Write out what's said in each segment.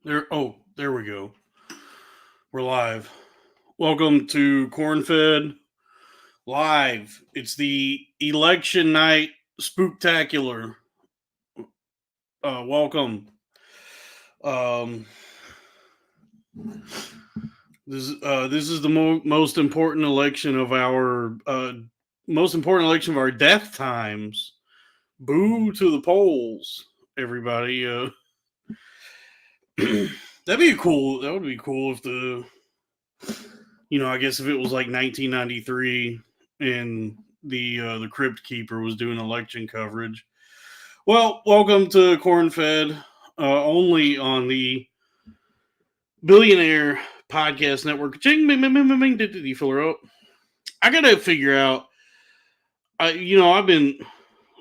There we go. We're live. Welcome to Cornfed Live. It's the election night spooktacular. Welcome. Um, this is the most important election of our death times. Boo to the polls, everybody. That'd be cool. That would be cool if I guess if it was like 1993 and the Crypt Keeper was doing election coverage. Well, welcome to Cornfed, only on the Billionaire Podcast Network. Ching, bing, bing, bing, bing, bing. Did you fill her up? I gotta figure out. I've been.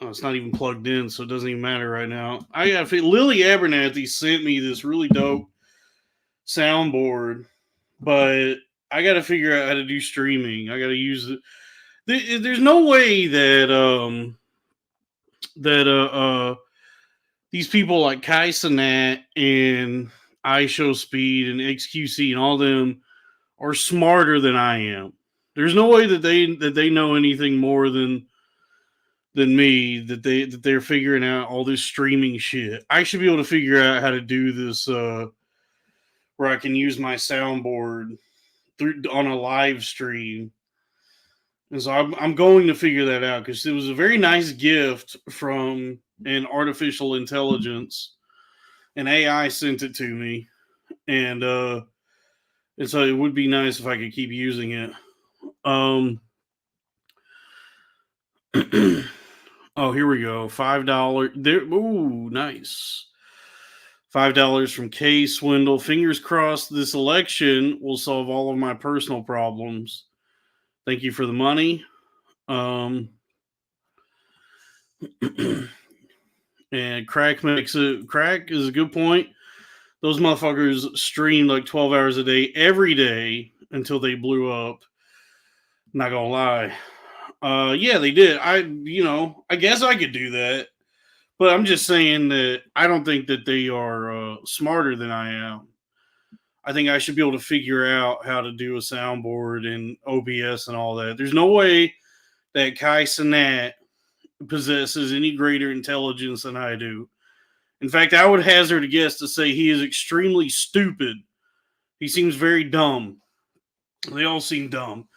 Oh, it's not even plugged in, so it doesn't even matter right now. I got Lily Abernathy sent me this really dope soundboard, but I got to figure out how to do streaming. I got to use it. There's no way that these people like Kai Cenat and iShowSpeed and XQC and all them are smarter than I am. There's no way that they know anything more than me, that they're figuring out all this streaming shit. I should be able to figure out how to do this where I can use my soundboard on a live stream. And so I'm going to figure that out because it was a very nice gift from an artificial intelligence. An AI sent it to me, and so it would be nice if I could keep using it. Um, oh, here we go. $5 there. Ooh, nice. $5 from K Swindle. Fingers crossed this election will solve all of my personal problems. Thank you for the money. And Crack is a good point. Those motherfuckers streamed like 12 hours a day every day until they blew up. Not gonna lie. Yeah, they did. I guess I could do that. But I'm just saying that I don't think that they are smarter than I am. I think I should be able to figure out how to do a soundboard and OBS and all that. There's no way that Kai Cenat possesses any greater intelligence than I do. In fact, I would hazard a guess to say he is extremely stupid. He seems very dumb. They all seem dumb.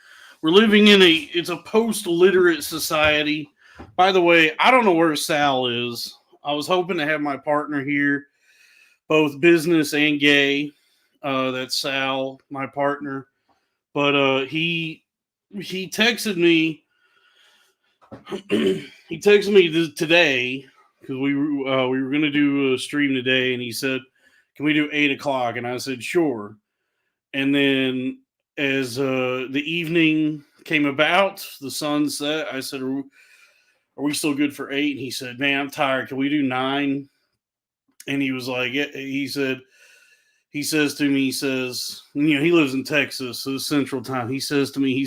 We're living in it's a post-literate society. By the way, I don't know where Sal is. I was hoping to have my partner here, both business and gay. That's Sal, my partner. But he texted me. He texted me today because we were gonna do a stream today, and he said, "Can we do 8 o'clock?" And I said, "Sure." And then as the evening came about, the sun set, I said, "Are we still good for 8?" And he said, "Man, I'm tired. Can we do 9?" And he was like, yeah, he says to me, he says, he lives in Texas, so it's Central Time. He says to me,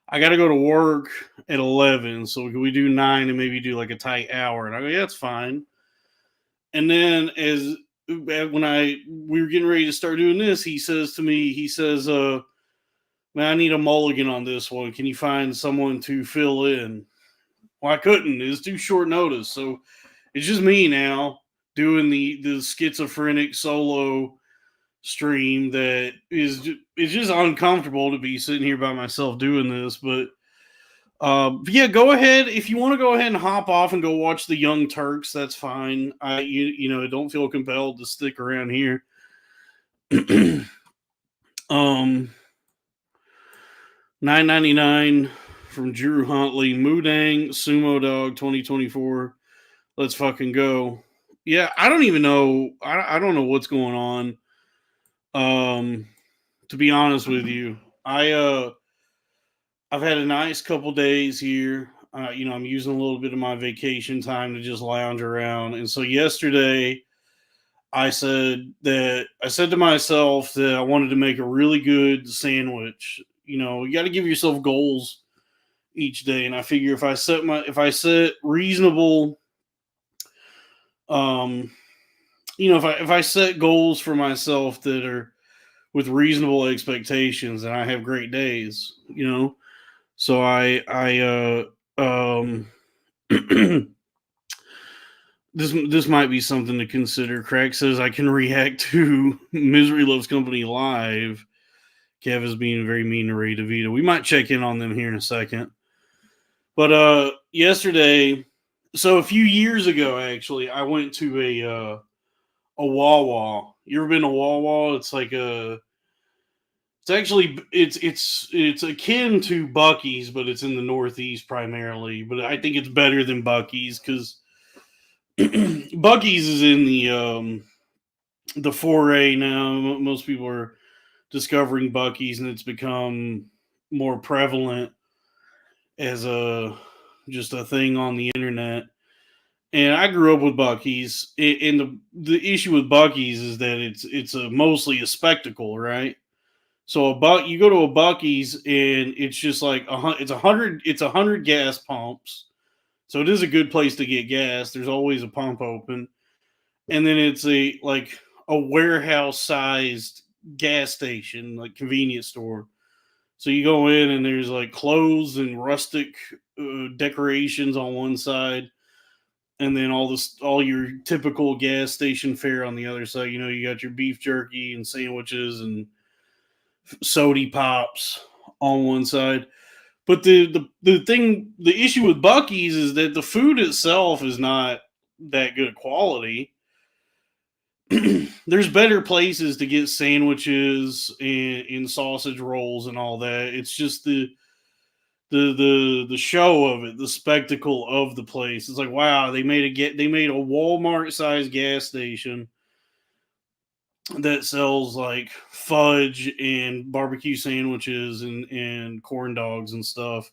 I got to go to work at 11, so can we do 9 and maybe do like a tight hour? And I go, yeah, that's fine. And then when we were getting ready to start doing this, he says to me, man, I need a mulligan on this one. Can you find someone to fill in? Well, I couldn't. It was too short notice. So it's just me now doing the schizophrenic solo stream that is it's just uncomfortable to be sitting here by myself doing this. But yeah, go ahead. If you want to go ahead and hop off and go watch the Young Turks, that's fine. I don't feel compelled to stick around here. $9.99 from Drew Huntley. Moodang Sumo Dog 2024. Let's fucking go. Yeah, I don't even know. I don't know what's going on. To be honest with you, I've had a nice couple days here. I'm using a little bit of my vacation time to just lounge around. And so yesterday, I said to myself that I wanted to make a really good sandwich. You got to give yourself goals each day, and I figure if I set reasonable if I set goals for myself that are with reasonable expectations, and I have great days. So um this might be something to consider. Craig says I can react to Misery Loves Company live. Kev is being very mean to Ray DeVito. We might check in on them here in a second. But yesterday, so a few years ago, actually, I went to a Wawa. You ever been to Wawa? It's actually it's akin to Bucky's, but it's in the Northeast primarily. But I think it's better than Bucky's because Bucky's is in the foray now. Most people are discovering Bucky's, and it's become more prevalent as a just a thing on the internet. And I grew up with Bucky's, and the issue with Bucky's is that it's mostly a spectacle, right? So you go to a Bucky's and it's just like it's 100 gas pumps, so it is a good place to get gas. There's always a pump open, and then it's a warehouse sized gas station, like convenience store. So you go in and there's like clothes and rustic decorations on one side, and then all your typical gas station fare on the other side. You got your beef jerky and sandwiches and sody pops on one side. But the issue with Bucky's is that the food itself is not that good quality. There's better places to get sandwiches and sausage rolls and all that. It's just the show of it, the spectacle of the place. It's like, wow, they made a Walmart sized gas station that sells like fudge and barbecue sandwiches and corn dogs and stuff.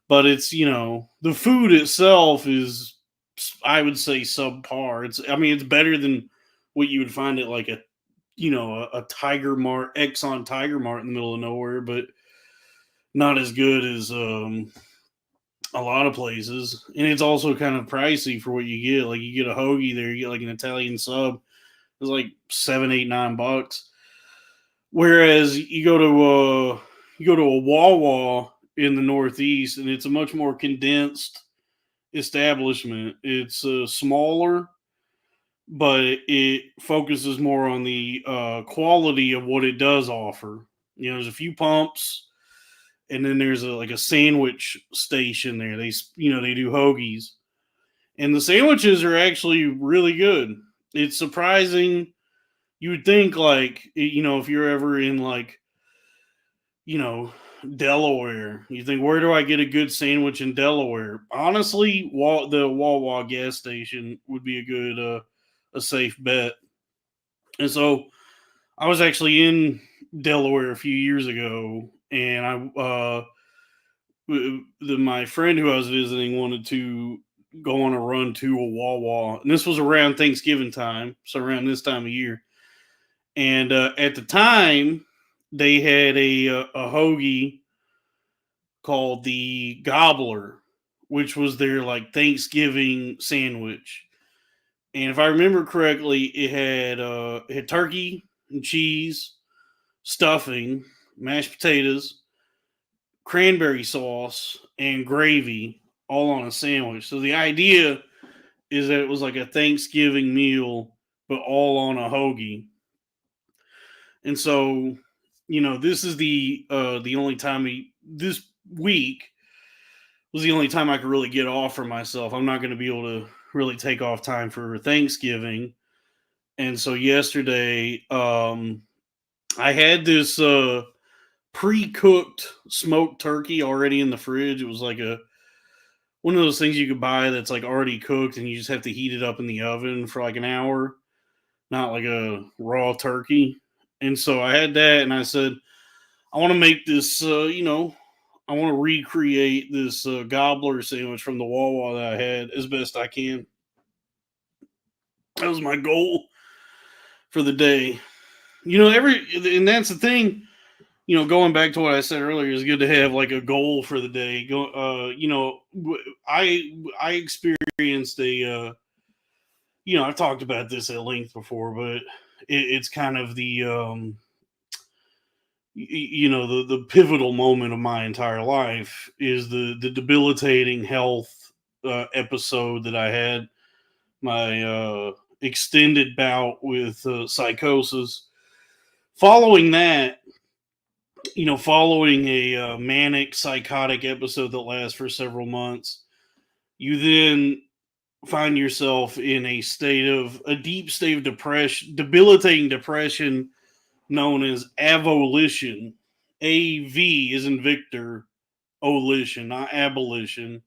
But it's, the food itself is, I would say, subpar. It's better than what you would find at like a Tiger Mart, Exxon Tiger Mart in the middle of nowhere, but not as good as a lot of places. And it's also kind of pricey for what you get. Like you get a hoagie there, you get like an Italian sub. It's like $7, $8, $9. Whereas you go to a Wawa in the Northeast, and it's a much more condensed establishment. It's smaller, but it focuses more on the quality of what it does offer. There's a few pumps, and then there's like a sandwich station there. They do hoagies, and the sandwiches are actually really good. It's surprising. You would think like if you're ever in like you know Delaware, you think, where do I get a good sandwich in Delaware? Honestly, the Wawa gas station would be a safe bet. And so I was actually in Delaware a few years ago, and my friend who I was visiting wanted to go on a run to a Wawa, and this was around Thanksgiving time, so around this time of year. And at the time, they had a hoagie called the Gobbler, which was their like Thanksgiving sandwich. And if I remember correctly, it had turkey and cheese, stuffing, mashed potatoes, cranberry sauce, and gravy all on a sandwich. So the idea is that it was like a Thanksgiving meal, but all on a hoagie. And so, this is the only time this week was the only time I could really get off for myself. I'm not going to be able to really take off time for Thanksgiving. And so yesterday, I had this pre-cooked smoked turkey already in the fridge. It was like one of those things you could buy that's like already cooked, and you just have to heat it up in the oven for like an hour, not like a raw turkey. And so I had that, and I said, I want to make this, I want to recreate this gobbler sandwich from the Wawa that I had as best I can. That was my goal for the day. And that's the thing. Going back to what I said earlier, it's good to have like a goal for the day. I experienced I've talked about this at length before, but it's kind of the the pivotal moment of my entire life is the debilitating health episode that I had, my extended bout with psychosis. Following that, following a manic psychotic episode that lasts for several months, you then find yourself in a deep state of depression, debilitating depression, known as avolition. AV is in Victor, olition, not abolition,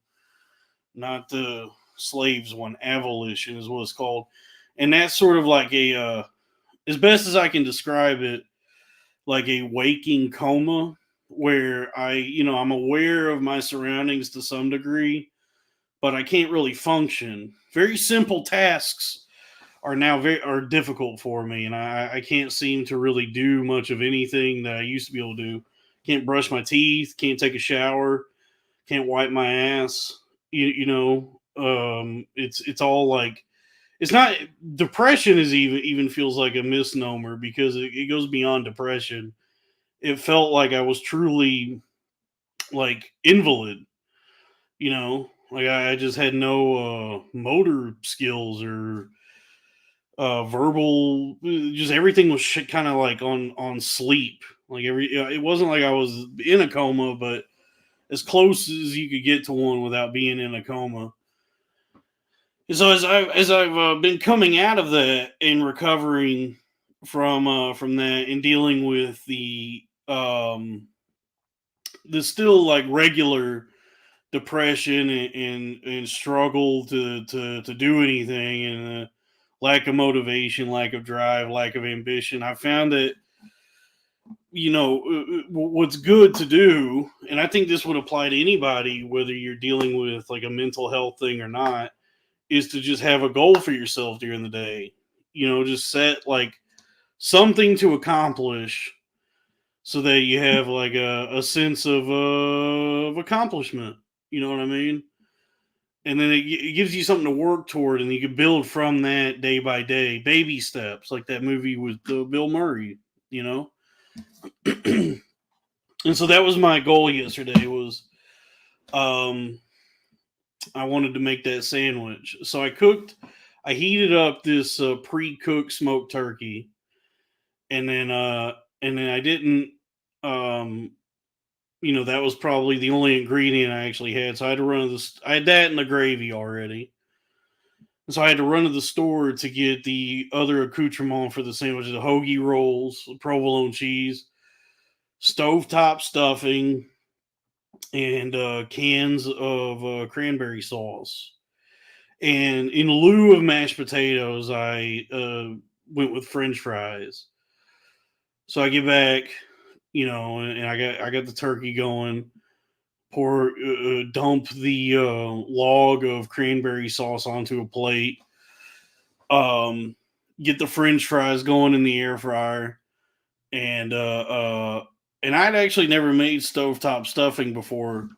not the slaves one. Avolition is what it's called, and that's sort of like as best as I can describe it, like a waking coma where I'm aware of my surroundings to some degree, but I can't really function. Very simple tasks are difficult for me, and I can't seem to really do much of anything that I used to be able to do. Can't brush my teeth, can't take a shower, can't wipe my ass. It's all like it's not depression is even feels like a misnomer because it goes beyond depression. It felt like I was truly like invalid, like I just had no motor skills or verbal, just everything was kind of like on sleep. Like it wasn't like I was in a coma, but as close as you could get to one without being in a coma. And so as I've been coming out of that and recovering from that and dealing with the still like regular depression and struggle to do anything, and lack of motivation, lack of drive, lack of ambition, I found that what's good to do, and I think this would apply to anybody whether you're dealing with like a mental health thing or not, is to just have a goal for yourself during the day. Just set like something to accomplish so that you have like a sense of accomplishment. You know what I mean? And then it gives you something to work toward, and you can build from that day by day, baby steps, like that movie with Bill Murray. You know, and so that was my goal yesterday. Was I wanted to make that sandwich, so I heated up this pre-cooked smoked turkey, and then I didn't um that was probably the only ingredient I actually had. So I had to run to I had that and the gravy already. So I had to run to the store to get the other accoutrement for the sandwich: the hoagie rolls, provolone cheese, stovetop stuffing, and cans of cranberry sauce. And in lieu of mashed potatoes, I went with French fries. So I get back, and I got the turkey going. Dump the log of cranberry sauce onto a plate. Um, get the French fries going in the air fryer, and and I'd actually never made stovetop stuffing before.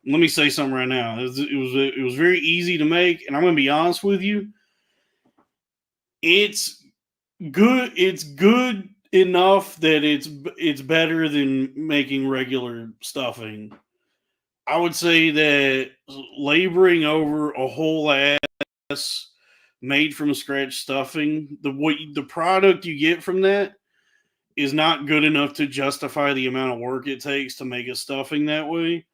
Let me say something right now. It was very easy to make, and I'm going to be honest with you. It's good. It's good enough that it's better than making regular stuffing. I would say that laboring over a whole ass made from scratch stuffing, the product you get from that is not good enough to justify the amount of work it takes to make a stuffing that way.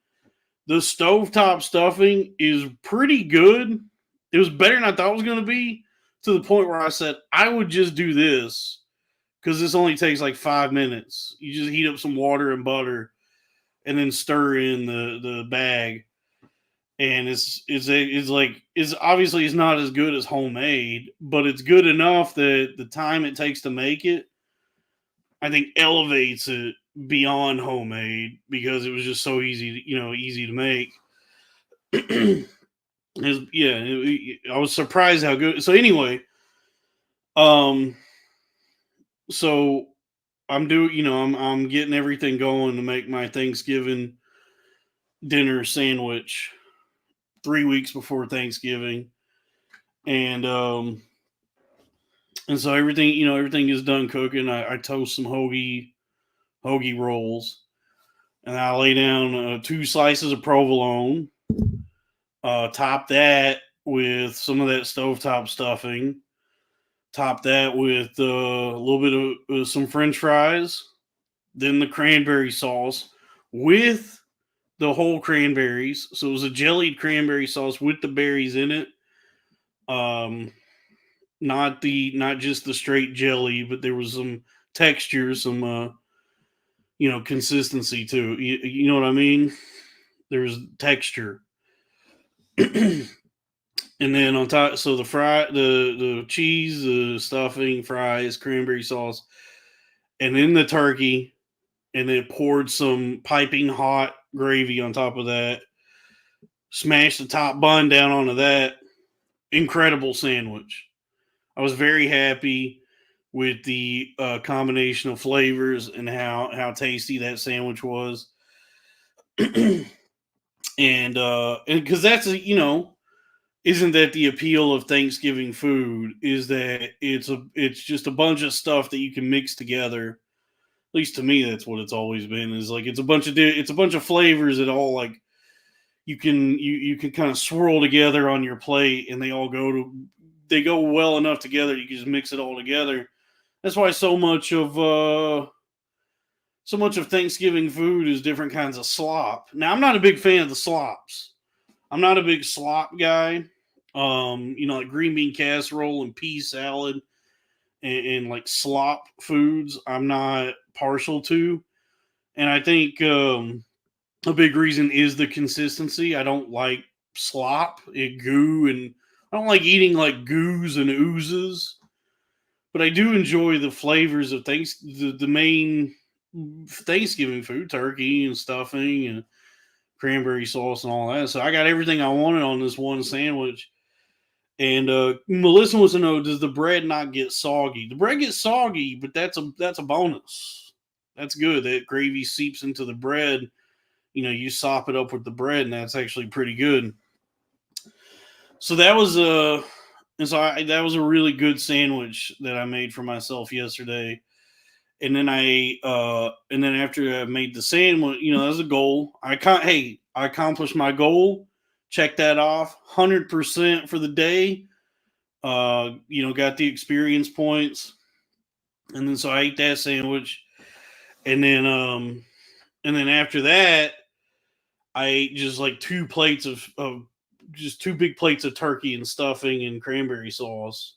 The stovetop stuffing is pretty good. It was better than I thought it was going to be, to the point where I said I would just do this because this only takes like 5 minutes. You just heat up some water and butter and then stir in the bag, and it's obviously it's not as good as homemade, but it's good enough that the time it takes to make it, I think, elevates it beyond homemade because it was just so easy to make. I was surprised how good. So anyway, um, so I'm getting everything going to make my Thanksgiving dinner sandwich 3 weeks before Thanksgiving, and And so everything is done cooking. I toast some hoagie rolls, and I lay down 2 slices of provolone. Top that with some of that stovetop stuffing. Top that with a little bit of some French fries. Then the cranberry sauce with the whole cranberries. So it was a jellied cranberry sauce with the berries in it. Um, not just the straight jelly, but there was some texture, some consistency too. You know what I mean? There was texture. And then on top, so the cheese, the stuffing, fries, cranberry sauce, and then the turkey, and then poured some piping hot gravy on top of that. Smashed the top bun down onto that. Incredible sandwich. I was very happy with the combination of flavors and how tasty that sandwich was. And because that's isn't that the appeal of Thanksgiving food? Is that it's just a bunch of stuff that you can mix together. At least to me, that's what it's always been. Is like it's a bunch of flavors that all like you can kind of swirl together on your plate, and they go well enough together. You can just mix it all together. That's why so much of Thanksgiving food is different kinds of slop. Now, I'm not a big fan of the slops. I'm not a big slop guy. Like green bean casserole and pea salad and like slop foods, I'm not partial to. And I think a big reason is the consistency. I don't like slop, goo, and I don't like eating like goos and oozes. But I do enjoy the flavors of the main Thanksgiving food, turkey and stuffing and cranberry sauce and all that. So I got everything I wanted on this one sandwich. And Melissa wants to know: does the bread not get soggy? The bread gets soggy, but that's a bonus. That's good. That gravy seeps into the bread. You sop it up with the bread, and that's actually pretty good. So that was a really good sandwich that I made for myself yesterday. And then after I made the sandwich, that was a goal. I accomplished my goal. Check that off. 100% for the day. Got the experience points. And then so I ate that sandwich. And then after that, I ate just like just 2 big plates of turkey and stuffing and cranberry sauce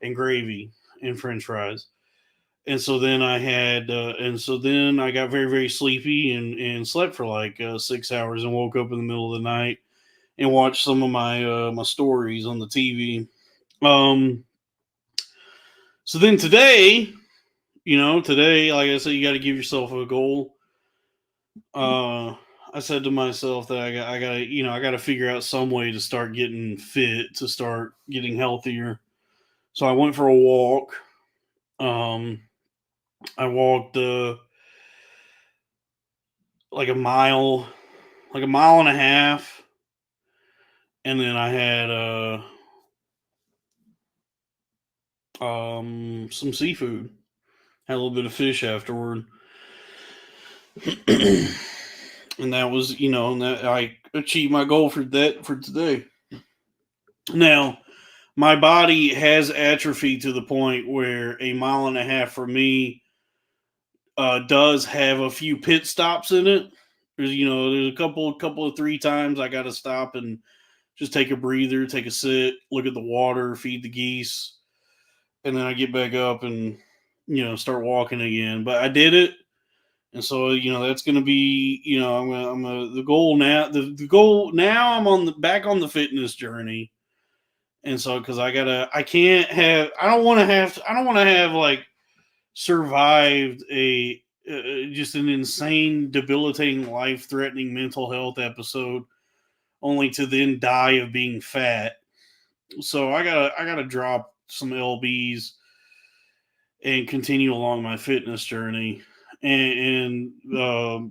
and gravy and French fries. And so then I got very, very sleepy and slept for like 6 hours and woke up in the middle of the night and watched some of my stories on the TV. Um, so then today, like I said, you got to give yourself a goal. I said to myself that I got to figure out some way to start getting fit, to start getting healthier. So I went for a walk. Um, I walked like a mile and a half, and then I had some seafood. Had a little bit of fish afterward, and that was and that I achieved my goal for today. Now my body has atrophied to the point where a mile and a half for me does have a few pit stops in it. There's a couple of 3 times I got to stop and just take a breather, take a sit, look at the water, feed the geese, and then I get back up and start walking again. But I did it, and so that's going to be the goal now. The goal now, I'm back on the fitness journey, and so because I can't have, I don't want to have like survived a just an insane, debilitating, life threatening mental health episode, only to then die of being fat. So I gotta drop some lbs and continue along my fitness journey. And the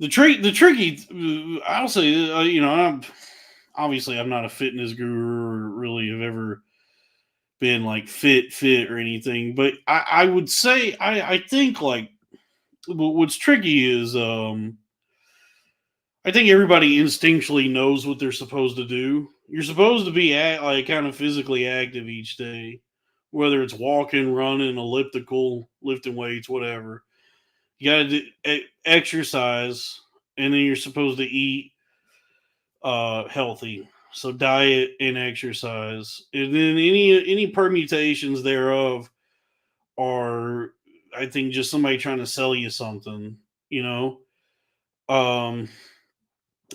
tricky, I'll say, I'm not a fitness guru or really have ever been like fit or anything. But I would say I think like what's tricky is I think everybody instinctually knows what they're supposed to do. You're supposed to be like kind of physically active each day, whether it's walking, running, elliptical, lifting weights, whatever. You got to do exercise, and then you're supposed to eat healthy. So diet and exercise, and then any permutations thereof are, I think, just somebody trying to sell you something. You know, um,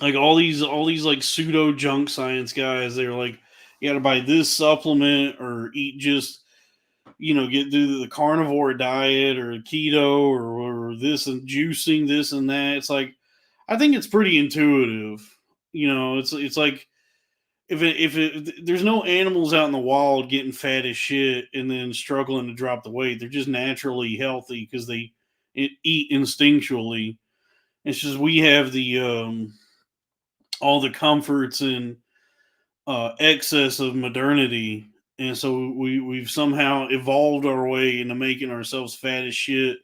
like all these like pseudo junk science guys. They're like, you got to buy this supplement or eat just get do the carnivore diet or keto or this and juicing this and that. It's like I think it's pretty intuitive. It's like if there's no animals out in the wild getting fat as shit and then struggling to drop the weight. They're just naturally healthy because they eat instinctually. It's just we have the all the comforts and excess of modernity, and so we've somehow evolved our way into making ourselves fat as shit,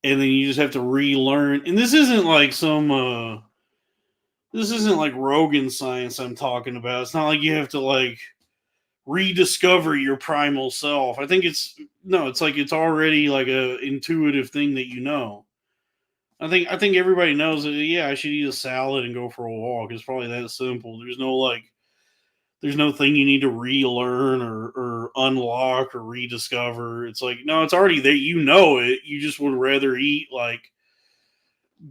and then you just have to relearn. And this isn't like Rogan science I'm talking about. It's not like you have to like rediscover your primal self. I think it's no, it's like it's already like a intuitive thing that you know. I think everybody knows that. Yeah, I should eat a salad and go for a walk. It's probably that simple. There's no thing you need to relearn or unlock or rediscover. It's like no, it's already there. You know it. You just would rather eat like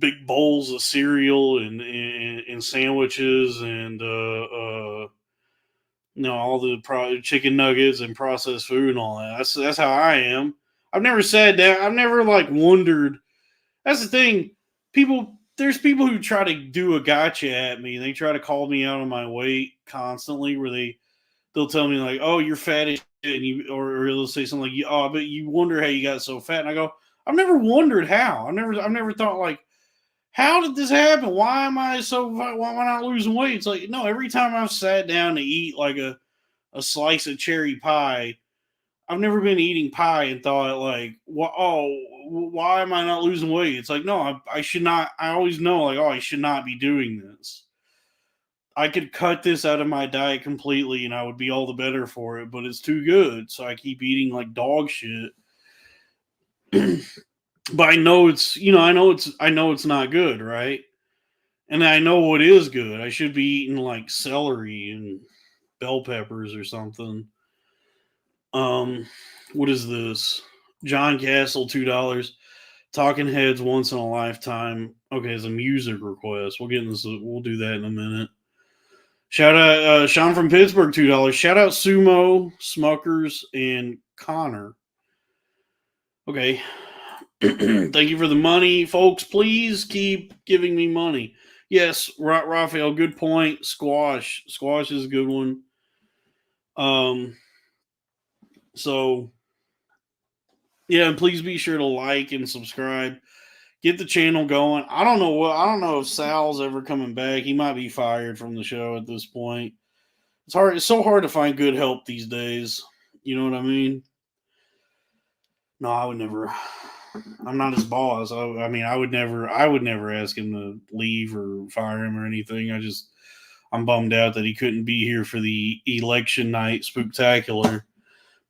big bowls of cereal and sandwiches and all the chicken nuggets and processed food and all that. That's how I am. I've never said that. I've never like wondered. That's the thing. There's people who try to do a gotcha at me. They try to call me out on my weight constantly. Where they'll tell me like, "Oh, you're fat as shit," and or they'll say something like, "Oh, but you wonder how you got so fat." And I go, "I've never wondered how. I've never thought like, how did this happen? Why am I so? Why am I not losing weight?" It's like no. Every time I've sat down to eat like a slice of cherry pie, I've never been eating pie and thought like, why am I not losing weight? It's like, no, I should not. I always know like, oh, I should not be doing this. I could cut this out of my diet completely and I would be all the better for it, but it's too good. So I keep eating like dog shit. But I know it's not good, right? And I know what is good. I should be eating like celery and bell peppers or something. Um, what is this? John Castle, $2. Talking Heads once in a lifetime. Okay, it's a music request. We'll get in this. We'll do that in a minute. Shout out Sean from Pittsburgh, $2. Shout out Sumo, Smuckers, and Connor. Okay. Thank you for the money, folks. Please keep giving me money. Yes, Raphael, good point. Squash is a good one. Um, so yeah, and please be sure to like and subscribe. Get the channel going. I don't know if Sal's ever coming back. He might be fired from the show at this point. It's so hard to find good help these days. You know what I mean? No, I would never. I'm not his boss. I mean, I would never ask him to leave or fire him or anything. I'm bummed out that he couldn't be here for the election night spooktacular.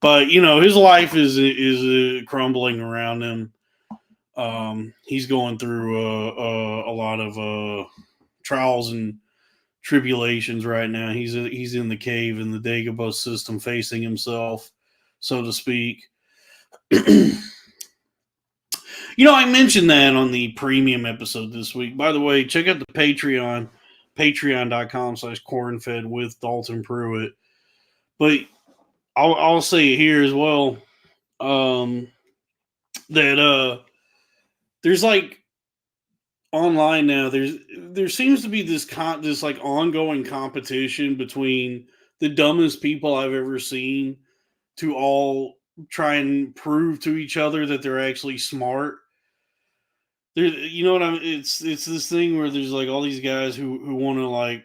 But his life is crumbling around him. He's going through a lot of trials and tribulations right now. He's in the cave in the Dagobah system, facing himself, so to speak. I mentioned that on the premium episode this week. By the way, check out the Patreon, patreon.com/cornfed with Dalton Pruitt. But I'll say it here as well. That there's like online now. There seems to be this like ongoing competition between the dumbest people I've ever seen to all try and prove to each other that they're actually smart. You know what I mean? It's this thing where there's like all these guys who want to like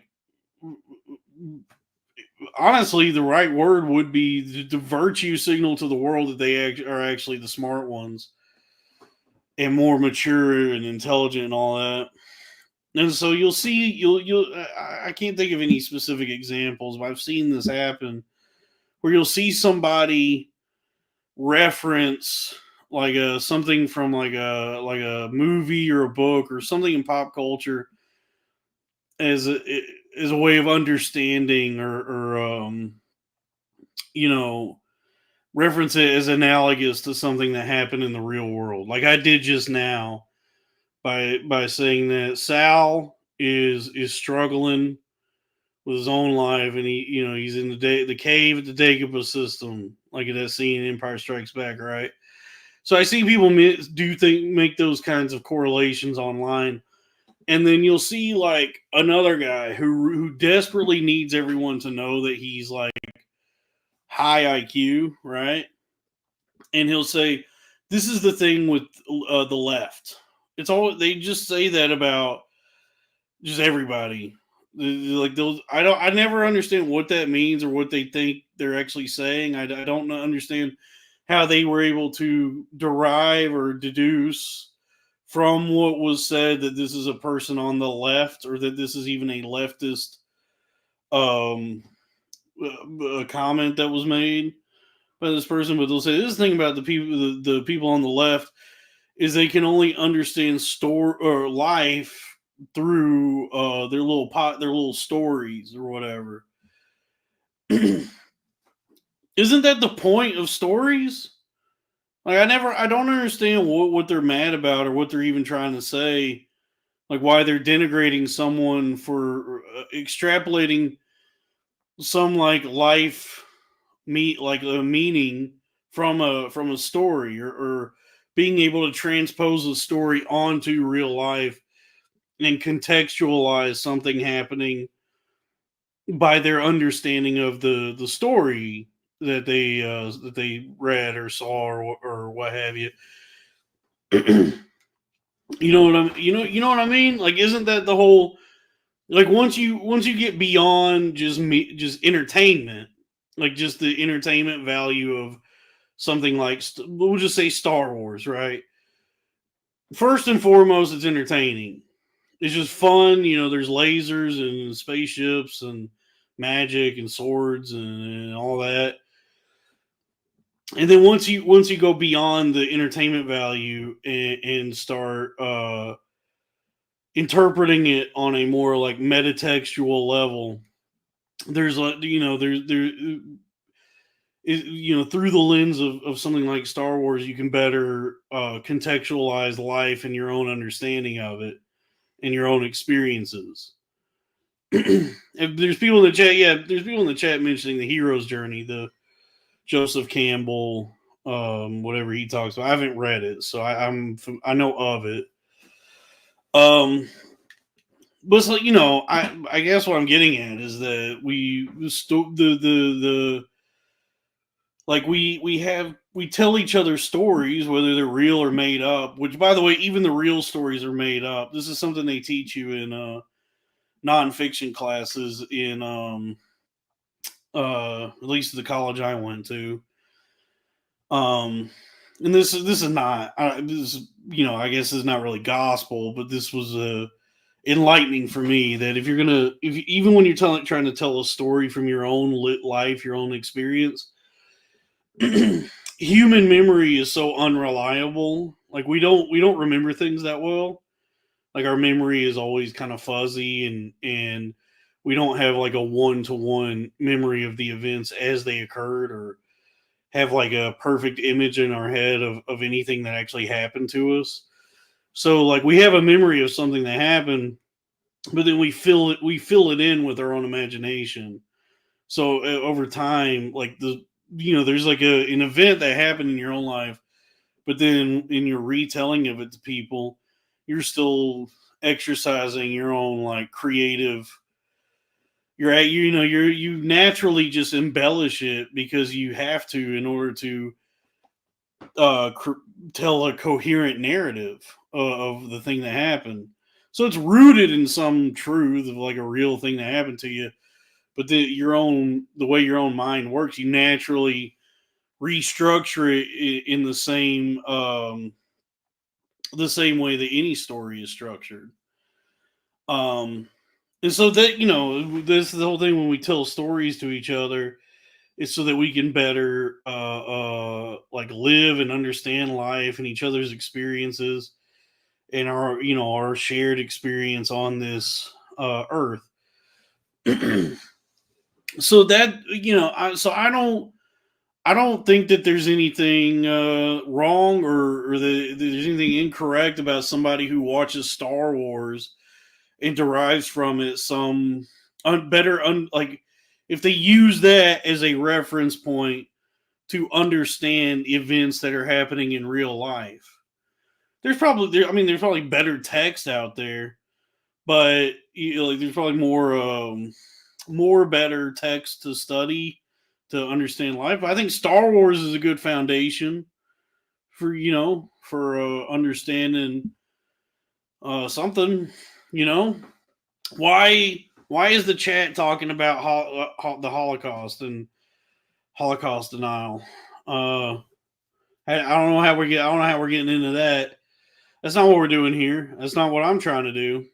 honestly, the right word would be the virtue signal to the world that they are actually the smart ones and more mature and intelligent and all that. And so you'll see, I can't think of any specific examples, but I've seen this happen where you'll see somebody reference like a something from like a movie or a book or something in pop culture as a way of understanding or you know, reference it as analogous to something that happened in the real world, like I did just now by saying that Sal is struggling with his own life, and he's in the cave at the Dagobah system, like in that scene in Empire Strikes Back, right? So I see people make those kinds of correlations online, and then you'll see like another guy who desperately needs everyone to know that he's like high IQ, right? And he'll say, "This is the thing with the left. It's all they just say that about just everybody. Like those, I never understand what that means or what they think they're actually saying. I don't understand how they were able to derive or deduce from what was said that this is a person on the left or that this is even a leftist um a comment that was made by this person. But they'll say this thing about the people on the left is they can only understand store or life through their little stories or whatever. Isn't that the point of stories? Like I don't understand what they're mad about or what they're even trying to say. Like why they're denigrating someone for extrapolating some like life like a meaning from a story or being able to transpose a story onto real life and contextualize something happening by their understanding of the story that they read or saw or what have you. You know what I mean? Like, isn't that the whole like once you get beyond just entertainment, like just the entertainment value of something like we'll just say Star Wars, right? First and foremost, it's entertaining. It's just fun. There's lasers and spaceships and magic and swords and all that. And then once you go beyond the entertainment value and start interpreting it on a more like metatextual level, there's like through the lens of something like Star Wars, you can better contextualize life and your own understanding of it and your own experiences. If there's people in the chat, yeah, there's people in the chat mentioning the hero's journey, the Joseph Campbell, whatever he talks about. I haven't read it, so I know of it. But it's like, I guess what I'm getting at is that the like we tell each other stories, whether they're real or made up. Which, by the way, even the real stories are made up. This is something they teach you in nonfiction classes in at least the college I went to. And this is not this is, I guess is not really gospel, but this was enlightening for me that if you're gonna if even when you're trying to tell a story from your own lit life, your own experience, human memory is so unreliable. Like we don't remember things that well. Like our memory is always kind of fuzzy and we don't have like a one-to-one memory of the events as they occurred or have like a perfect image in our head of anything that actually happened to us. So like we have a memory of something that happened, but then we fill it in with our own imagination. So over time, like there's like an event that happened in your own life, but then in your retelling of it to people, you're still exercising your own like creative. You naturally just embellish it because you have to in order to uh, cr- tell a coherent narrative of the thing that happened. So it's rooted in some truth of like a real thing that happened to you, but the way your own mind works, you naturally restructure it in the same way that any story is structured. And so that, this is the whole thing when we tell stories to each other, is so that we can better like live and understand life and each other's experiences and our shared experience on this earth. So that, I don't think that there's anything wrong or that there's anything incorrect about somebody who watches Star Wars and derives from it some like if they use that as a reference point to understand events that are happening in real life. There's probably better text out there, but there's probably more better text to study to understand life. But I think Star Wars is a good foundation for understanding something. Why is the chat talking about the Holocaust and Holocaust denial? I don't know how we're getting into that. That's not what we're doing here. That's not what I'm trying to do.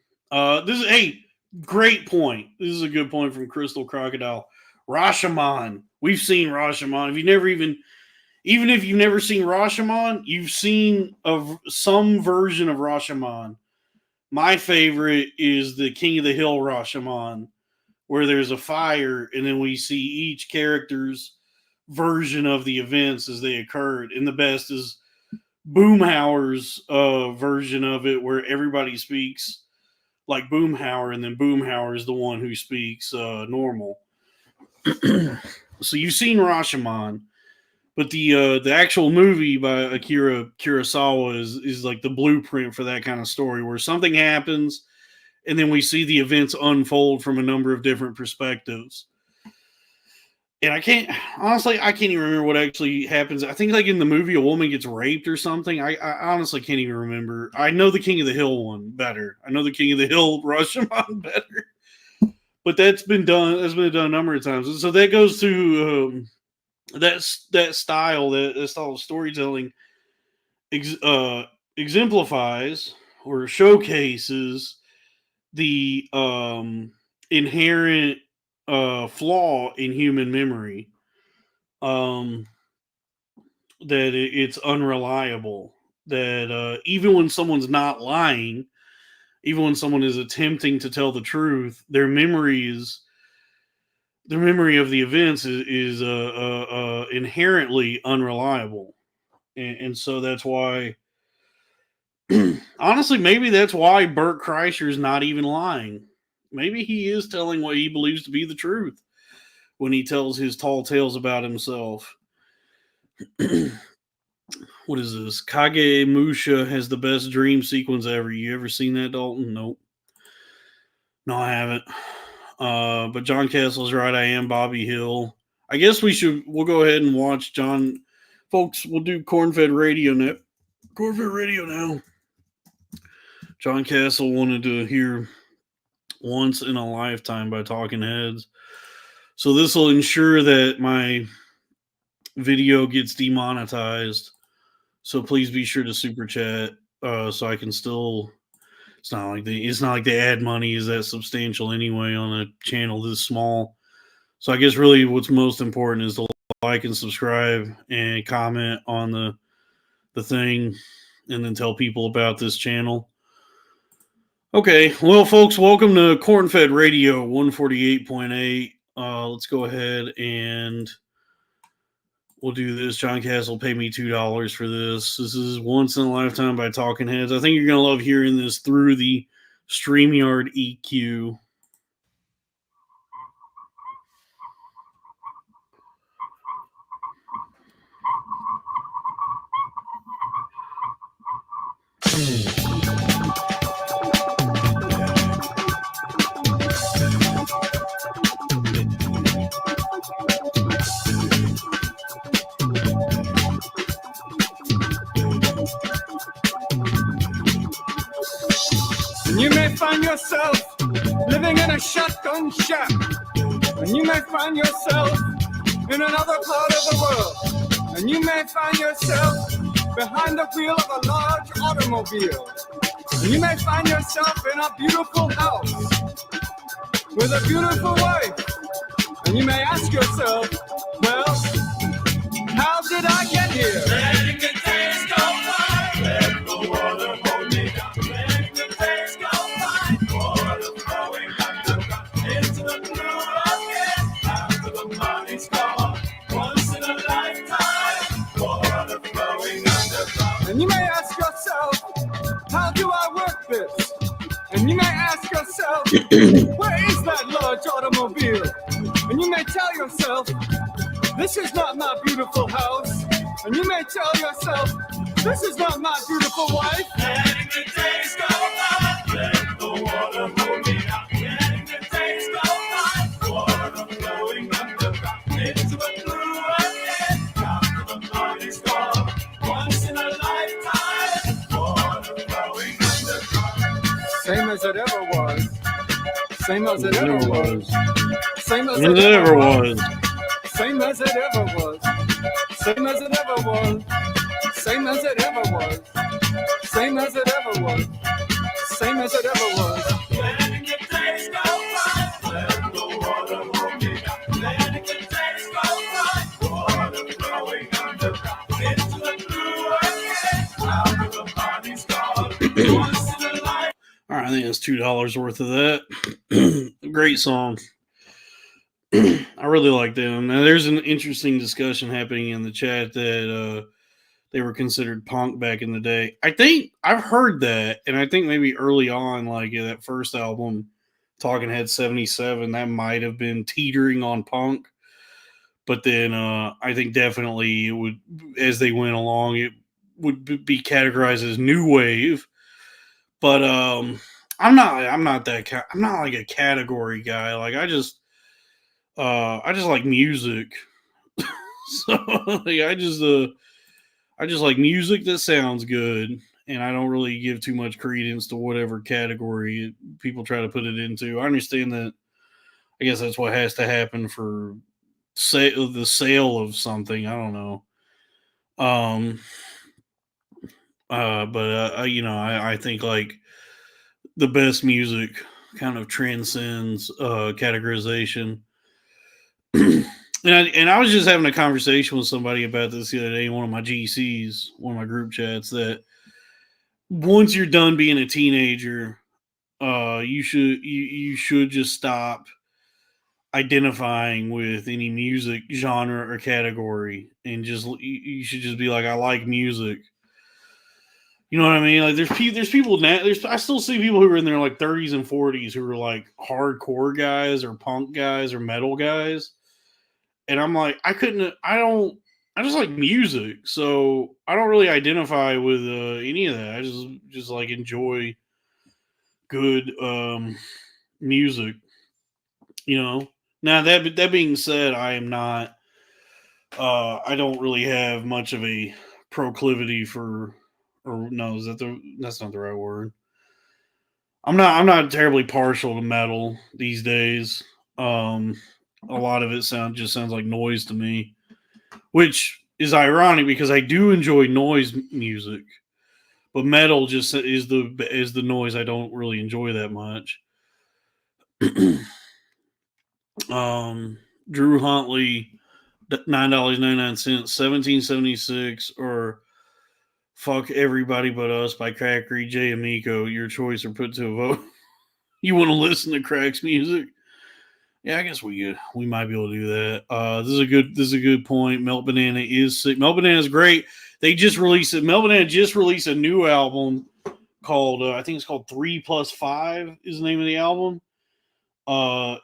Great point. This is a good point from Crystal Crocodile. Rashomon. We've seen Rashomon. Even if you've never seen Rashomon, you've seen some version of Rashomon. My favorite is the King of the Hill Rashomon, where there's a fire and then we see each character's version of the events as they occurred. And the best is Boomhauer's version of it, where everybody speaks like Boomhauer, and then Boomhauer is the one who speaks normal. So you've seen Rashomon, but the actual movie by Akira Kurosawa is like the blueprint for that kind of story, where something happens and then we see the events unfold from a number of different perspectives. And I can't even remember what actually happens. I think like in the movie, a woman gets raped or something. I honestly can't even remember. I know the King of the Hill one better. I know the King of the Hill Rashomon better. But that's been done a number of times. And so that goes to that style of storytelling exemplifies or showcases the inherent flaw in human memory, that it's unreliable, that even when someone's not lying, even when someone is attempting to tell the truth, their memory of the events is inherently unreliable. And so that's why, honestly, maybe that's why Bert Kreischer's not even lying. Maybe he is telling what he believes to be the truth when he tells his tall tales about himself. What is this? Kage Musha has the best dream sequence ever. You ever seen that, Dalton? Nope. No, I haven't. But John Castle's right. I am Bobby Hill. I guess we'll go ahead and watch John. Folks, we'll do Corn-Fed Radio now. Corn-Fed Radio now. John Castle wanted to hear Once in a Lifetime by Talking Heads. So this will ensure that my video gets demonetized. So please be sure to super chat so I can still. It's not like the ad money is that substantial anyway on a channel this small. So I guess really what's most important is to like and subscribe and comment on the thing, and then tell people about this channel. Okay, well, folks, welcome to Corn-Fed Radio 148.8. Let's go ahead and we'll do this. John Castle paid me $2 for this. This is Once in a Lifetime by Talking Heads. I think you're going to love hearing this through the StreamYard EQ. You may find yourself living in a shotgun shack And you may find yourself in another part of the world. And you may find yourself behind the wheel of a large automobile. And you may find yourself in a beautiful house with a beautiful wife. And you may ask yourself, well, how did I get here? Letting the days go by, let the water hold me down. Letting the days go by, water flowing underground into the blue again. After the money's gone, once in a lifetime, water flowing underground. And you may ask yourself, how do I work this? And you may ask yourself, where is that large automobile? And you may tell yourself, this is not my beautiful house. And you may tell yourself, this is not my beautiful wife. Letting the days go by, let the water hold me down. Letting the days go by, water flowing underground into a blue again. After the money's gone, once in a lifetime, water flowing underground. Same as it ever was. Same as it ever was. Same as it ever was. Same as it ever was. Same as it ever was. Same as it ever was. Same as it ever was. Same as it ever was. Letting the days go by, let the water hold me down. Letting the days go by, water flowing underground into the blue again. After the money's gone, once in a life. All right, I think that's $2 worth of that. Great song. I really like them. Now, there's an interesting discussion happening in the chat that they were considered punk back in the day. I think I've heard that, and I think maybe early on, like that first album, Talking Head 77, that might have been teetering on punk. But then I think definitely it would, as they went along, it would be categorized as new wave. But I'm not like a category guy. Like I just like music. So like, I just like music that sounds good, and I don't really give too much credence to whatever category people try to put it into. I understand that. I guess that's what has to happen for the sale of something. I don't know. But I think like the best music kind of transcends categorization. And I was just having a conversation with somebody about this the other day in one of my GCs, one of my group chats, that once you're done being a teenager, you should just stop identifying with any music genre or category, and just you should just be like, I like music. You know what I mean? Like there's people now. I still see people who are in their like 30s and 40s who are like hardcore guys or punk guys or metal guys. And I'm like, I just like music. So I don't really identify with any of that. I just like enjoy good music, you know? Now that being said, I am not, I don't really have much of a proclivity for, or no, that's not the right word. I'm not terribly partial to metal these days. A lot of it sounds like noise to me, which is ironic because I do enjoy noise music, but metal just is the noise I don't really enjoy that much. Drew Huntley, $9.99, 1776, or Fuck Everybody But Us by Crackery J Amico. Your choice or put to a vote. You want to listen to Crack's music? Yeah, I guess we might be able to do that. This is a good point. Melt Banana is sick. Melt Banana is great. They just released it. Melt Banana just released a new album called I think it's called 3+5 is the name of the album.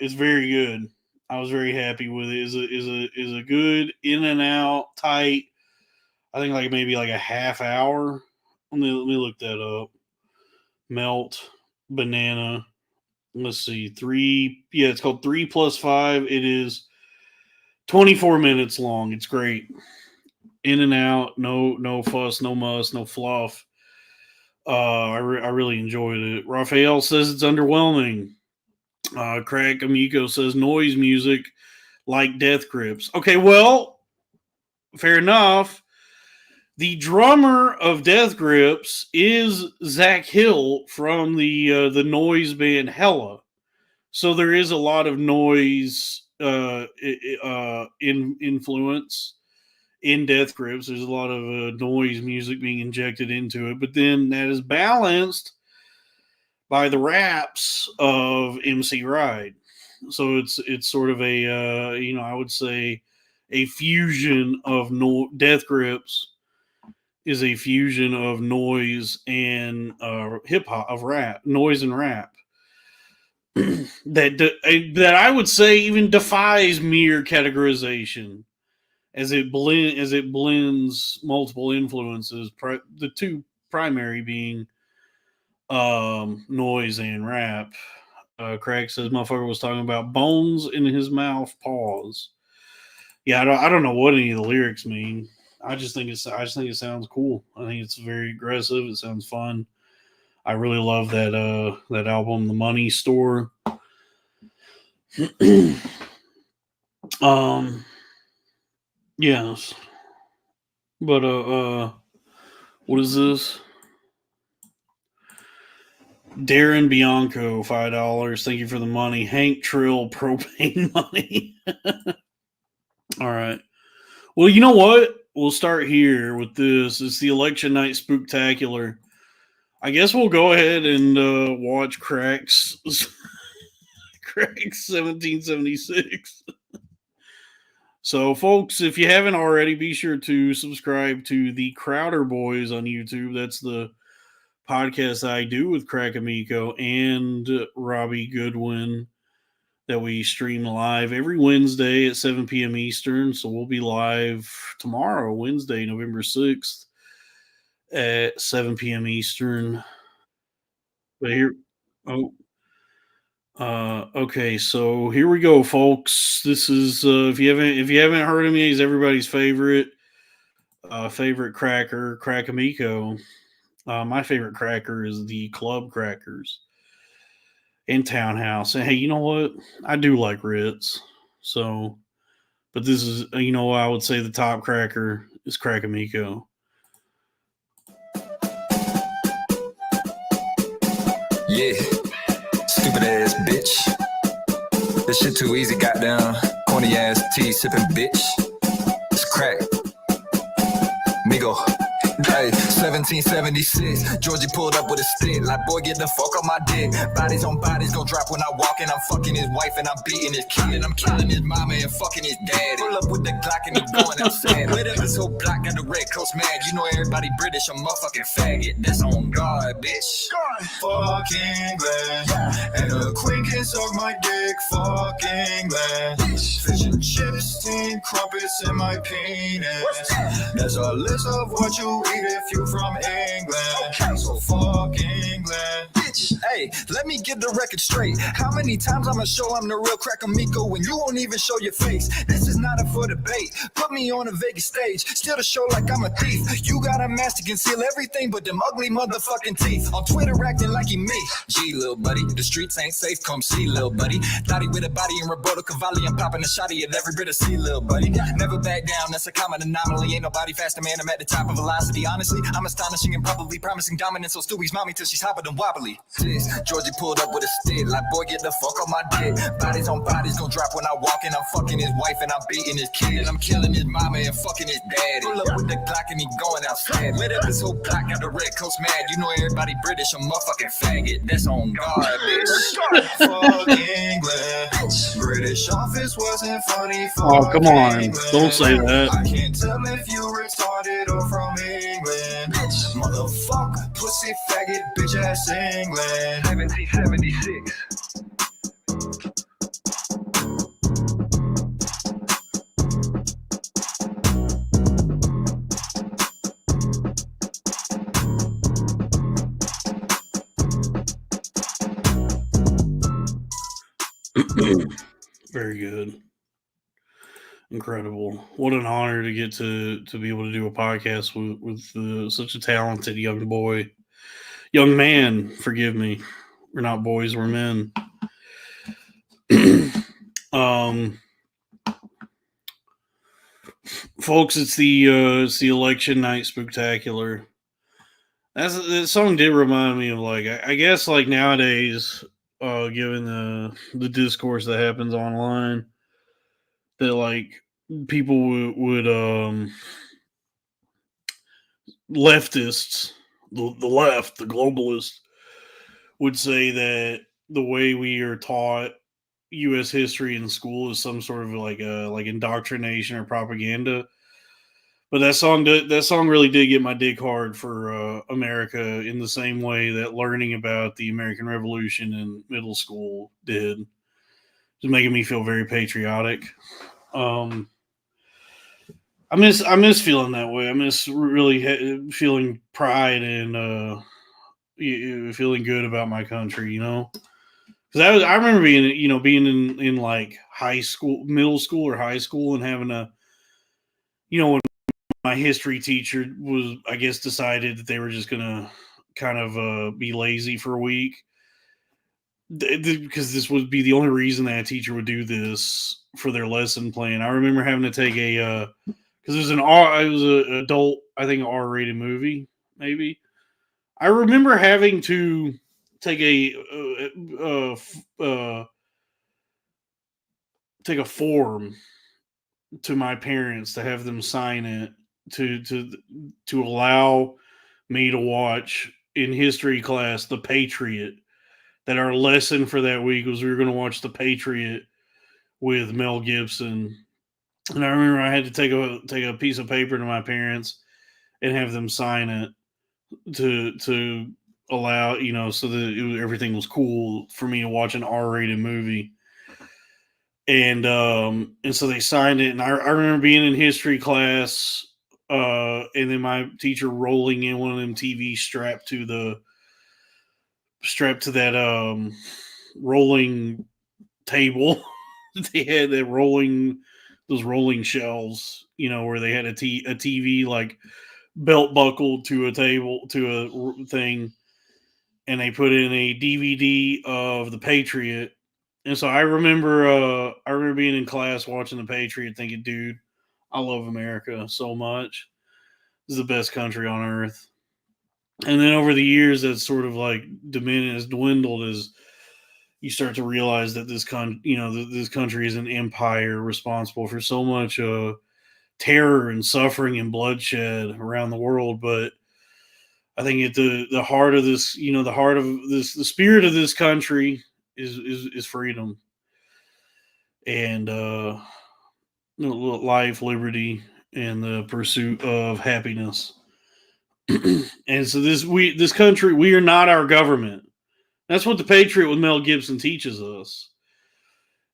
It's very good. I was very happy with it. Is a good in and out tight. I think like maybe like a half hour. Let me look that up. Melt Banana. Let's see, it's called 3+5. It is 24 minutes long. It's great. In and out, no fuss, no muss, no fluff. I really enjoyed it. Raphael says it's underwhelming. Craig Amico says noise music like Death Grips. Okay, well, fair enough. The drummer of Death Grips is Zach Hill from the noise band Hella. So there is a lot of noise influence in Death Grips. There's a lot of noise music being injected into it, but then that is balanced by the raps of MC Ride. So it's sort of a I would say a fusion of Death Grips is a fusion of noise and hip hop of rap, noise and rap. that I would say even defies mere categorization as it blends multiple influences. The two primary being noise and rap. Craig says motherfucker was talking about bones in his mouth, pause. Yeah, I don't know what any of the lyrics mean. I just think it sounds cool. I think it's very aggressive. It sounds fun. I really love that album, The Money Store. Yes. But what is this? Darren Bianco, $5. Thank you for the money. Hank Trill, propane money. All right. Well, you know what? We'll start here with this. It's the election night spooktacular. I guess we'll go ahead and watch Crack's 1776. So, folks, if you haven't already, be sure to subscribe to the Crowder Boys on YouTube. That's the podcast I do with Crack Amico and Robbie Goodwin that we stream live every Wednesday at 7 p.m. Eastern. So we'll be live tomorrow, Wednesday, November 6th at 7 p.m. Eastern. But here, okay, so here we go, folks. This is if you haven't heard of me, he's everybody's favorite cracker, Crack Amico. My favorite cracker is the Club Crackers in Townhouse. And hey, you know what? I do like Ritz. So, but this is, I would say the top cracker is Crack Amico. Yeah, stupid ass bitch. This shit too easy, goddamn. Corny ass tea sipping bitch. It's crack. Migo. Hey, 1776, Georgie pulled up with a stick. Like, boy, get the fuck on my dick. Bodies on bodies gon' drop when I walk in. I'm fucking his wife and I'm beating his kid. And I'm killing his mama and fucking his daddy. Pull up with the Glock and he going outside. Lit up his whole block, got the Red Coast mad. You know everybody British, I'm a motherfucking faggot. That's on guard, bitch. Fuck England, and the Queen can suck my dick. Fuck England, fish and chips, 10 crumpets in my penis. There's a list of what you eat if you from England. So fuck England. Bitch, hey, let me get the record straight. How many times I'ma show I'm the real Crack Amico when you won't even show your face? This is not up for debate. Put me on a Vegas stage, steal the show like I'm a thief. You got a mask to conceal everything but them ugly motherfucking teeth. On Twitter acting like he me. Gee, little buddy, the streets ain't safe, come see, little buddy. Thought he with a body in Roberto Cavalli. I'm popping a shotty at every bit of sea, little buddy. Never back down, that's a common anomaly. Ain't nobody faster, man, I'm at the top of velocity. Honestly, I'm astonishing and probably promising dominance. So Stewie's mommy till she's hopping and wobbly. Georgie pulled up with a stick, like, boy, get the fuck on my dick. Bodies on bodies gon' drop when I walk in. I'm fucking his wife and I'm beating his kid. And I'm killing his mama and fucking his daddy. Pull up with the Glock and he going outside. Lit up his whole block, got the Red Coast mad. You know everybody British, I'm a motherfucking faggot. That's on guard, bitch. Fuck England. British office wasn't funny. Oh, come on. Don't say that. I can't tell if you retarded or from England. Motherfucker, pussy faggot, bitch ass England. 1776. Very good. Incredible. What an honor to get to be able to do a podcast with such a talented young man, forgive me. We're not boys, we're men. Um, folks, it's the election night spooktacular. That song did remind me of like I guess like nowadays, given the discourse that happens online, that like people would leftists, the left, the globalists would say that the way we are taught U.S. history in school is some sort of like indoctrination or propaganda. But that song really did get my dick hard for America in the same way that learning about the American Revolution in middle school did, just making me feel very patriotic. Um, I miss feeling that way. I miss really feeling pride and feeling good about my country. Because I remember being in like high school, middle school or high school, and having a when my history teacher was, I guess, decided that they were just gonna kind of be lazy for a week because this would be the only reason that a teacher would do this for their lesson plan. I remember having to take a because it was an adult, I think, R-rated movie, maybe. I remember having to take take a form to my parents to have them sign it to allow me to watch in history class The Patriot. That our lesson for that week was we were going to watch The Patriot with Mel Gibson. And I remember I had to take a piece of paper to my parents and have them sign it to allow so that everything was cool for me to watch an R-rated movie. And so they signed it, and I remember being in history class, and then my teacher rolling in one of them TVs strapped to that rolling table. They had those rolling shelves, where they had a TV like belt buckled to a table to a thing, and they put in a DVD of The Patriot. And so I remember being in class watching The Patriot, thinking, dude, I love America so much. This is the best country on earth. And then over the years, that's sort of like diminished, dwindled as you start to realize that this country is an empire responsible for so much terror and suffering and bloodshed around the world. But I think at the heart of this, the spirit of this country is freedom and life, liberty, and the pursuit of happiness. And so this country, we are not our government. That's what The Patriot with Mel Gibson teaches us: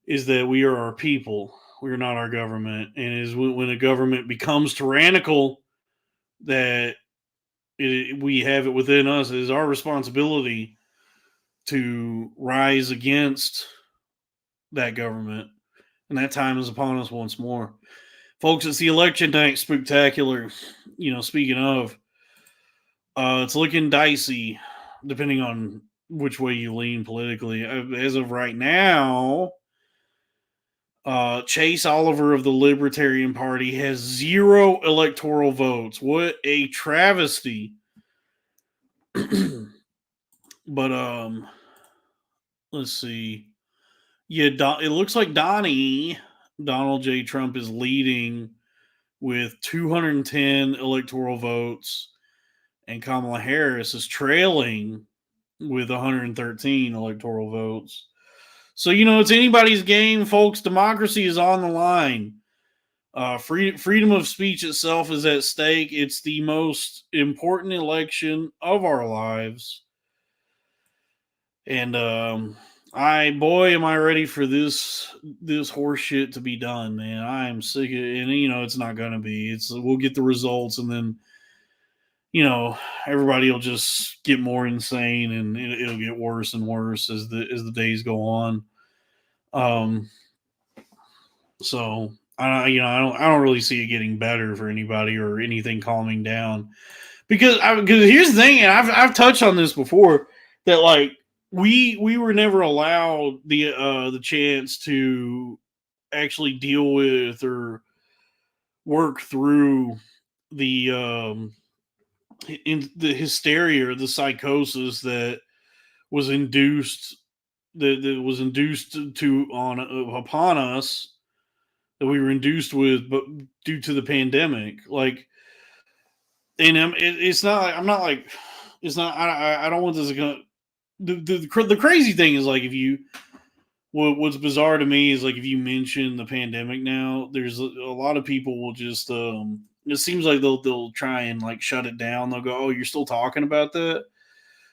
is that we are our people. We are not our government, and is when a government becomes tyrannical, that we have it within us. It is our responsibility to rise against that government, and that time is upon us once more. Folks, it's the election night spooktacular. Speaking of, it's looking dicey, depending on which way you lean politically. As of right now, Chase Oliver of the Libertarian Party has 0 electoral votes. What a travesty! But let's see. Yeah, it looks like Donald J. Trump is leading with 210 electoral votes, and Kamala Harris is trailing with 113 electoral votes. So, it's anybody's game, folks. Democracy is on the line. Freedom of speech itself is at stake. It's the most important election of our lives. And am I ready for this horse shit to be done, man. I am sick of it. And it's not gonna be. We'll get the results, and then everybody will just get more insane, and it'll get worse and worse as the days go on. So I don't really see it getting better for anybody or anything calming down, because here's the thing, and I've touched on this before, that like we were never allowed the chance to actually deal with or work through the in the hysteria or the psychosis that was induced that was induced to on upon us, that we were induced with, but due to the pandemic. Like, and it's not like, I'm not like, it's not, I don't want this to go. The crazy thing is, like, if you, what's bizarre to me is, like, if you mention the pandemic now, there's a lot of people will just it seems like they'll try and like shut it down. They'll go, "Oh, you're still talking about that?"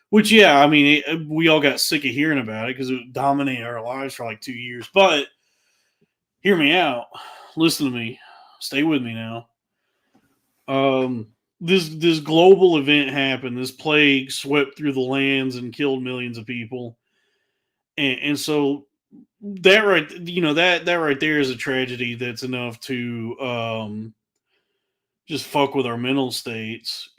Which, yeah, I mean, we all got sick of hearing about it because it dominated our lives for like 2 years. But hear me out, listen to me, stay with me now. This global event happened. This plague swept through the lands and killed millions of people, and so that right, that right there is a tragedy that's enough to just fuck with our mental states.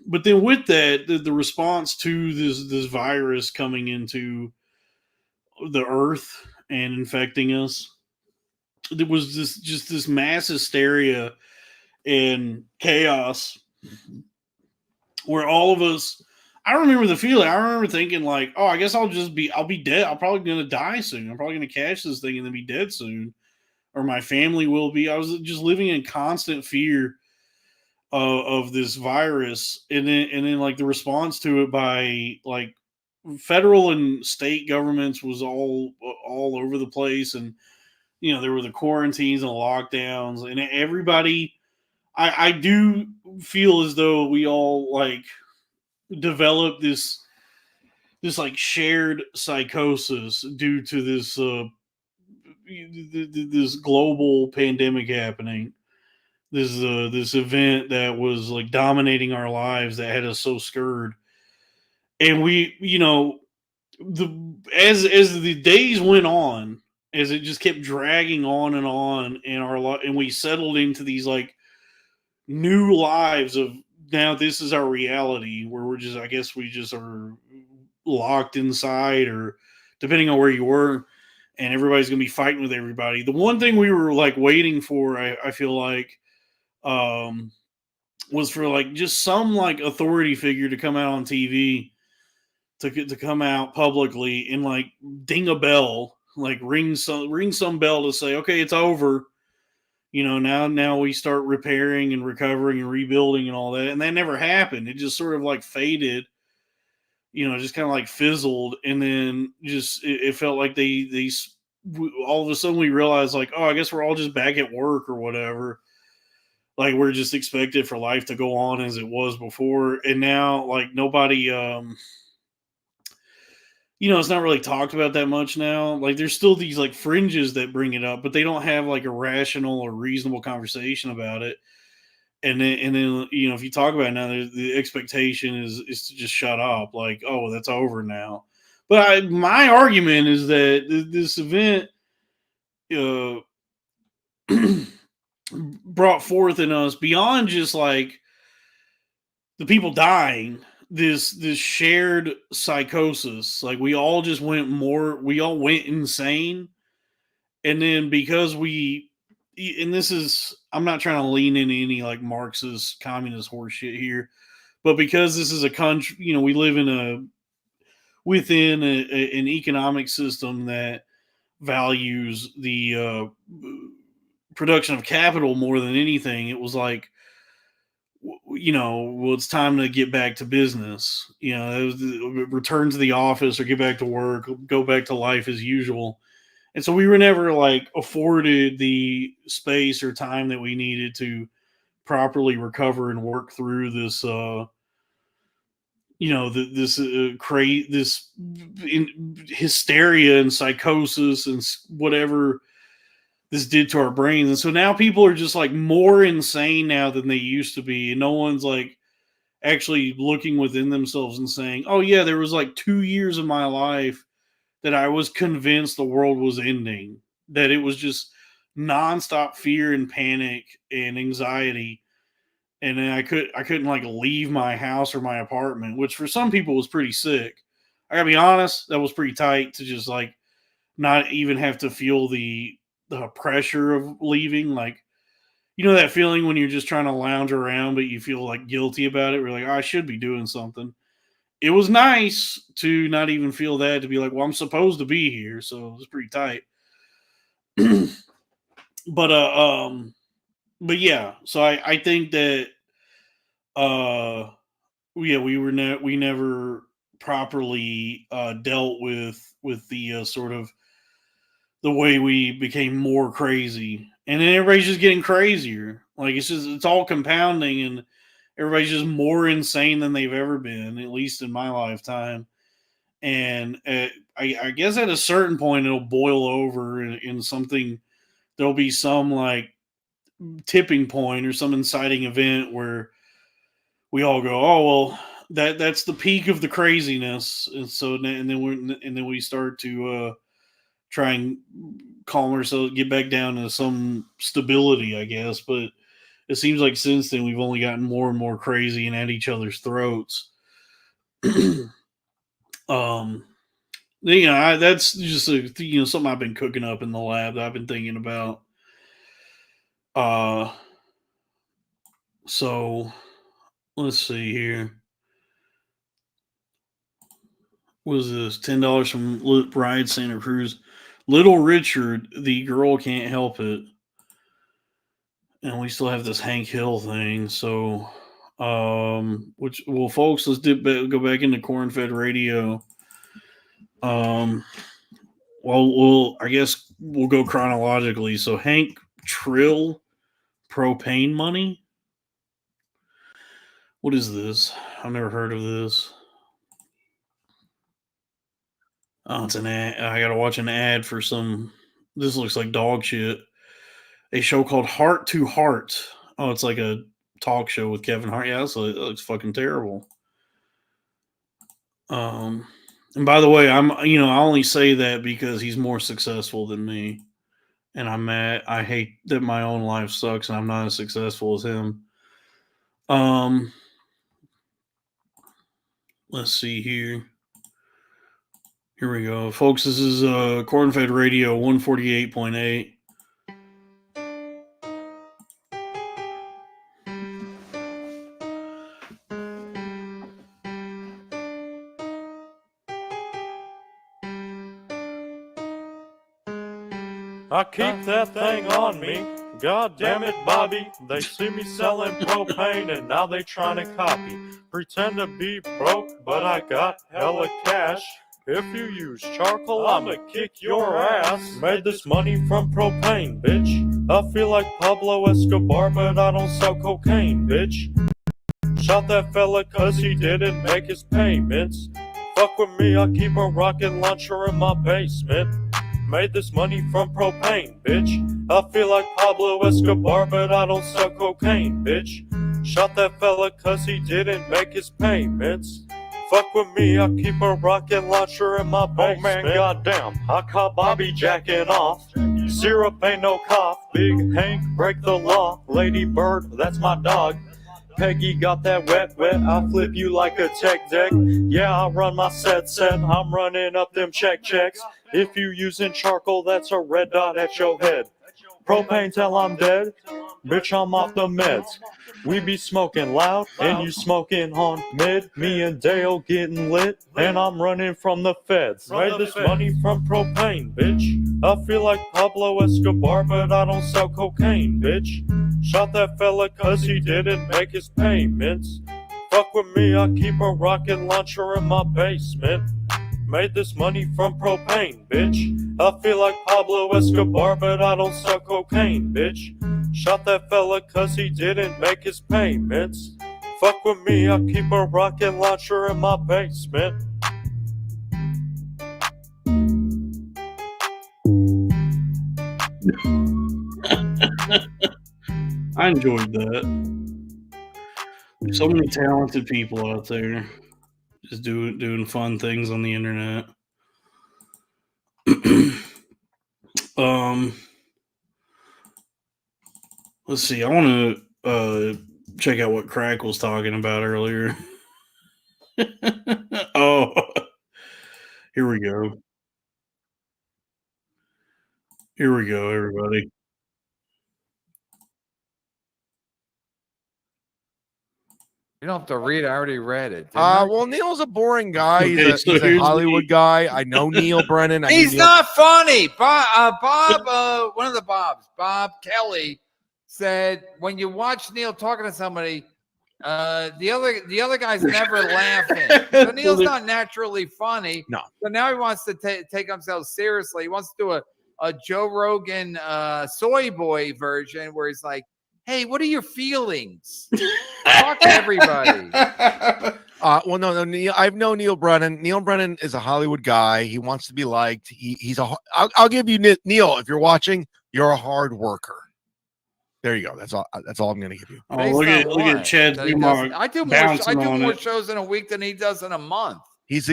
But then with that, the response to this virus coming into the earth and infecting us, there was this mass hysteria and chaos where all of us, I remember the feeling. I remember thinking, like, oh, I guess I'll be dead. I'm probably gonna die soon. I'm probably gonna catch this thing and then be dead soon. Or my family will be. I was just living in constant fear of this virus, and then like the response to it by like federal and state governments was all over the place, and there were the quarantines and the lockdowns, and everybody. I do feel as though we all like developed this like shared psychosis due to this global pandemic happening, this event that was like dominating our lives, that had us so scared. And we, the as the days went on, as it just kept dragging on in our life, and we settled into these like new lives of, now this is our reality, where we're just, I guess we just are locked inside, or depending on where you were, and everybody's gonna be fighting with everybody. The one thing we were like waiting for, I feel like, um was for like just some like authority figure to come out on TV, to come out publicly and like ding a bell, like ring some bell to say, okay, it's over. Now we start repairing and recovering and rebuilding and all that. And that never happened. It just sort of like faded, just kind of like fizzled. And then just, it felt like they all of a sudden we realized, like, oh, I guess we're all just back at work or whatever. Like, we're just expected for life to go on as it was before. And now, like, nobody, it's not really talked about that much now. Like, there's still these like fringes that bring it up, but they don't have like a rational or reasonable conversation about it. And then if you talk about it now, the expectation is to just shut up. Like, oh, that's over now. But my argument is that this event uh, brought forth in us, beyond just like the people dying, this shared psychosis. Like, we all went insane. And then because and this is, I'm not trying to lean into any like Marxist communist horseshit here, but because this is a country, we live within an economic system that values the production of capital more than anything. It was like, well, it's time to get back to business. It was return to the office or get back to work, go back to life as usual. And so we were never like afforded the space or time that we needed to properly recover and work through this, this hysteria and psychosis and whatever this did to our brains. And so now people are just like more insane now than they used to be. And no one's like actually looking within themselves and saying, oh, yeah, there was like 2 years of my life that I was convinced the world was ending, that it was just nonstop fear and panic and anxiety. And then I couldn't like leave my house or my apartment, which for some people was pretty sick. I gotta be honest, that was pretty tight to just like not even have to feel the pressure of leaving. Like, you know that feeling when you're just trying to lounge around, but you feel like guilty about it. We're like, oh, I should be doing something. It was nice to not even feel that, to be like, well, I'm supposed to be here, so it was pretty tight. but but yeah, so I think that uh yeah, we never properly dealt with the sort of the way we became more crazy, and then everybody's just getting crazier. Like, it's all compounding, and everybody's just more insane than they've ever been, at least in my lifetime. And I guess at a certain point it'll boil over in something. There'll be some like tipping point or some inciting event where we all go, oh well, that's the peak of the craziness, and so and then we start to try and calm ourselves, get back down to some stability, I guess. But it seems like since then we've only gotten more and more crazy and at each other's throats. um, that's just something I've been cooking up in the lab that I've been thinking about. Uh, so let's see here. Was this $10 from Ride Santa Cruz? Little Richard, the girl can't help it, and we still have this Hank Hill thing. So, which well, folks, let's go back into Corn Fed Radio. Well, I guess we'll go chronologically. So Hank Trill, propane money. What is this? I've never heard of this. Oh, it's an ad. I gotta watch an ad for some. This looks like dog shit. A show called Heart to Heart. Oh, it's like a talk show with Kevin Hart. Yeah, so it looks fucking terrible. And by the way, I only say that because he's more successful than me, and I'm mad. I hate that my own life sucks, and I'm not as successful as him. Let's see here. Here we go, folks. This is Corn Fed Radio 148.8. I keep that thing on me. God damn it, Bobby. They see me selling propane and now they trying to copy. Pretend to be broke, but I got hella cash. If you use charcoal, I'ma kick your ass. Made this money from propane, bitch. I feel like Pablo Escobar, but I don't sell cocaine, bitch. Shot that fella cause he didn't make his payments. Fuck with me, I keep a rocket launcher in my basement. Made this money from propane, bitch. I feel like Pablo Escobar, but I don't sell cocaine, bitch. Shot that fella cause he didn't make his payments. Fuck with me, I keep a rocket launcher in my basement. Oh man, goddamn, I caught Bobby jacking off. Syrup ain't no cough. Big Hank, break the law. Lady Bird, that's my dog. Peggy got that wet, I'll flip you like a tech deck. Yeah, I run my set, I'm running up them checks. If you using charcoal, that's a red dot at your head. Propane till I'm dead, bitch, I'm off the meds. We be smoking loud, and you smoking on mid. Me and Dale getting lit, and I'm running from the feds. Made this money from propane, bitch. I feel like Pablo Escobar, but I don't sell cocaine, bitch. Shot that fella cause he didn't make his payments. Fuck with me, I keep a rocket launcher in my basement. Made this money from propane, bitch. I feel like Pablo Escobar, but I don't sell cocaine, bitch. Shot that fella cause he didn't make his payments. Fuck with me, I keep a rocket launcher in my basement. I enjoyed that. There's so many talented people out there just doing fun things on the internet. Let's see. I want to check out what Crack was talking about earlier. Oh, here we go. Here we go, everybody. You don't have to read. I already read it. didn't I? Well, Neil's a boring guy. Okay, so He's a here's Hollywood the- guy. I know Neil Brennan. I knew He's Neil- not funny. Bob, one of the Bobs, Bob Kelly, said when you watch Neil talking to somebody, the other guy's never laughing. So Neil's not naturally funny. No. So now he wants to take himself seriously. He wants to do a Joe Rogan soy boy version where he's like, "Hey, what are your feelings? Talk to everybody." Well, no, Neil. I've known Neil Brennan. Neil Brennan is a Hollywood guy. He wants to be liked. He's a. I'll give you Neil. If you're watching, you're a hard worker. There you go. That's all. That's all I'm going to give you. Oh, Based look on at what? Chad That he Zumach does- I do bouncing on more it. shows in a week than he does in a month. He's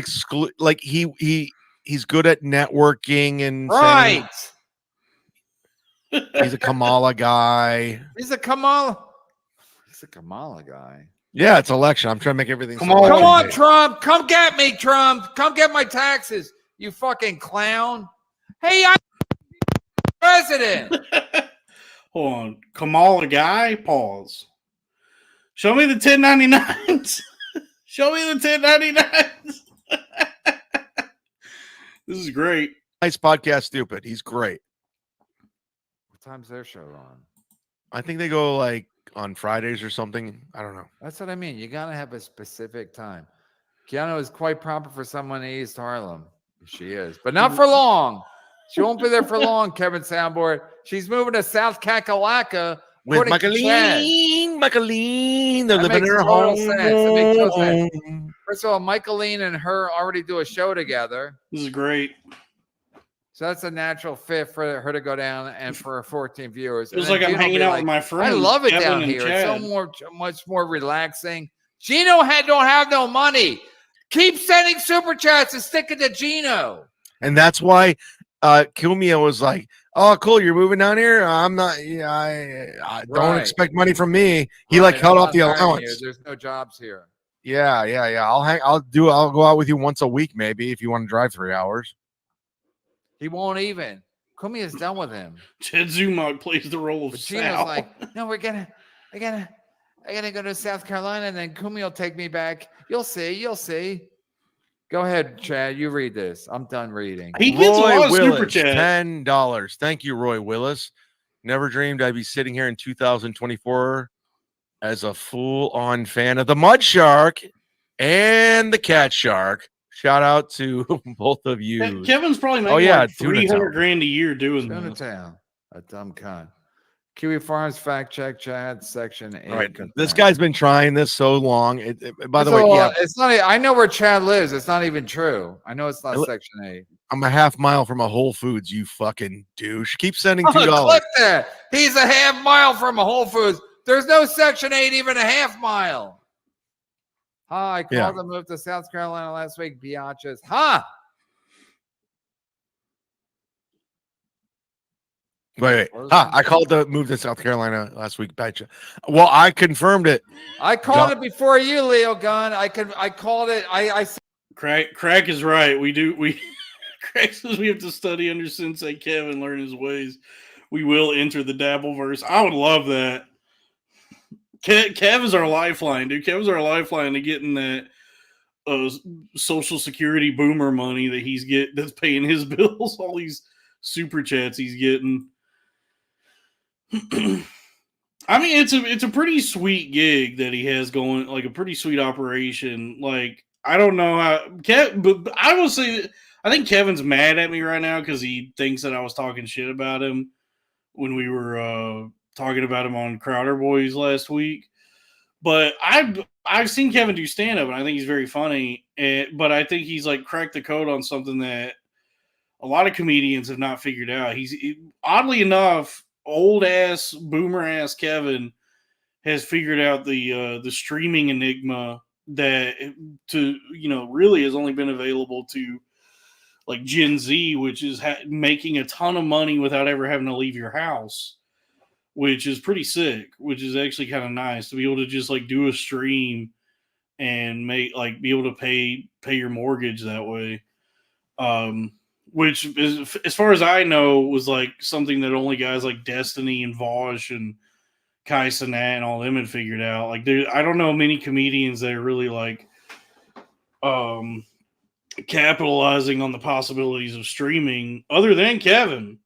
like he's good at networking and saying Right. he's a Kamala guy. He's a Kamala. He's a Kamala guy. Yeah, it's election. I'm trying to make everything. Come so on. Come on, election-based. Trump. Come get me, Trump. Come get my taxes, you fucking clown. Hey, I'm president. Hold on. Kamala guy? Pause. Show me the 1099s. Show me the 1099s. This is great. Nice podcast, stupid. He's great. What time's their show on? I think they go like on Fridays or something. I don't know. That's what I mean. You gotta have a specific time. Keanu is quite proper for someone in East Harlem. She is, but not for long. She won't be there for long, Kevin Soundboard. She's moving to South Kakalaka With according to Chad. Michaeline, they're That living in makes her total home. sense. That makes total sense. First of all, Michaeline and her already do a show together. This is great. So that's a natural fit for her to go down and for her 14 viewers. It was And then like I'm Gino will hanging be out like, with my friends. I love it Kevin down and here. Chad. It's so much more relaxing. Gino don't have no money. Keep sending super chats and stick it to Gino. And that's why Kumio was like, "Oh, cool, you're moving down here. I'm not. Yeah, I don't Right. expect money from me." He Right, like cut I'm off the not hiring you. allowance. There's no jobs here. Yeah. I'll go out with you once a week, maybe, if you want to drive 3 hours. He won't even. Kumi is done with him. Chad Zumach plays the role of But Gino's Sal. like, no, I gotta go to South Carolina, and then Kumi will take me back. You'll see. Go ahead, Chad. You read this. I'm done reading. He gets a lot of super Willis, chat. $10. Thank you, Roy Willis. Never dreamed I'd be sitting here in 2024 as a full-on fan of the Mud Shark and the Cat Shark. Shout out to both of you. Kevin's probably making yeah, like Tuna Town. $300,000 a year doing Tuna this. Town, a dumb cunt. Kiwi Farms fact check, Chad. Section 8. All right, this guy's been trying this so long. By the So, way, yeah, it's not. I know where Chad lives. It's not even true. I know it's not I li- Section 8. I'm a half mile from a Whole Foods. You fucking douche. Keep sending $2. Click that. He's a half mile from a Whole Foods. There's no Section 8 even a half mile. I called Yeah. to move to South Carolina last week. Biatches. Wait. I called to move to South Carolina last week. Betcha. Well, I confirmed it. I called it before you, Leo Gunn. I called it. I Crack is right. We Craig says we have to study under Sensei Kev and learn his ways. We will enter the Dabbleverse. I would love that. Kev is our lifeline, dude. Kev is our lifeline to getting that Social Security boomer money that that's paying his bills. All these super chats he's getting. I mean, it's a pretty sweet gig that he has going, like a pretty sweet operation. Like, I don't know how but I will say that I think Kevin's mad at me right now because he thinks that I was talking shit about him when we were talking about him on Crowder Boys last week. But I've seen Kevin do stand up, and I think he's very funny. But I think he's like cracked the code on something that a lot of comedians have not figured out. Oddly enough, old ass boomer ass Kevin has figured out the streaming enigma that really has only been available to like Gen Z, which is making a ton of money without ever having to leave your house, which is pretty sick, which is actually kind of nice to be able to just like do a stream and be able to pay your mortgage that way. which is, as far as I know, was like something that only guys like Destiny and Vosh and Kai Cenat and all them had figured out. Like, I don't know many comedians that are really like capitalizing on the possibilities of streaming other than Kevin.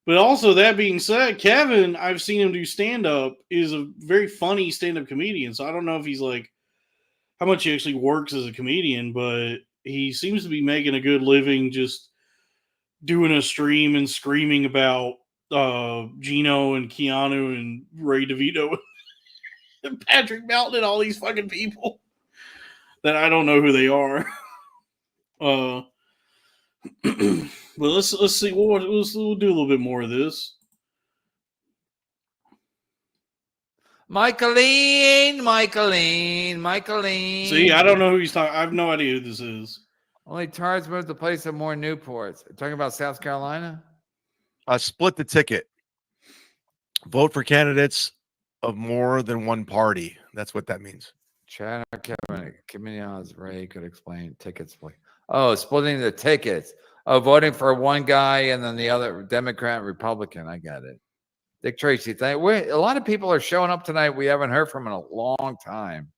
But also, that being said, Kevin, I've seen him do stand up, is a very funny stand up comedian. So I don't know if he's like how much he actually works as a comedian, but he seems to be making a good living just doing a stream and screaming about Gino and Keanu and Ray DeVito and Patrick Melton and all these fucking people that I don't know who they are. But let's see. We'll do a little bit more of this. Michaeline. See, I don't know who he's talking. I have no idea who this is. Only Tars moved to place of more Newports. Talking about South Carolina? Split the ticket. Vote for candidates of more than one party. That's what that means. Chad or Kevin, Kiminians, Ray could explain ticket split. Oh, splitting the tickets. Oh, voting for one guy and then the other Democrat, Republican. I got it. Dick Tracy, a lot of people are showing up tonight we haven't heard from in a long time.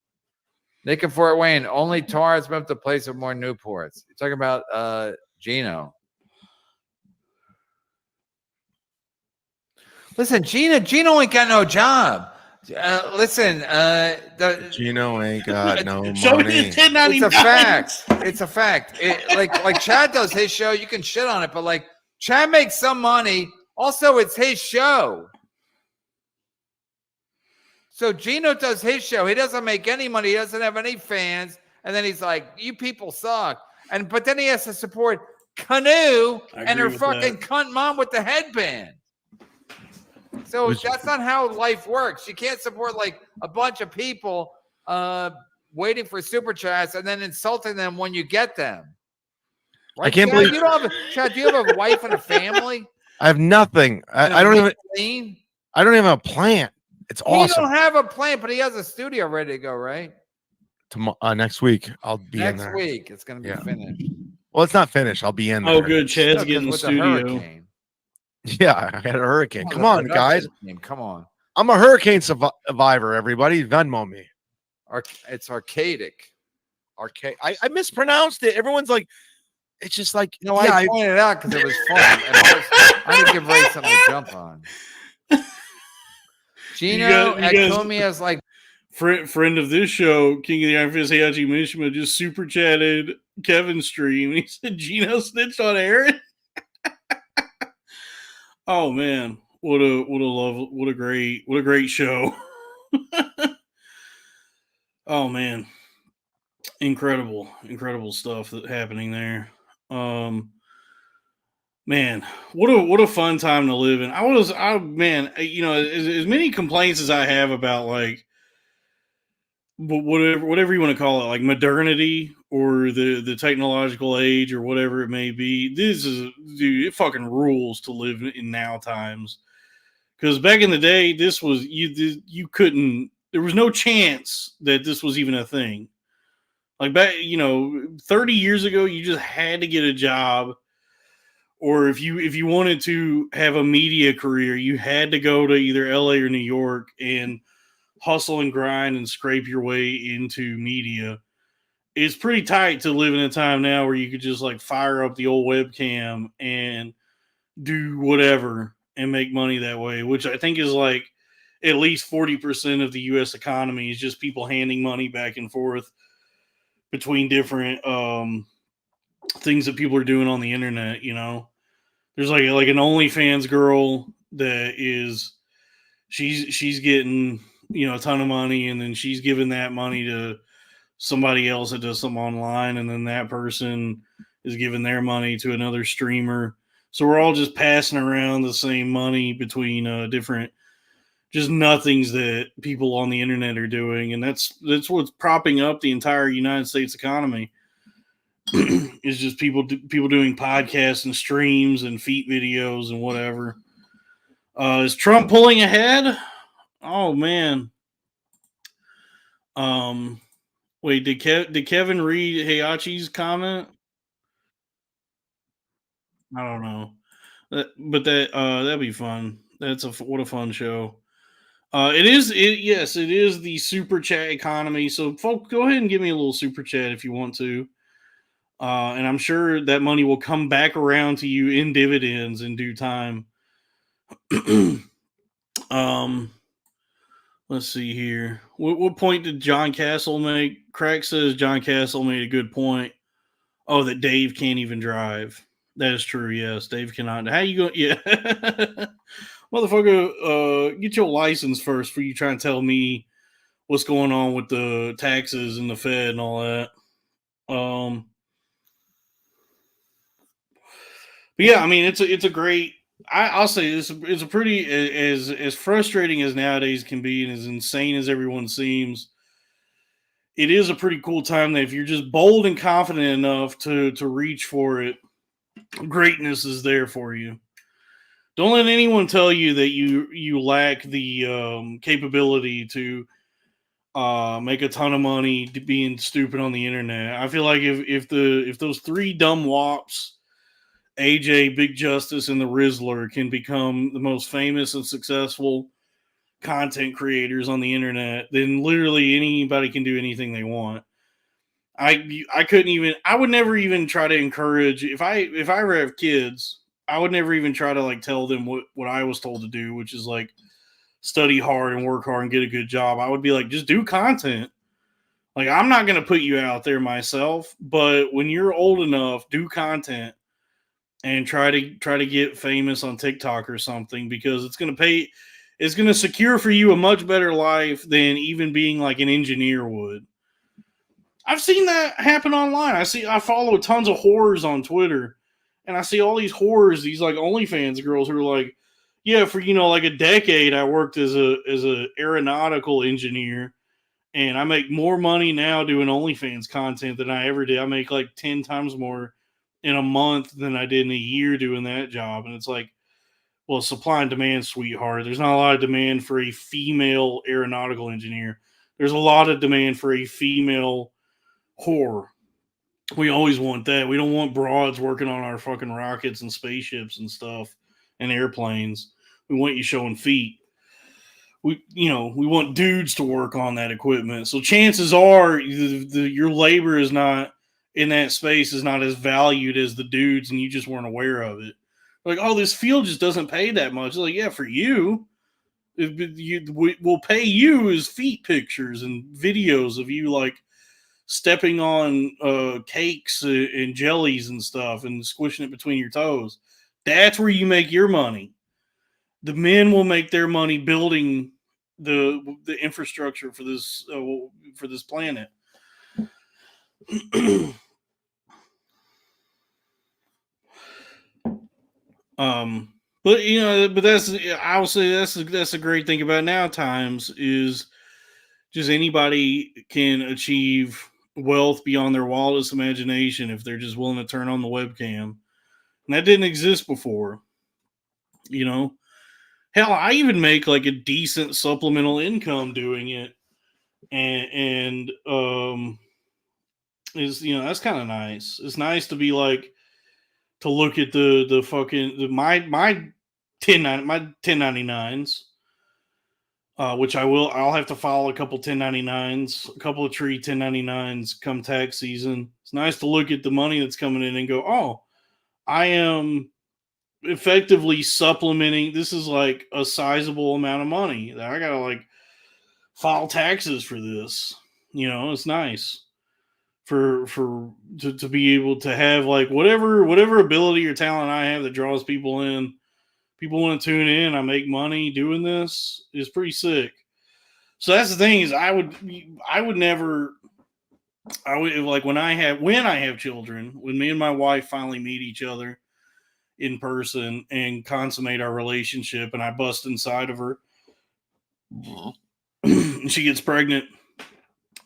Nick and Fort Wayne, only Tars moved to place of more Newports. You're talking about Gino. Listen, Gino ain't got no job. Listen, Gino ain't got no Show me money. his 1099. it's a fact. It's a fact. Like Chad does his show, you can shit on it, but like Chad makes some money. Also, it's his show. So Gino does his show. He doesn't make any money. He doesn't have any fans. And then he's like, "You people suck." But then he has to support Canoe and her fucking cunt mom with the headband. So that's not how life works. You can't support like a bunch of people waiting for super chats and then insulting them when you get them. Right? I can't Chad, believe you don't have Chad. Do you have a wife and a family? I have nothing. I don't even. Clean? I don't even have a plant. It's He awesome. don't have a plan, but he has a studio ready to go. Right? Next week, I'll be in Next there. week, it's going to be finished. Well, it's not finished. I'll be in there. Oh, good. Chad's No, 'cause getting the with studio. hurricane. Yeah, I had a hurricane. Oh, Come the on, guys. production team, come on. I'm a hurricane survivor, everybody. Venmo me. It's archaic. I mispronounced it. Everyone's like, it's just like, No, I pointed it out because it was fun. And I had to give Ray something to jump on. Gino Akumia's like, friend of this show, King of the Iron Fist, Heihachi Mishima, just super chatted Kevin's stream. He said Gino snitched on Aaron. Oh man, what a great show. Oh man, incredible stuff that's happening there. Man, what a fun time to live in. You know, as many complaints as I have about like whatever you want to call it, like modernity or the technological age or whatever it may be. Dude, it fucking rules to live in now times. Because back in the day, this was you couldn't. There was no chance that this was even a thing. Like back, 30 years ago, you just had to get a job, or if you wanted to have a media career, you had to go to either LA or New York and hustle and grind and scrape your way into media. It's pretty tight to live in a time now where you could just like fire up the old webcam and do whatever and make money that way, which I think is like at least 40% of the U.S. economy is just people handing money back and forth between different things that people are doing on the internet. There's like an OnlyFans girl that is she's getting a ton of money, and then she's giving that money to somebody else that does something online, and then that person is giving their money to another streamer. So we're all just passing around the same money between different just nothings that people on the internet are doing, and that's what's propping up the entire United States economy. Is just people doing podcasts and streams and feet videos and whatever. Is Trump pulling ahead? Oh man. Wait, did Kevin read Heihachi's comment? I don't know. But that'd be fun. What a fun show. Yes, it is the super chat economy. So, folks, go ahead and give me a little super chat if you want to, and I'm sure that money will come back around to you in dividends in due time. um, let's see here. What point did John Castle make? Crack says John Castle made a good point. Oh, that Dave can't even drive. That is true. Yes, Dave cannot. How you go? Yeah. Motherfucker, get your license first before you try and tell me what's going on with the taxes and the Fed and all that. But yeah, I mean, it's a great. I'll say this is a pretty as frustrating as nowadays can be, and as insane as everyone seems. It is a pretty cool time that if you're just bold and confident enough to reach for it, greatness is there for you. Don't let anyone tell you that you lack the capability to make a ton of money being stupid on the internet. I feel like if those three dumb wops, AJ, Big Justice, and the Rizzler, can become the most famous and successful content creators on the internet, then literally anybody can do anything they want. I couldn't even. I would never even try to encourage if I ever have kids. I would never even try to like tell them what I was told to do, which is like study hard and work hard and get a good job. I would be like, just do content. Like, I'm not going to put you out there myself, but when you're old enough, do content and try to get famous on TikTok or something, because it's going to pay. It's going to secure for you a much better life than even being like an engineer would. I've seen that happen online. I follow tons of whores on Twitter, and I see all these whores, these like OnlyFans girls who are like, yeah, for like a decade I worked as a aeronautical engineer, and I make more money now doing OnlyFans content than I ever did. I make like 10 times more in a month than I did in a year doing that job. And it's like, well, supply and demand, sweetheart. There's not a lot of demand for a female aeronautical engineer. There's a lot of demand for a female whore. We always want that. We don't want broads working on our fucking rockets and spaceships and stuff and airplanes. We want you showing feet. We want dudes to work on that equipment. So chances are your labor is not in that space is not as valued as the dudes, and you just weren't aware of it. Like, oh, this field just doesn't pay that much. It's like, yeah, for you, we'll pay you as feet pictures and videos of you like stepping on cakes and jellies and stuff and squishing it between your toes. That's where you make your money. The men will make their money building the infrastructure for this planet. But I will say that's a great thing about now times is just anybody can achieve wealth beyond their wildest imagination if they're just willing to turn on the webcam. And that didn't exist before. Hell, I even make like a decent supplemental income doing it. And is that's kind of nice. It's nice to be like to look at the fucking my 1099s, which I'll have to file a couple 1099s, a couple of tree 1099s come tax season. It's nice to look at the money that's coming in and go, oh, I am effectively supplementing. This is like a sizable amount of money that I gotta like file taxes for this. It's nice to be able to have like whatever ability or talent I have that draws people in. People want to tune in. I make money doing this. Is pretty sick. So that's the thing is I would never. I would like when I have children, when me and my wife finally meet each other in person and consummate our relationship, and I bust inside of her, and she gets pregnant,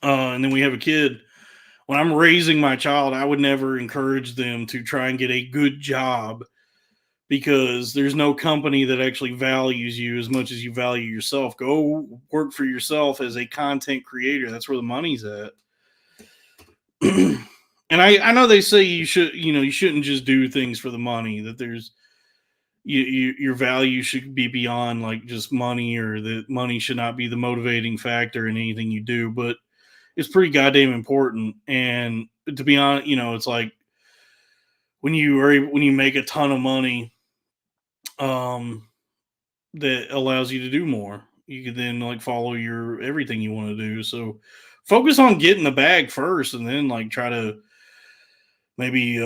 and then we have a kid. When I'm raising my child, I would never encourage them to try and get a good job, because there's no company that actually values you as much as you value yourself. Go work for yourself as a content creator. That's where the money's at. And And I know they say you shouldn't just do things for the money, that there's your value should be beyond like just money, or that money should not be the motivating factor in anything you do, but it's pretty goddamn important. And to be honest, it's like when you make a ton of money, that allows you to do more. You can then like follow your everything you want to do. So focus on getting the bag first, and then like try to maybe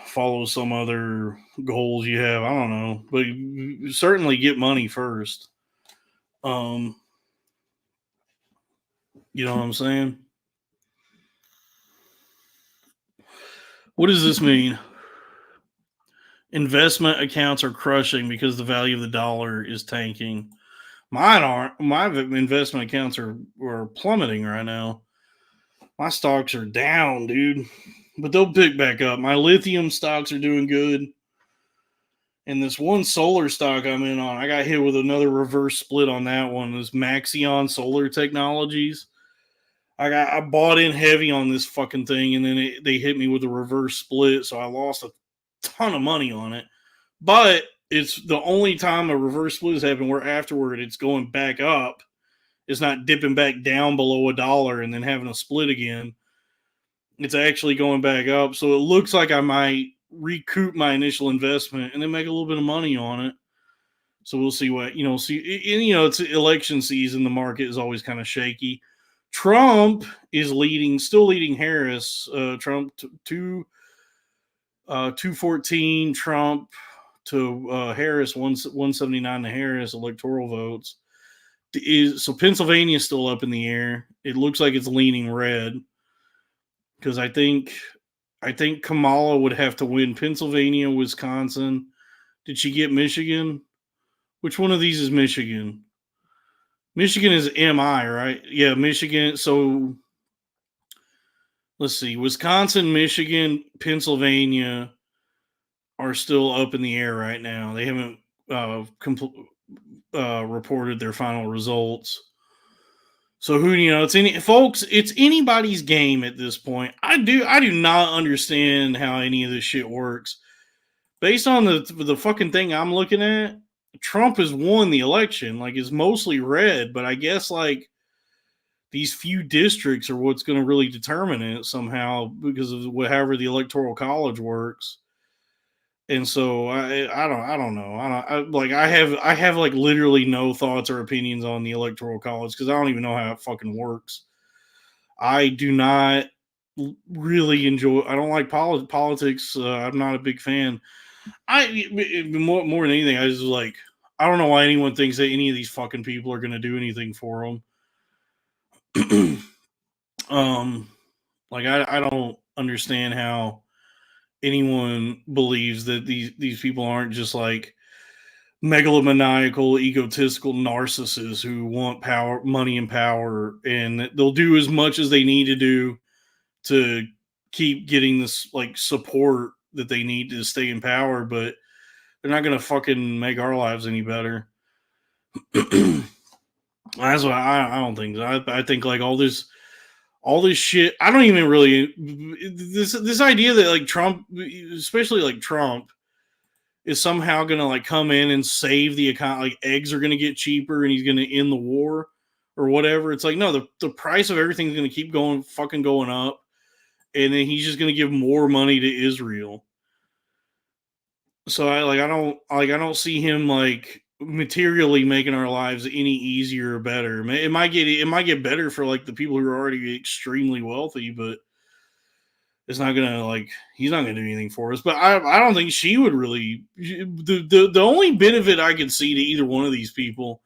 follow some other goals you have. I don't know, but certainly get money first. Um, you know what I'm saying? What does this mean? Investment accounts are crushing because the value of the dollar is tanking. Mine aren't. My investment accounts are plummeting right now. My stocks are down, dude. But they'll pick back up. My lithium stocks are doing good. And this one solar stock I'm in on, I got hit with another reverse split on that one. This Maxion Solar Technologies. I bought in heavy on this fucking thing, and then they hit me with a reverse split, so I lost a ton of money on it. But it's the only time a reverse split has happened where afterward it's going back up. It's not dipping back down below $1 and then having a split again. It's actually going back up. So it looks like I might recoup my initial investment and then make a little bit of money on it. So we'll see what, it's election season. The market is always kind of shaky. Trump is still leading Harris. Trump 214, Trump to Harris 179 to Harris electoral votes. So Pennsylvania is still up in the air. It looks like it's leaning red, because I think Kamala would have to win Pennsylvania, Wisconsin. Did she get Michigan? Which one of these is Michigan? Michigan is MI, right? Yeah, Michigan. So let's see. Wisconsin, Michigan, Pennsylvania are still up in the air right now. They haven't reported their final results. So it's anybody's game at this point. I do not understand how any of this shit works. Based on the fucking thing I'm looking at, Trump has won the election. Like, it's mostly red, but I guess like these few districts are what's going to really determine it somehow, because of however the electoral college works. And so I don't know. I have like literally no thoughts or opinions on the electoral college, because I don't even know how it fucking works. I do not really enjoy. I don't like politics. I'm not a big fan. More than anything, I just like, I don't know why anyone thinks that any of these fucking people are going to do anything for them. Like I don't understand how anyone believes that these people aren't just like megalomaniacal, egotistical narcissists who want power, money, and power, and they'll do as much as they need to do to keep getting this like support that they need to stay in power, but they're not going to fucking make our lives any better. That's why I don't think so. I think like all this shit. I don't even really this idea that like Trump, especially like Trump, is somehow going to like come in and save the economy. Like eggs are going to get cheaper and he's going to end the war or whatever. It's like, no, the price of everything is going to keep going up, and then he's just going to give more money to Israel. So I don't see him like materially making our lives any easier or better. It might get better for like the people who are already extremely wealthy, but it's not gonna like, he's not gonna do anything for us. But I don't think she would really. The only benefit I could see to either one of these people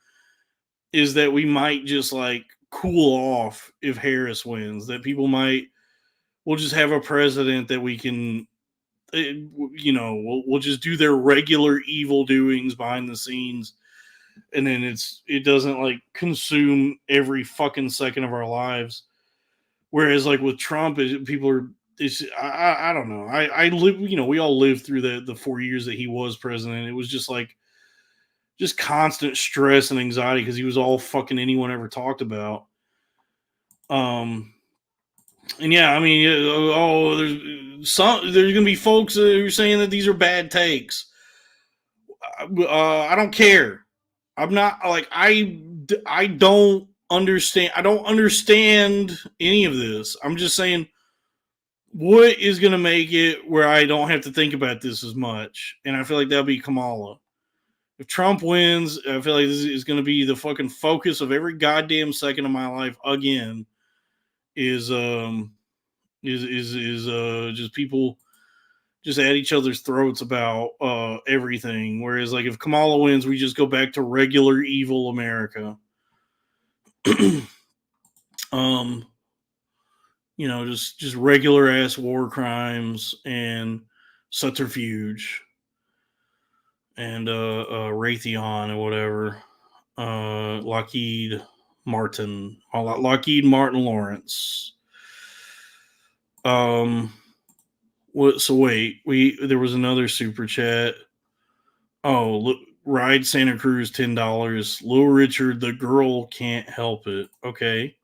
is that we might just like cool off if Harris wins. That we'll just have a president that we can. We'll just do their regular evil doings behind the scenes, and then it doesn't like consume every fucking second of our lives. Whereas like with Trump, people are. I don't know. I live. We all lived through the 4 years that he was president. It was just like constant stress and anxiety because he was all fucking anyone ever talked about. And yeah, I mean, there's gonna be folks who are saying that these are bad takes. I don't care. I'm not like I don't understand. I don't understand any of this. I'm just saying what is going to make it where I don't have to think about this as much, and I feel like that'll be Kamala. If Trump wins, I feel like this is going to be the fucking focus of every goddamn second of my life again. Is just people just at each other's throats about everything. Whereas, like, if Kamala wins, we just go back to regular evil America. Just regular ass war crimes and subterfuge and Raytheon or whatever. Lockheed Martin Lawrence. So wait, there was another super chat. Oh, look, ride Santa Cruz $10. Little Richard, the girl can't help it. Okay.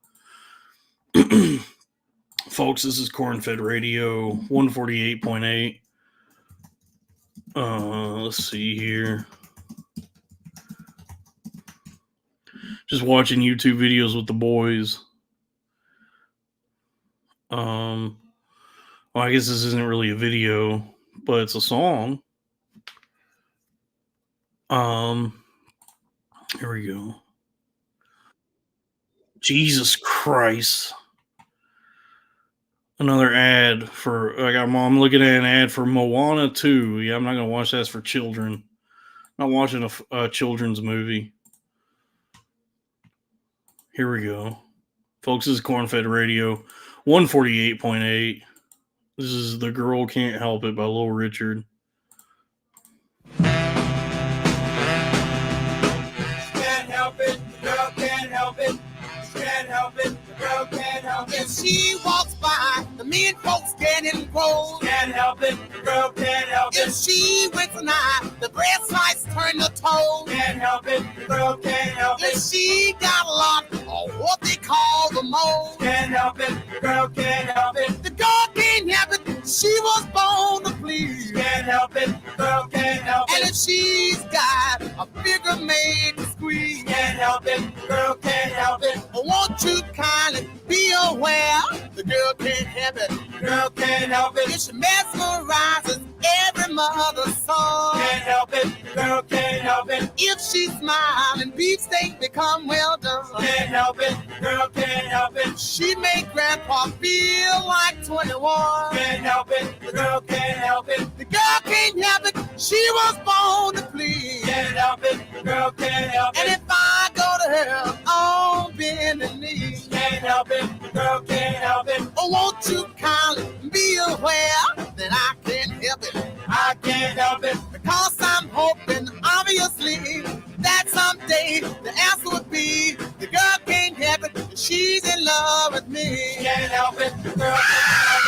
Folks, this is Corn Fed Radio 148.8. Let's see here. Just watching YouTube videos with the boys. Well, I guess this isn't really a video, but it's a song. Here we go. Jesus Christ. Another ad for I'm looking at an ad for Moana 2. Yeah, I'm not gonna watch that. It's for children. I'm not watching a children's movie. Here we go. Folks, this is Corn Fed Radio 148.8. This is The Girl Can't Help It by Little Richard. Can't help it, the girl can't help it. Can't help it, the girl can't help it. If she walks by, the men folks getting cold. Can't help it, the girl can't help If it. she went tonight, the breast lights turn to told. Can't help it, the girl can't help If it. she got a lot of what they call the mold. Can't help it, the girl can't help it. The girl can't help it, she was born to please. Can't help it, the girl can't help And it. if she's got a figure made to squeeze, Can't help it, the girl can't help it. won't you kindly be aware? The girl can't help it. Girl can't help it. If she mesmerizes every mother's son. Can't help it, girl can't help it. If she smile and beefsteak become well done. Can't help it, girl can't help it. She make grandpa feel like 21. Can't help it, the girl can't help it. The girl can't help it, she was born to please. Can't help it, the girl can't help And it. if I go to hell on bending knees, Can't help it, the girl can't help it. won't you kindly be aware that I can't help it? I can't help it. Because I'm hoping, obviously, that someday the answer would be the girl can't help it, she's in love with me. Can't help it, the girl can't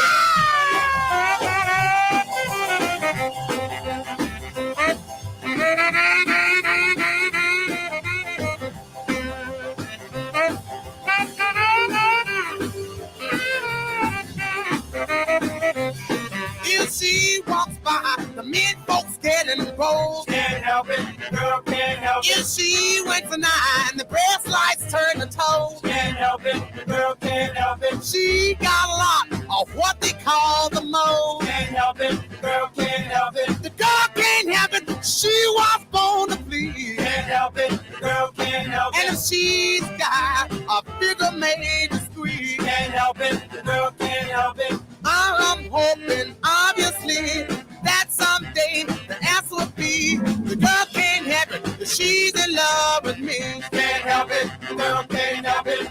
If she walks by, the men folks getting bold. Can't help it, the girl can't help If it. she went tonight and the breast lights turn to told. Can't help it, the girl can't help it. She got a lot of what they call the mold. Can't help it, the girl can't help it. The girl can't help it, she was born to please. Can't help it, the girl can't help And it. if she's got a figure made to squeeze, Can't help it, the girl can't help it. I'm hoping, obviously, that someday the answer will be the girl can't help it, that she's in love with me. Can't help it, the girl can't help it.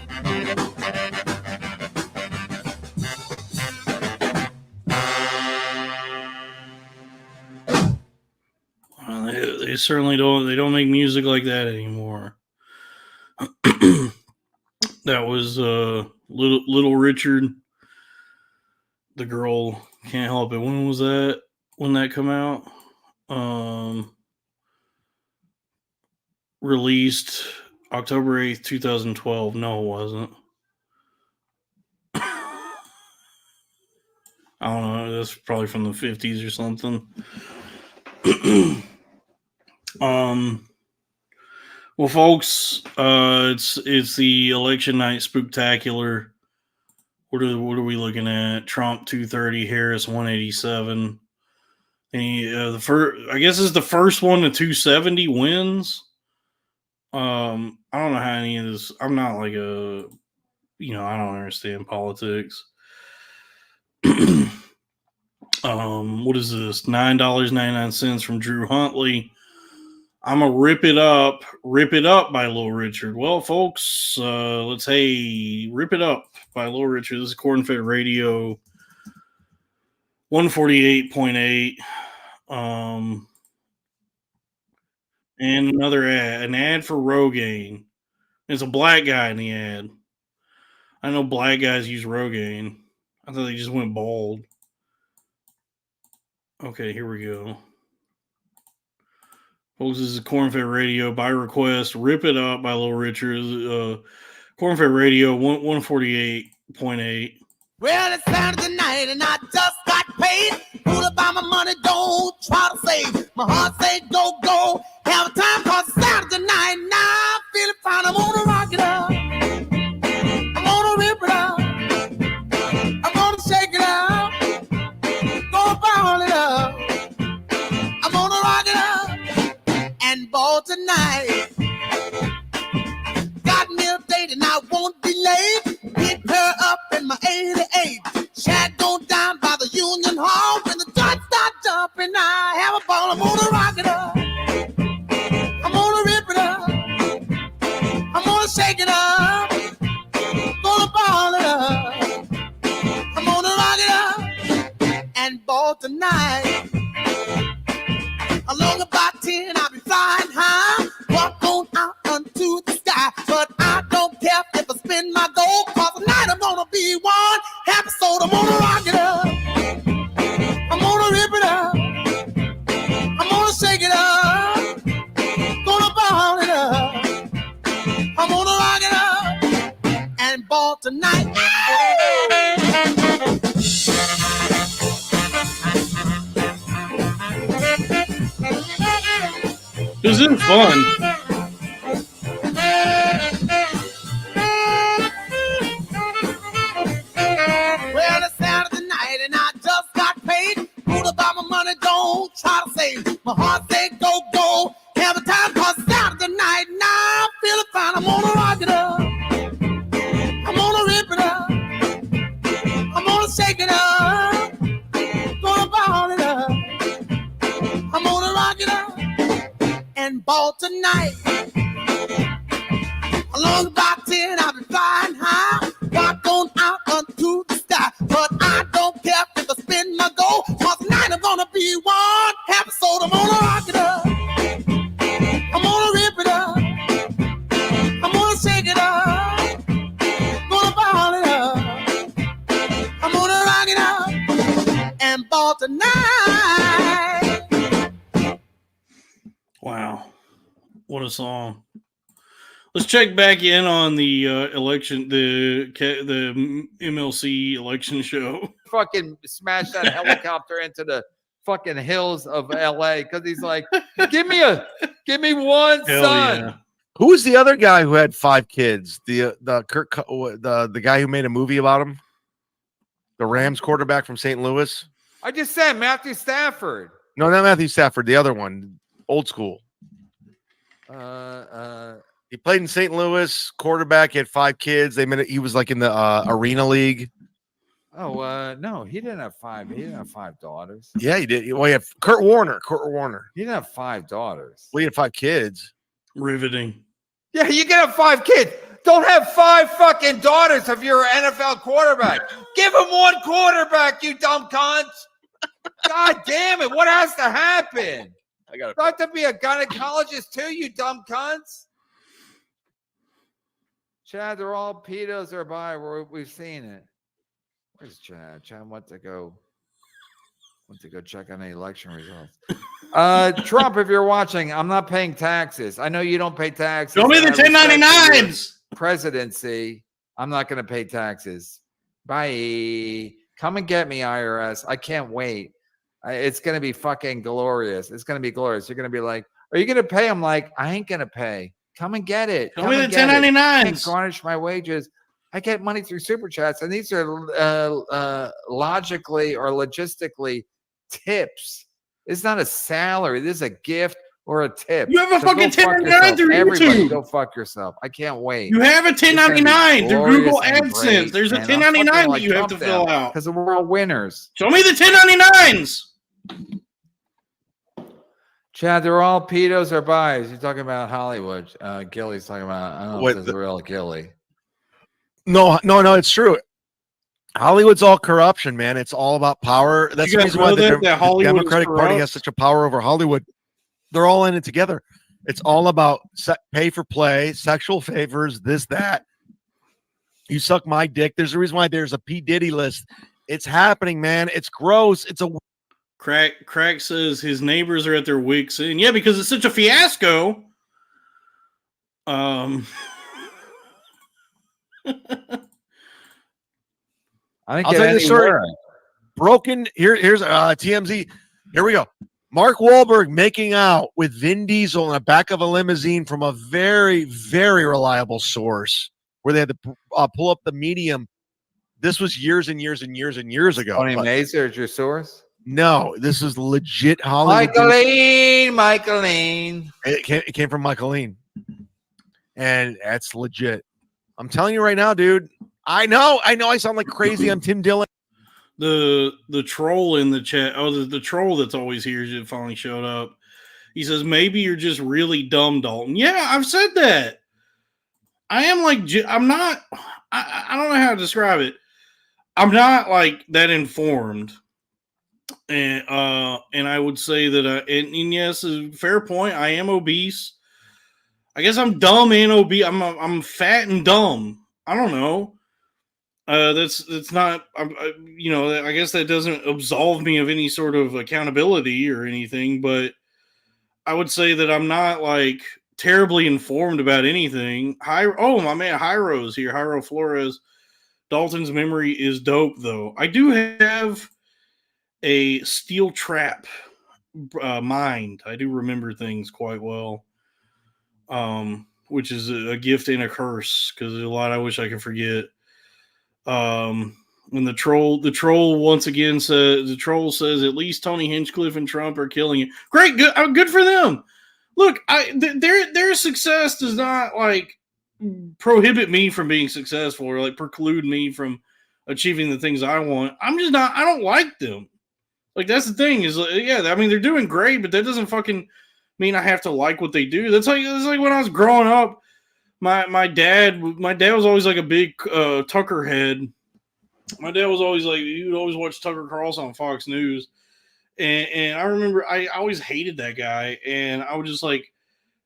They certainly don't. They don't make music like that anymore. That was Little Richard. The Girl Can't Help It. When was that? When that come out? Released October 8th, 2012. No, it wasn't. I don't know. That's probably from the 50s or something. Well, folks, it's the election night spooktacular. What are we looking at? Trump 230, Harris 187. And the first, I guess, is the first one to 270 wins. I don't know how any of this. I'm not like a, I don't understand politics. What is this? $9.99 from Drew Huntley. I'm gonna rip it up by Little Richard. Well, folks, let's rip it up by Little Richard. This is Corn Fed Radio 148.8. And another ad, an ad for Rogaine. There's a black guy in the ad. I know black guys use Rogaine. I thought they just went bald. Okay, here we go. Folks, this is Corn Fed Radio by request. Rip it up by Little Richard. Corn Fed Radio 148.8. Well, it's Saturday night and I just got paid. Fool about my money, don't try to save. My heart say go, go. Have a time cause it's Saturday night. Now I'm feeling fine. I'm gonna rock it up. I'm gonna rip it up. I'm gonna shake it up. Gonna ball it up. I'm gonna rock it up and ball tonight. Got me a date and I won't be late. Pick her up in my 88. Shag go down by the Union Hall. When the dots start jumping, I have a ball. I'm gonna rock it up. I'm gonna rip it up. I'm gonna shake it up. Gonna ball it up. I'm gonna rock it up and ball tonight. Along about 10, I'll be flying high. Walk on out unto the sky. But I don't care if I spin my gold. Cause tonight I'm gonna be one happy soul. I'm gonna rock it up. I'm gonna rip it up. I'm gonna shake it up. Gonna ball it up. I'm gonna rock it up and ball tonight. This is fun. Well, it's Saturday night and I just got paid. Fool about my money, don't try to save. My heart say go, go. Have a time cause it's Saturday night. Now I'm feeling fine. I'm gonna rock it up. I'm gonna rip it up. I'm gonna shake it up. Gonna ball it up. I'm gonna rock it up and ball tonight. Along about 10, I'll be flying high. Walk on out unto the sky. But I don't care if I spin my goal. Cause tonight I'm gonna be one happy soul. I'm gonna rock it up. I'm gonna rip it up. I'm gonna shake it up. Gonna ball it up. I'm gonna rock it up and ball tonight. Wow. What a song. Let's check back in on the election, the MLC election show. Fucking smash that helicopter into the fucking hills of LA because he's like, give me one Hell son. yeah. Who was the other guy who had 5 kids? The guy who made a movie about him? The Rams quarterback from St. Louis? I just said Matthew Stafford. No, not Matthew Stafford. The other one, old school. He played in St. Louis. Quarterback, he had 5 kids. He was like in the Arena League. Oh, no, he didn't have 5. He didn't have 5 daughters. Yeah, he did. Well, he had Kurt Warner. He didn't have 5 daughters. Well, he had 5 kids. Riveting. Yeah, you can have 5 kids. Don't have 5 fucking daughters if you're an NFL quarterback. Give him 1 quarterback, you dumb cunts. God damn it. What has to happen? I got Do I have to be a gynecologist too, you dumb cunts? Chad, they're all pedos or bi. We've seen it. Where's Chad? Chad went to go check on the election results. Trump, if you're watching, I'm not paying taxes. I know you don't pay taxes. Show me the 1099s. Presidency. I'm not going to pay taxes. Bye. Come and get me, IRS. I can't wait. It's going to be fucking glorious. It's going to be glorious. You're going to be like, are you going to pay? I'm like, I ain't going to pay. Come and get it. Show Come me and the get it. 1099s. Can't garnish my wages. I get money through super chats, and these are logically or logistically tips. It's not a salary. This is a gift or a tip. You have a So fucking go fuck 1099 yourself. through Everybody, YouTube. go fuck yourself. I can't wait. You have a It's gonna be 1099 through glorious Google and AdSense. great, There's a and I'm 1099 fucking, that like, you have to pump fill them out. because we're all winners. Show me the 1099s. Chad, they're all pedos or bis. You're talking about Hollywood. Gilly's talking about, I don't know Wait, if it's the real Gilly. No, it's true. Hollywood's all corruption, man. It's all about power. That's You the guys reason why know that the Hollywood is Democratic Party corrupt? has such a power over Hollywood. They're all in it together. It's all about pay for play, sexual favors, this, that. You suck my dick. There's a reason why there's a P. Diddy list. It's happening, man. It's gross. It's a Crack says his neighbors are at their wicks end. Yeah, because it's such a fiasco. I think I'll tell you the story. worse. Broken. Here's TMZ. Here we go. Mark Wahlberg making out with Vin Diesel in the back of a limousine from a very, very reliable source where they had to pull up the medium. This was years and years and years and years ago. Tony but Mazer is your source? no, this is legit Hollywood. Michaeline. It came from Michaeline. And that's legit. I'm telling you right now, dude. I know I sound like crazy. I'm Tim Dillon. The troll in the chat. Oh, the troll that's always here finally showed up. He says, maybe you're just really dumb, Dalton. Yeah, I've said that. I am like, I'm not, I don't know how to describe it. I'm not like that informed. And I would say that, and yes, a fair point. I am obese. I guess I'm dumb and obese. I'm fat and dumb. I don't know. That's not, I guess that doesn't absolve me of any sort of accountability or anything, but I would say that I'm not like terribly informed about anything. My man Hyro's here. Hyro Flores. Dalton's memory is dope, though. I do have a steel trap mind. I do remember things quite well, which is a gift and a curse because there's a lot I wish I could forget. When the troll once again says, at least Tony Hinchcliffe and Trump are killing it. Great, good for them. Look, their success does not like prohibit me from being successful or like preclude me from achieving the things I want. I'm just not. I don't like them. Like that's the thing is, yeah. I mean, they're doing great, but that doesn't fucking mean I have to like what they do. That's like when I was growing up. My dad was always like a big Tucker head. My dad was always like, he would always watch Tucker Carlson on Fox News. And I remember I always hated that guy. And I would just like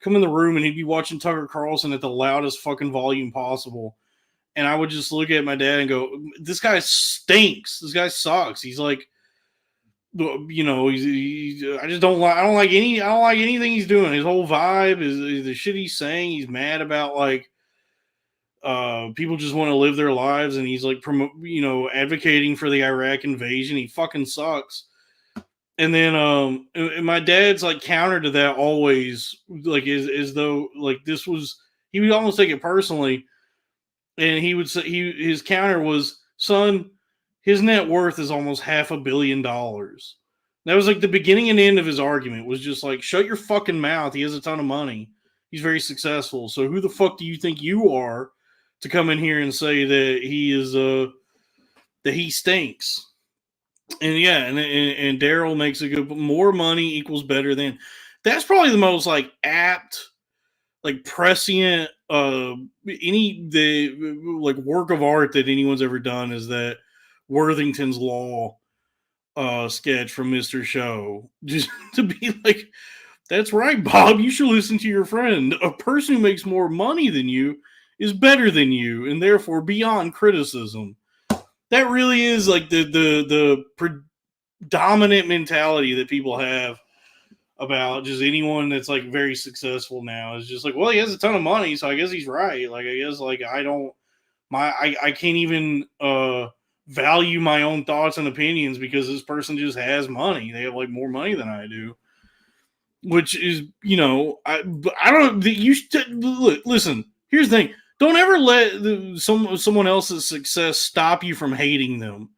come in the room and he'd be watching Tucker Carlson at the loudest fucking volume possible. And I would just look at my dad and go, this guy stinks. This guy sucks. He's like, I just don't like anything he's doing. His whole vibe is the shit he's saying. He's mad about like people just want to live their lives, and he's like advocating for the Iraq invasion. He fucking sucks. And then and my dad's like counter to that always like as though like this was, he would almost take it personally, and he would say his counter was, son, his net worth is almost $500 million. That was like the beginning and end of his argument was just like, shut your fucking mouth. He has a ton of money. He's very successful. So who the fuck do you think you are to come in here and say that he is that he stinks? And yeah, and Daryl makes a good, more money equals better than. That's probably the most like apt, like prescient like work of art that anyone's ever done is that Worthington's Law sketch from Mr. Show. Just to be like, that's right, Bob, you should listen to your friend. A person who makes more money than you is better than you and therefore beyond criticism. That really is like the predominant mentality that people have about just anyone that's like very successful now. Is just like, well, he has a ton of money, so I guess he's right. Like I guess like I can't even value my own thoughts and opinions because this person just has money. They have like more money than I do, which is, you know, I don't. You look. Listen. Here's the thing. Don't ever let someone else's success stop you from hating them.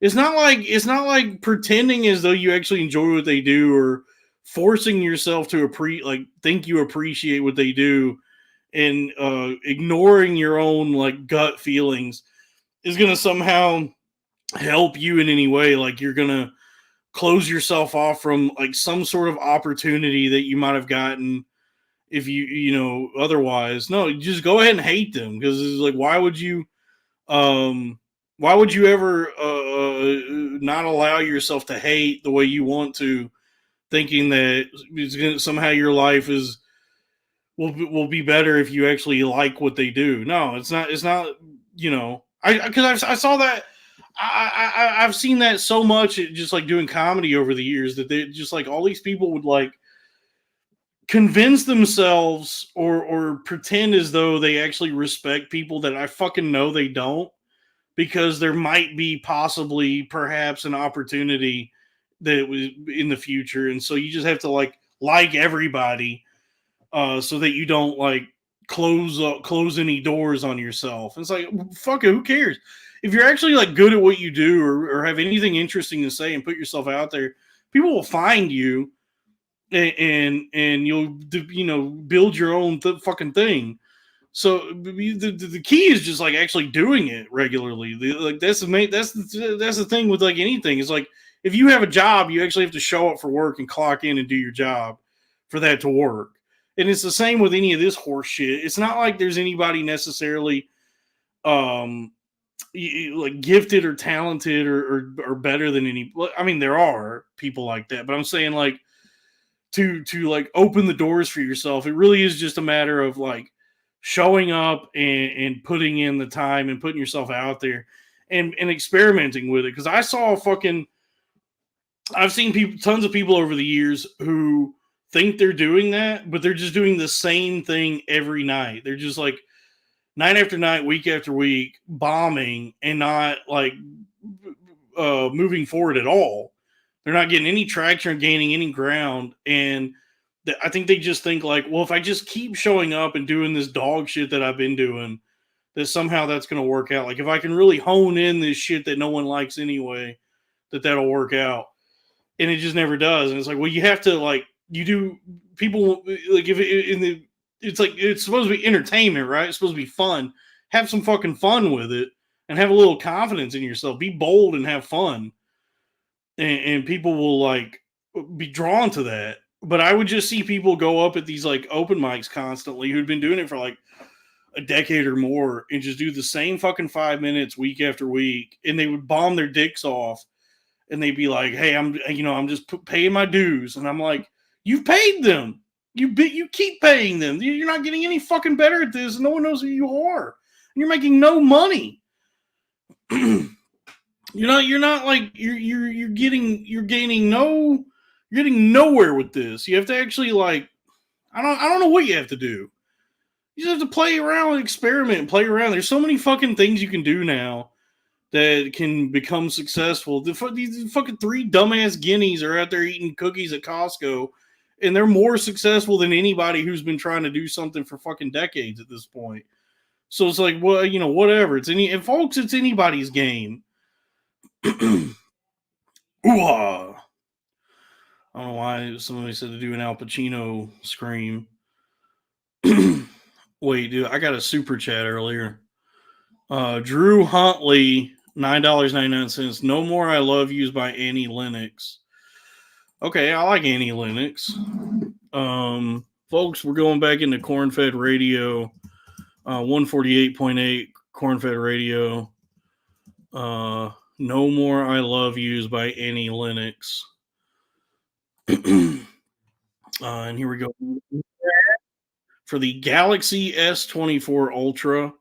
It's not like pretending as though you actually enjoy what they do or forcing yourself to think you appreciate what they do and ignoring your own like gut feelings is going to somehow help you in any way. Like you're going to close yourself off from like some sort of opportunity that you might have gotten if otherwise. No, just go ahead and hate them, because it's like, why would you ever not allow yourself to hate the way you want to, thinking that it's gonna, somehow your life will be better if you actually like what they do? No, it's not. I saw that. I've seen that so much just like doing comedy over the years, that they just like all these people would like convince themselves or pretend as though they actually respect people that I fucking know they don't, because there might be possibly perhaps an opportunity that was in the future. And so you just have to like everybody so that you don't like close any doors on yourself. It's like, fuck it, who cares? If you're actually like good at what you do or have anything interesting to say and put yourself out there, people will find you and you'll build your own fucking thing. So the key is just like actually doing it regularly. That's the thing with like anything. It's like if you have a job, you actually have to show up for work and clock in and do your job for that to work. And it's the same with any of this horse shit. It's not like there's anybody necessarily like gifted or talented or better than any. I mean, there are people like that, but I'm saying like to like open the doors for yourself, it really is just a matter of like showing up and putting in the time and putting yourself out there and experimenting with it. Because I've seen tons of people over the years who think they're doing that, but they're just doing the same thing every night. They're just like night after night, week after week, bombing and not like moving forward at all. They're not getting any traction or gaining any ground. And I think they just think like, well, if I just keep showing up and doing this dog shit that I've been doing, that somehow that's going to work out. Like if I can really hone in this shit that no one likes anyway, that'll work out. And it just never does. And it's like, well, you have to like, you do, people like if it, it's like, it's supposed to be entertainment, right? It's supposed to be fun. Have some fucking fun with it and have a little confidence in yourself. Be bold and have fun. And people will like be drawn to that. But I would just see people go up at these like open mics constantly who'd been doing it for like a decade or more and just do the same fucking 5 minutes week after week. And they would bomb their dicks off and they'd be like, hey, I'm just paying my dues. And I'm like, you've paid them. You keep paying them. You're not getting any fucking better at this. No one knows who you are. And you're making no money. You're getting nowhere with this. You have to actually like, I don't know what you have to do. You just have to play around, experiment, and play around. There's so many fucking things you can do now that can become successful. These fucking 3 dumbass guineas are out there eating cookies at Costco, and they're more successful than anybody who's been trying to do something for fucking decades at this point. So it's like, well, whatever. And folks, it's anybody's game. Ooh-ah. I don't know why somebody said to do an Al Pacino scream. Wait, dude, I got a super chat earlier. Drew Huntley, $9.99. No more I Love Yous by Annie Lennox. Okay, I like Annie Lennox. Folks, we're going back into Corn-Fed Radio, 148.8 Corn-Fed Radio. No More I Love Yous by Annie Lennox. And here we go. For the Galaxy S24 Ultra,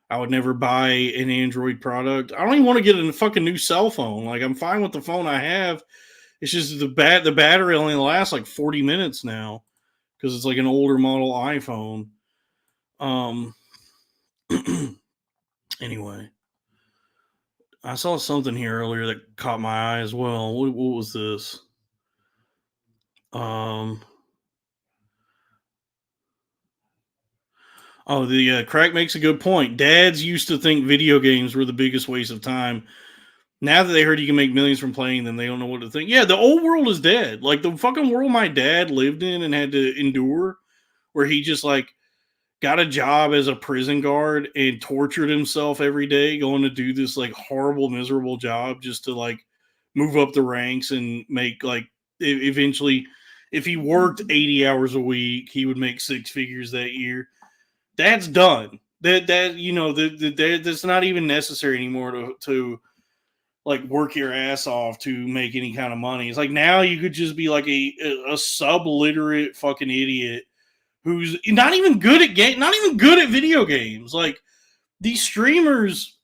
I would never buy an Android product. I don't even want to get a fucking new cell phone. Like, I'm fine with the phone I have. It's just the battery only lasts like 40 minutes now because it's like an older model iPhone. Anyway. I saw something here earlier that caught my eye as well. What was this? Um. Oh, the crack makes a good point. Dads used to think video games were the biggest waste of time. Now that they heard you can make millions from playing them, they don't know what to think. Yeah, the old world is dead. Like the fucking world my dad lived in and had to endure, where he just like got a job as a prison guard and tortured himself every day going to do this like horrible, miserable job just to like move up the ranks and make like eventually, if he worked 80 hours a week, he would make six figures that year. That's done. That you know that's not even necessary anymore to like work your ass off to make any kind of money. It's like now you could just be like a subliterate fucking idiot who's not even good at not even good at video games. Like these streamers,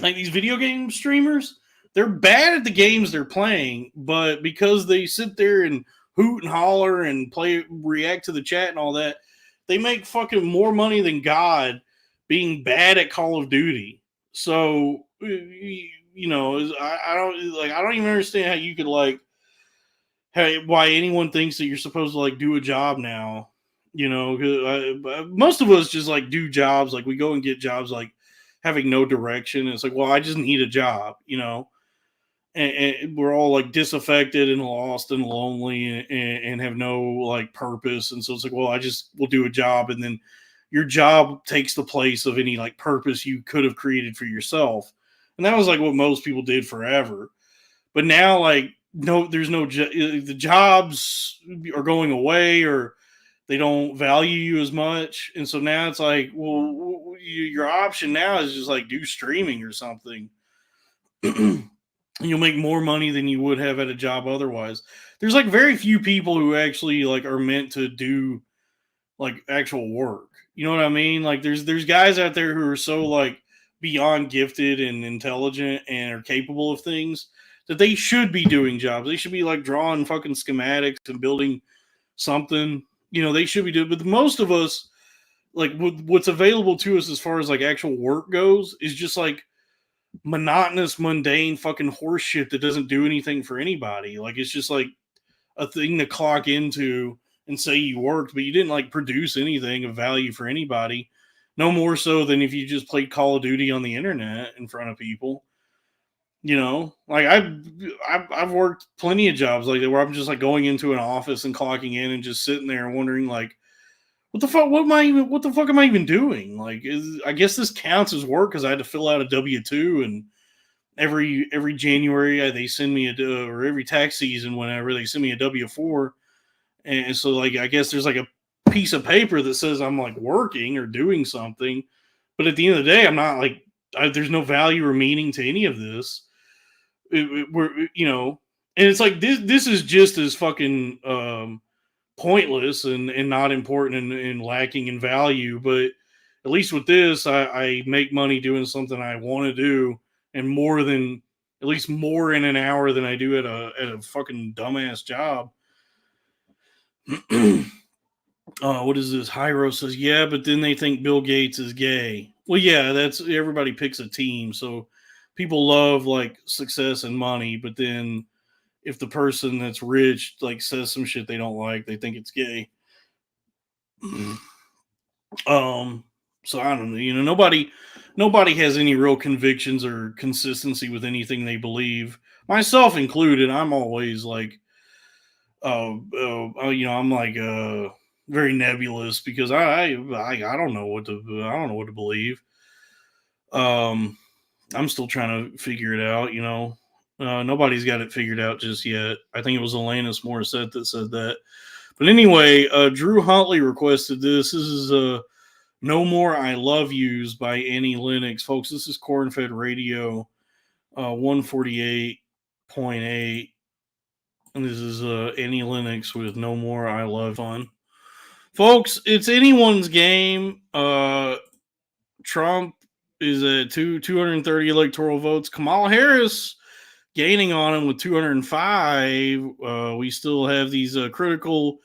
like these video game streamers, they're bad at the games they're playing, but because they sit there and hoot and holler and react to the chat and all that, they make fucking more money than God being bad at Call of Duty. So you know, I don't even understand how you could like why anyone thinks that you're supposed to like do a job now. You know, most of us just like do jobs. Like we go and get jobs like having no direction. It's like, well, I just need a job, you know, and we're all like disaffected and lost and lonely and have no like purpose. And so it's like, well, I just will do a job, and then your job takes the place of any like purpose you could have created for yourself. And that was like what most people did forever. But now, like, no, there's no the jobs are going away, or they don't value you as much, and so now it's like, well, your option now is just like do streaming or something. You'll make more money than you would have at a job otherwise. There's like very few people who actually like are meant to do like actual work. You know what I mean? Like there's guys out there who are so like beyond gifted and intelligent and are capable of things that they should be doing jobs. They should be like drawing fucking schematics and building something. You know, they should be doing. But most of us, like what's available to us as far as like actual work goes, is just like monotonous, mundane fucking horse shit that doesn't do anything for anybody. Like it's just like a thing to clock into and say you worked, but you didn't like produce anything of value for anybody. No more so than if you just played Call of Duty on the internet in front of people. You know, like I've worked plenty of jobs like that where I'm just like going into an office and clocking in and just sitting there and wondering like, what the fuck? What the fuck am I even doing? Like, I guess this counts as work because I had to fill out a W-2, and every January they send me or every tax season whenever they send me a W-4, and so like I guess there's like a piece of paper that says I'm like working or doing something, but at the end of the day I'm not like there's no value or meaning to any of this. We're you know, and it's like this is just as fucking pointless and not important and lacking in value. But at least with this, I make money doing something I want to do, and more than at least more in an hour than I do at a fucking dumbass job. What is this? Hyro says, yeah, but then they think Bill Gates is gay. Well, yeah, that's everybody picks a team. So people love like success and money, but then if the person that's rich like says some shit they don't like, they think it's gay. So I don't know, you know, nobody has any real convictions or consistency with anything they believe, myself included. I'm always like you know, I'm like very nebulous because I don't know what to believe. I'm still trying to figure it out, you know. Nobody's got it figured out just yet. I think it was Alanis Morissette that said that. But anyway, Drew Huntley requested this. This is No More I Love Yous by Annie Lennox. Folks, this is Corn-Fed Radio 148.8. And this is Annie Lennox with No More I Love Fun. Folks, it's anyone's game. Trump is at 230 electoral votes. Kamala Harris gaining on him with 205. We still have these critical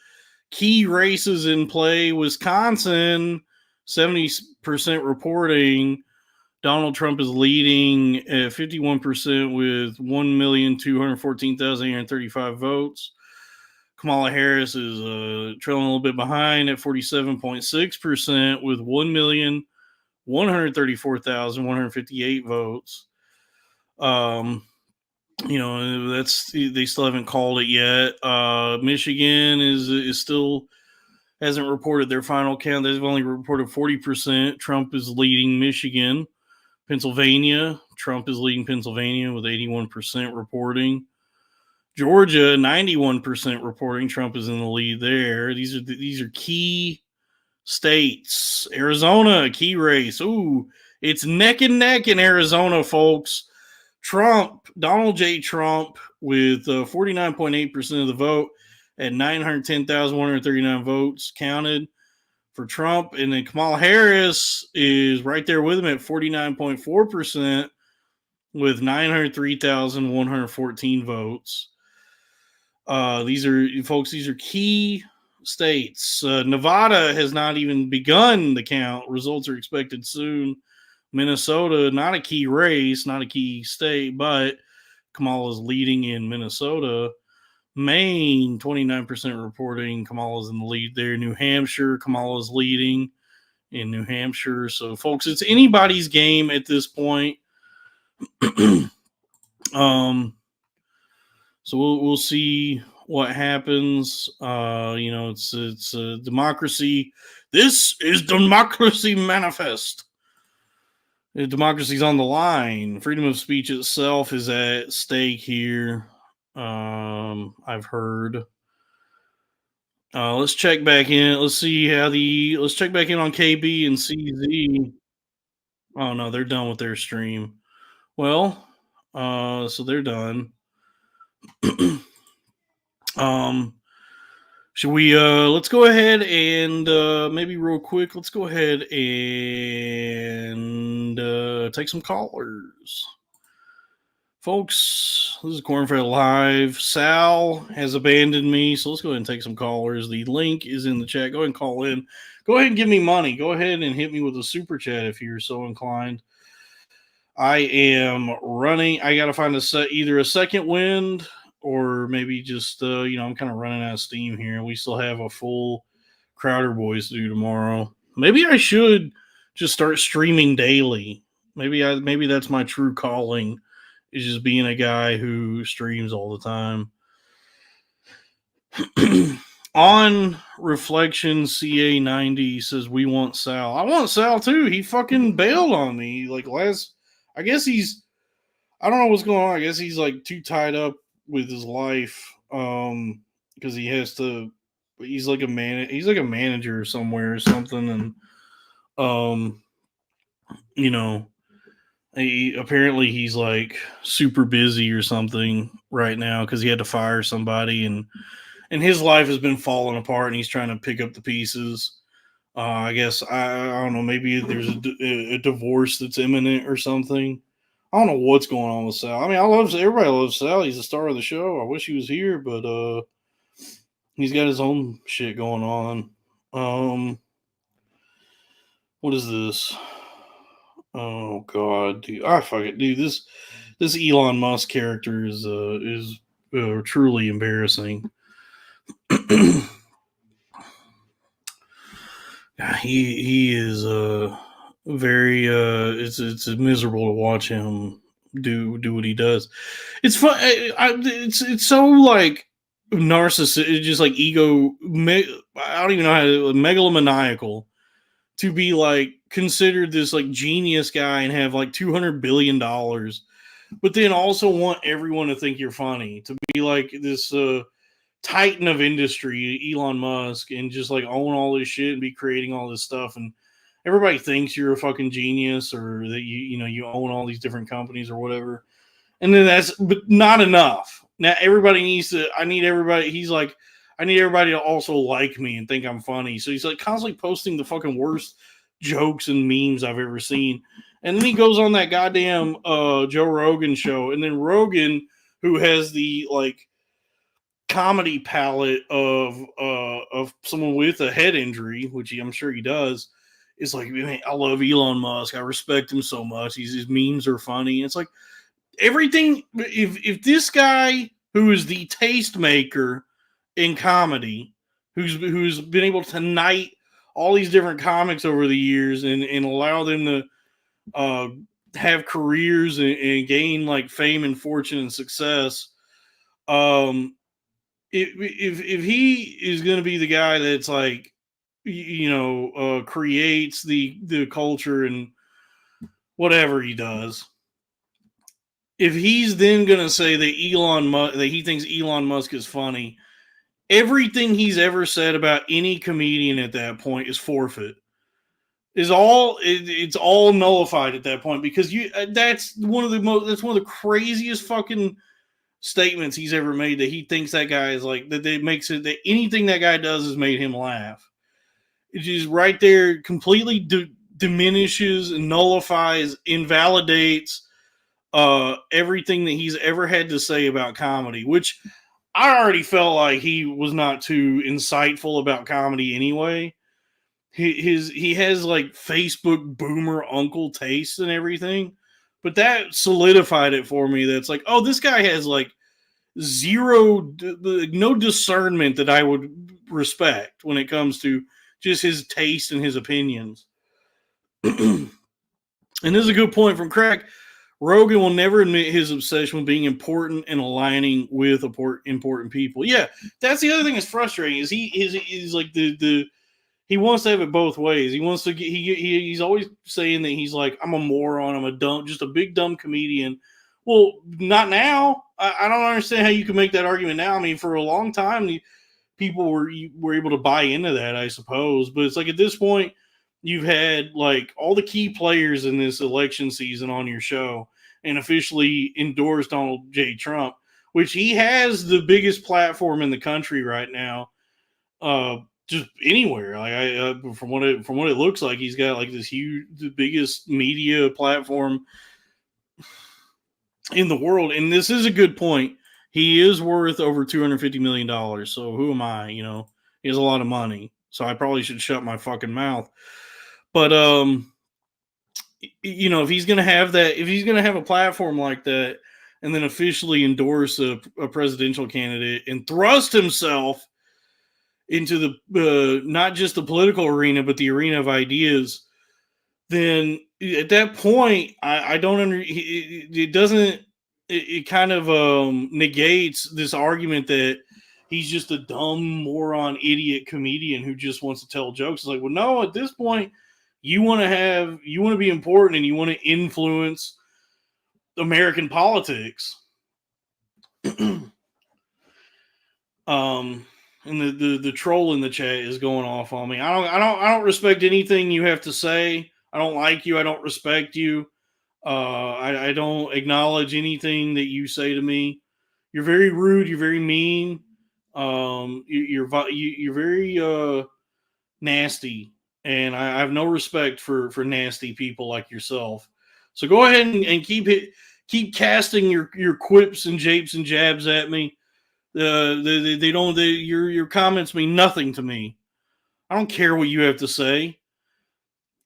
key races in play. Wisconsin, 70% reporting Donald Trump is leading at 51% with 1,214,835 votes. Kamala Harris is trailing a little bit behind at 47.6% with 1,134,158 votes. That's they still haven't called it yet. Michigan is still hasn't reported their final count. They've only reported 40%. Trump is leading Michigan. Pennsylvania, Trump is leading Pennsylvania with 81% reporting. Georgia, 91% reporting. Trump is in the lead there. These are key states. Arizona, a key race. Ooh, it's neck and neck in Arizona, folks. Donald J. Trump, with 49.8% of the vote at 910,139 votes counted for Trump. And then Kamala Harris is right there with him at 49.4% with 903,114 votes. These are key states. Nevada has not even begun the count. Results are expected soon. Minnesota, not a key race, not a key state, but Kamala's leading in Minnesota. Maine, 29% reporting. Kamala's in the lead there. New Hampshire, Kamala's leading in New Hampshire. So, folks, it's anybody's game at this point. So we'll see what happens. It's a democracy. This is Democracy Manifest. Democracy's on the line. Freedom of speech itself is at stake here. I've heard. Let's check back in. Let's check back in on KB and CZ. Oh no, they're done with their stream. Well, so they're done. Should we let's go ahead and maybe real quick, let's go ahead and take some callers. Folks, this is Cornfed Live. Sal has abandoned me, so let's go ahead and take some callers. The link is in the chat. Go ahead and call in. Go ahead and give me money. Go ahead and hit me with a super chat if you're so inclined. I am running. I got to find either a second wind or maybe just, I'm kind of running out of steam here. We still have a full Crowder Boys to do tomorrow. Maybe I should just start streaming daily. Maybe that's my true calling, is just being a guy who streams all the time. On reflection, CA90 says we want Sal. I want Sal too. He fucking bailed on me I guess I don't know what's going on. I guess he's like too tied up with his life because he's like a manager somewhere or something, and apparently he's like super busy or something right now because he had to fire somebody, and his life has been falling apart and he's trying to pick up the pieces. I guess I don't know, maybe there's a divorce that's imminent or something. I don't know what's going on with Sal. I mean, everybody loves Sal. He's the star of the show. I wish he was here, but he's got his own shit going on. What is this? Oh God, dude! Fuck it, dude. This Elon Musk character is truly embarrassing. He is very it's miserable to watch him do what he does. It's fun. It's so like narcissistic, just like ego. I don't even know how to, megalomaniacal to be like considered this like genius guy and have like $200 billion, but then also want everyone to think you're funny, to be like this titan of industry, Elon Musk, and just like own all this shit and be creating all this stuff, and everybody thinks you're a fucking genius or that you own all these different companies or whatever. And then but not enough. Now he's like, I need everybody to also like me and think I'm funny. So he's like constantly posting the fucking worst jokes and memes I've ever seen. And then he goes on that goddamn Joe Rogan show, and then Rogan, who has the like comedy palette of someone with a head injury, which I'm sure he does, it's like, man, I love Elon Musk. I respect him so much. His memes are funny. It's like everything. If this guy who is the tastemaker in comedy, who's been able to knight all these different comics over the years and allow them to have careers and gain like fame and fortune and success, if he is going to be the guy that's like, creates the culture and whatever he does, if he's then going to say that that he thinks Elon Musk is funny, everything he's ever said about any comedian at that point is forfeit. It's all nullified at that point, because that's one of the craziest fucking statements he's ever made, that he thinks that guy is like that makes it that anything that guy does has made him laugh. It just right there completely diminishes, nullifies, invalidates everything that he's ever had to say about comedy, which I already felt like he was not too insightful about comedy anyway. He has like Facebook boomer uncle taste and everything, but that solidified it for me. That's like, oh, this guy has like no discernment that I would respect when it comes to just his taste and his opinions. And this is a good point from Crack. Rogan will never admit his obsession with being important and aligning with important people. Yeah, that's the other thing that's frustrating. Is he's like he wants to have it both ways. He wants to get, he's always saying that he's like, I'm a moron, I'm a dumb, just a big dumb comedian. Well, not now. I don't understand how you can make that argument now. I mean, for a long time, people were able to buy into that, I suppose. But it's like at this point, you've had like all the key players in this election season on your show and officially endorsed Donald J. Trump, which he has the biggest platform in the country right now. Just anywhere, like from what it looks like, he's got like this huge, the biggest media platform in the world. And this is a good point. He is worth over $250 million. So who am I? He has a lot of money. So I probably should shut my fucking mouth. But if he's gonna have a platform like that, and then officially endorse a presidential candidate and thrust himself into the not just the political arena, but the arena of ideas, then at that point, I don't it kind of negates this argument that he's just a dumb moron idiot comedian who just wants to tell jokes. It's like, well, no, at this point, you want to be important and you want to influence American politics. And the troll in the chat is going off on me. I don't respect anything you have to say. I don't like you. I don't respect you. I don't acknowledge anything that you say to me. You're very rude. You're very mean. You're very nasty, and I have no respect for nasty people like yourself. So go ahead and keep casting your quips and japes and jabs at me. Your comments mean nothing to me. I don't care what you have to say.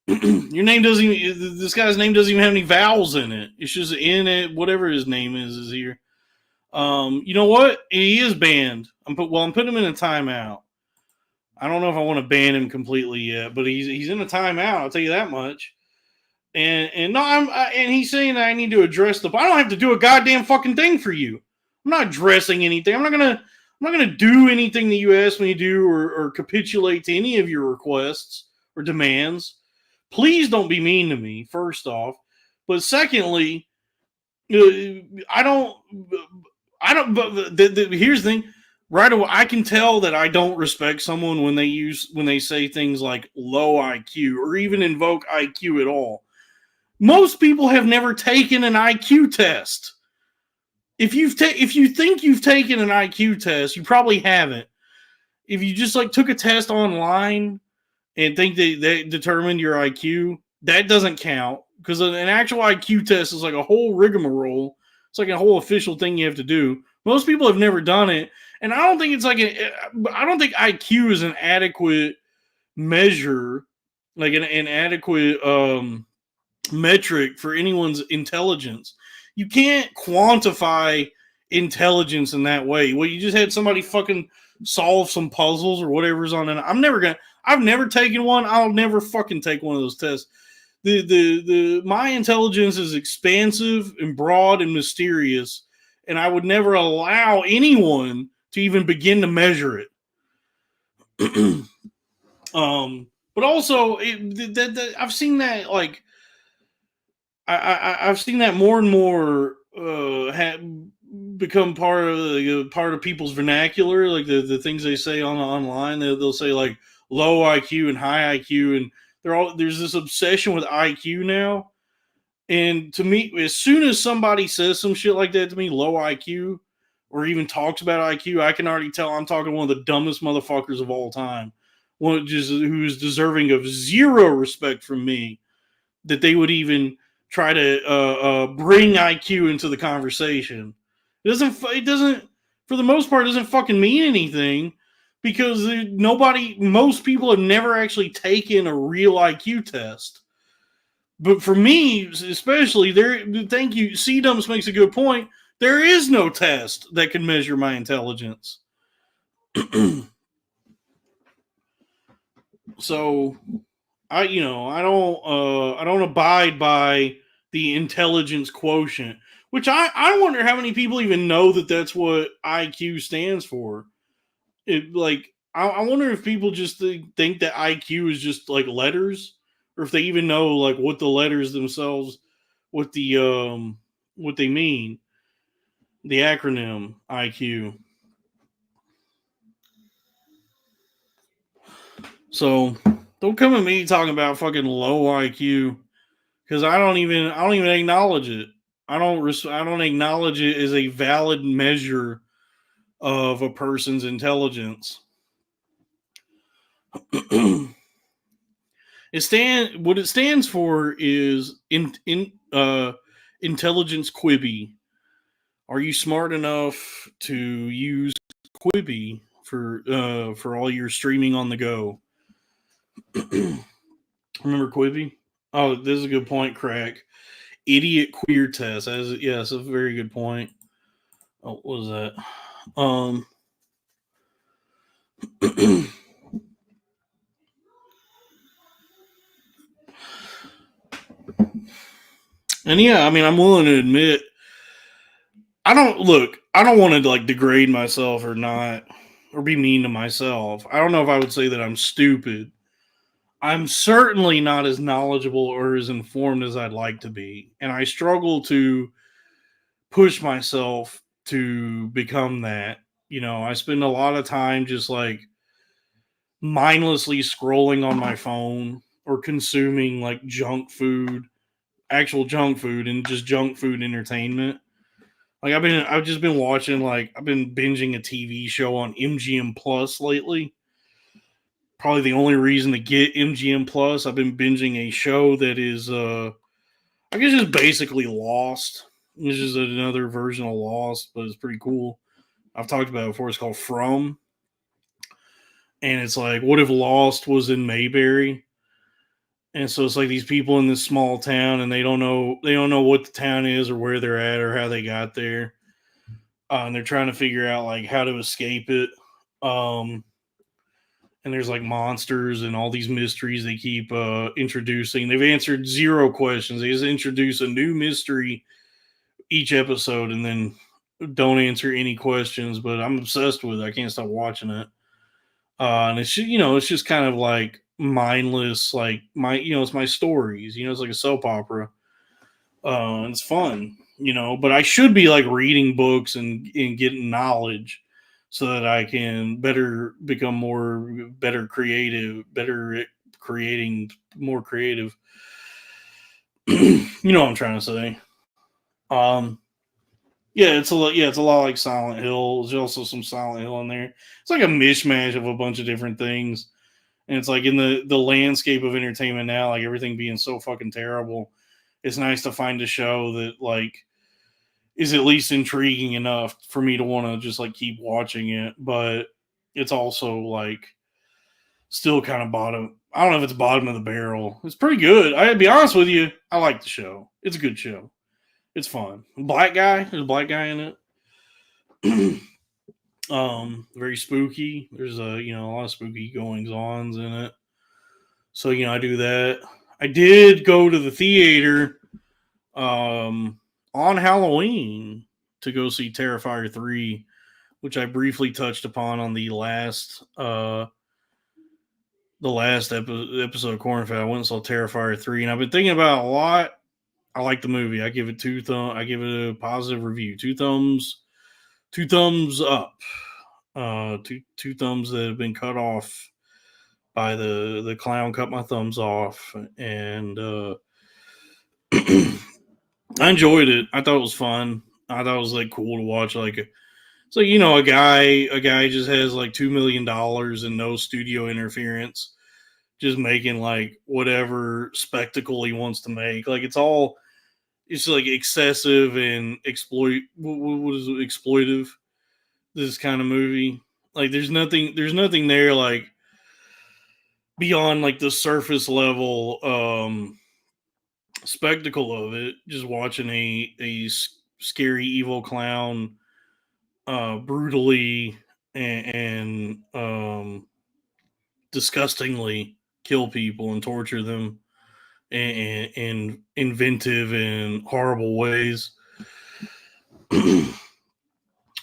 Your name this guy's name doesn't even have any vowels in it. It's just in it, whatever his name is here. You know what? He is banned. I'm putting him in a timeout. I don't know if I want to ban him completely yet, but he's in a timeout. I'll tell you that much. And he's saying that I need to address I don't have to do a goddamn fucking thing for you. I'm not addressing anything. I'm not gonna do anything that you ask me to do or capitulate to any of your requests or demands. Please don't be mean to me, first off. But secondly, I don't. But here's the thing. Right away, I can tell that I don't respect someone when they say things like low IQ or even invoke IQ at all. Most people have never taken an IQ test. If you think you've taken an IQ test, you probably haven't. If you just like took a test online and think they determined your IQ, that doesn't count, because an actual IQ test is like a whole rigmarole. It's like a whole official thing you have to do. Most people have never done it, and I don't think IQ is an adequate measure like an adequate metric for anyone's intelligence. You can't quantify intelligence in that way. Well, you just had somebody fucking solve some puzzles or whatever's on it. I've never taken one. I'll never fucking take one of those tests. My intelligence is expansive and broad and mysterious, and I would never allow anyone to even begin to measure it. But also, I've seen that like I've seen that more and more become part of people's vernacular, like the things they say online. They'll say like low IQ and high IQ, and there's this obsession with IQ now. And to me, as soon as somebody says some shit like that to me, low IQ, or even talks about IQ, I can already tell I'm talking to one of the dumbest motherfuckers of all time. One just who's deserving of zero respect from me, that they would even try to bring IQ into the conversation. It doesn't, for the most part, doesn't fucking mean anything, because most people have never actually taken a real IQ test. But for me, especially, thank you. C Dumps makes a good point. There is no test that can measure my intelligence. So I don't abide by the intelligence quotient, which I wonder how many people even know that that's what IQ stands for. I wonder if people just think that IQ is just like letters, or if they even know like what the letters themselves, what what they mean, the acronym IQ. So don't come at me talking about fucking low IQ, because I don't even acknowledge it. I don't acknowledge it as a valid measure of a person's intelligence. What it stands for is intelligence Quibi. Are you smart enough to use Quibi for all your streaming on the go? Remember Quibi? Oh, this is a good point, Crack. Idiot queer test. Yes, a very good point. Oh, what was that? And yeah, I mean, I'm willing to admit, I don't want to like degrade myself or not, or be mean to myself. I don't know if I would say that I'm stupid. I'm certainly not as knowledgeable or as informed as I'd like to be. And I struggle to push myself to become that. I spend a lot of time just like mindlessly scrolling on my phone or consuming like actual junk food, and just junk food entertainment. Like I've just been watching, like I've been binging a TV show on MGM Plus lately. Probably the only reason to get MGM Plus, I've been binging a show that is I guess just basically Lost. It's just another version of Lost, but it's pretty cool. I've talked about it before. It's called From. And it's like, what if Lost was in Mayberry? And so it's like these people in this small town, and they don't know what the town is or where they're at or how they got there. And they're trying to figure out like how to escape it. And there's like monsters and all these mysteries they keep introducing. They've answered zero questions. They just introduce a new mystery each episode, and then don't answer any questions. But I'm obsessed with it. I can't stop watching it. And it's just kind of like mindless, like it's my stories. It's like a soap opera. And it's fun, but I should be like reading books and getting knowledge, so that I can become better at creating, more creative. You know what I'm trying to say. Yeah, it's a lot like Silent Hill. There's also some Silent Hill in there. It's like a mishmash of a bunch of different things. And it's like in the landscape of entertainment now, like everything being so fucking terrible, it's nice to find a show that like is at least intriguing enough for me to want to just like keep watching it. But it's also like still kind of bottom. I don't know if it's bottom of the barrel. It's pretty good. I'd be honest with you. I like the show. It's a good show. It's fun. Black guy. There's a black guy in it. Very spooky. There's a lot of spooky goings ons in it. So I do that. I did go to the theater on Halloween to go see Terrifier 3, which I briefly touched upon on the last episode of Cornfed. I went and saw Terrifier 3, and I've been thinking about it a lot. I like the movie. I give it I give it a positive review. Two thumbs up. Two thumbs that have been cut off by the clown cut my thumbs off, and I enjoyed it. I thought it was fun. I thought it was like cool to watch. Like, it's like a guy just has like $2 million and no studio interference, just making like whatever spectacle he wants to make. Like it's like excessive and what is it, exploitive. This kind of movie, like there's nothing there like beyond like the surface level spectacle of it. Just watching a scary evil clown brutally and disgustingly kill people and torture them in inventive and horrible ways. But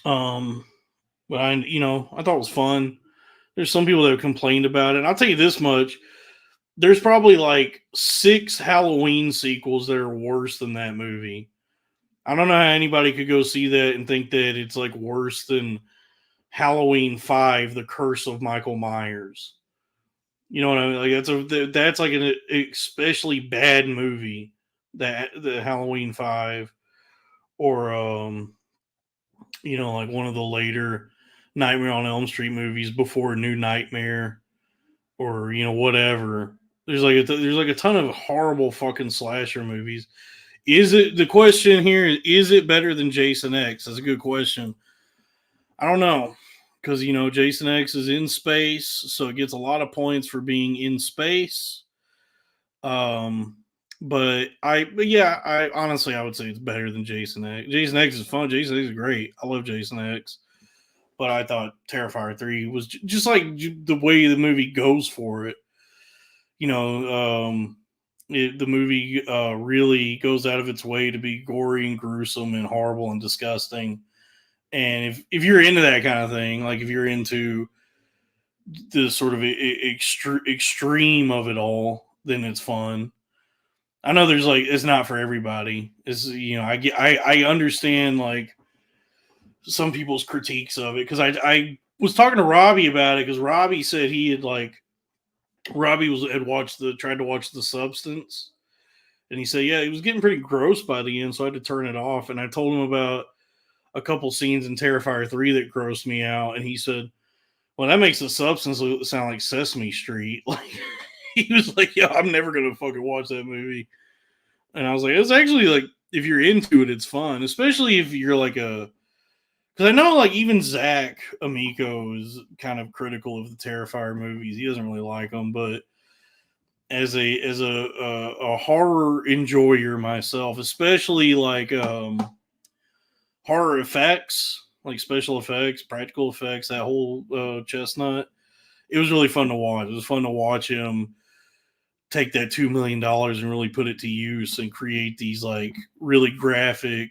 I thought it was fun. There's some people that have complained about it. And I'll tell you this much: there's probably like 6 Halloween sequels that are worse than that movie. I don't know how anybody could go see that and think that it's like worse than Halloween 5: The Curse of Michael Myers. You know what I mean? Like that's like an especially bad movie, that the Halloween 5, or like one of the later Nightmare on Elm Street movies before New Nightmare, or whatever. There's like a ton of horrible fucking slasher movies. The question here is it better than Jason X? That's a good question. I don't know, because Jason X is in space, so it gets a lot of points for being in space. But I honestly I would say it's better than Jason X. Jason X is fun. Jason X is great. I love Jason X. But I thought Terrifier 3 was just like the way the movie goes for it. The movie really goes out of its way to be gory and gruesome and horrible and disgusting. And if you're into that kind of thing, like if you're into the sort of extreme of it all, then it's fun. I know there's like it's not for everybody. It's I understand like some people's critiques of it, because I was talking to Robbie about it, because Robbie said he had tried to watch The Substance, and he said he was getting pretty gross by the end, so I had to turn it off. And I told him about a couple scenes in Terrifier 3 that grossed me out, and he said, "Well, that makes The Substance sound like Sesame Street." Like he was like, "Yeah, I'm never gonna fucking watch that movie." And I was like, "It's actually like if you're into it, it's fun, especially if you're like because I know like even Zach Amico is kind of critical of the Terrifier movies. He doesn't really like them, but as a horror enjoyer myself, especially like horror effects, like special effects, practical effects, that whole chestnut. It was really fun to watch. It was fun to watch him take that $2 million and really put it to use and create these like really graphic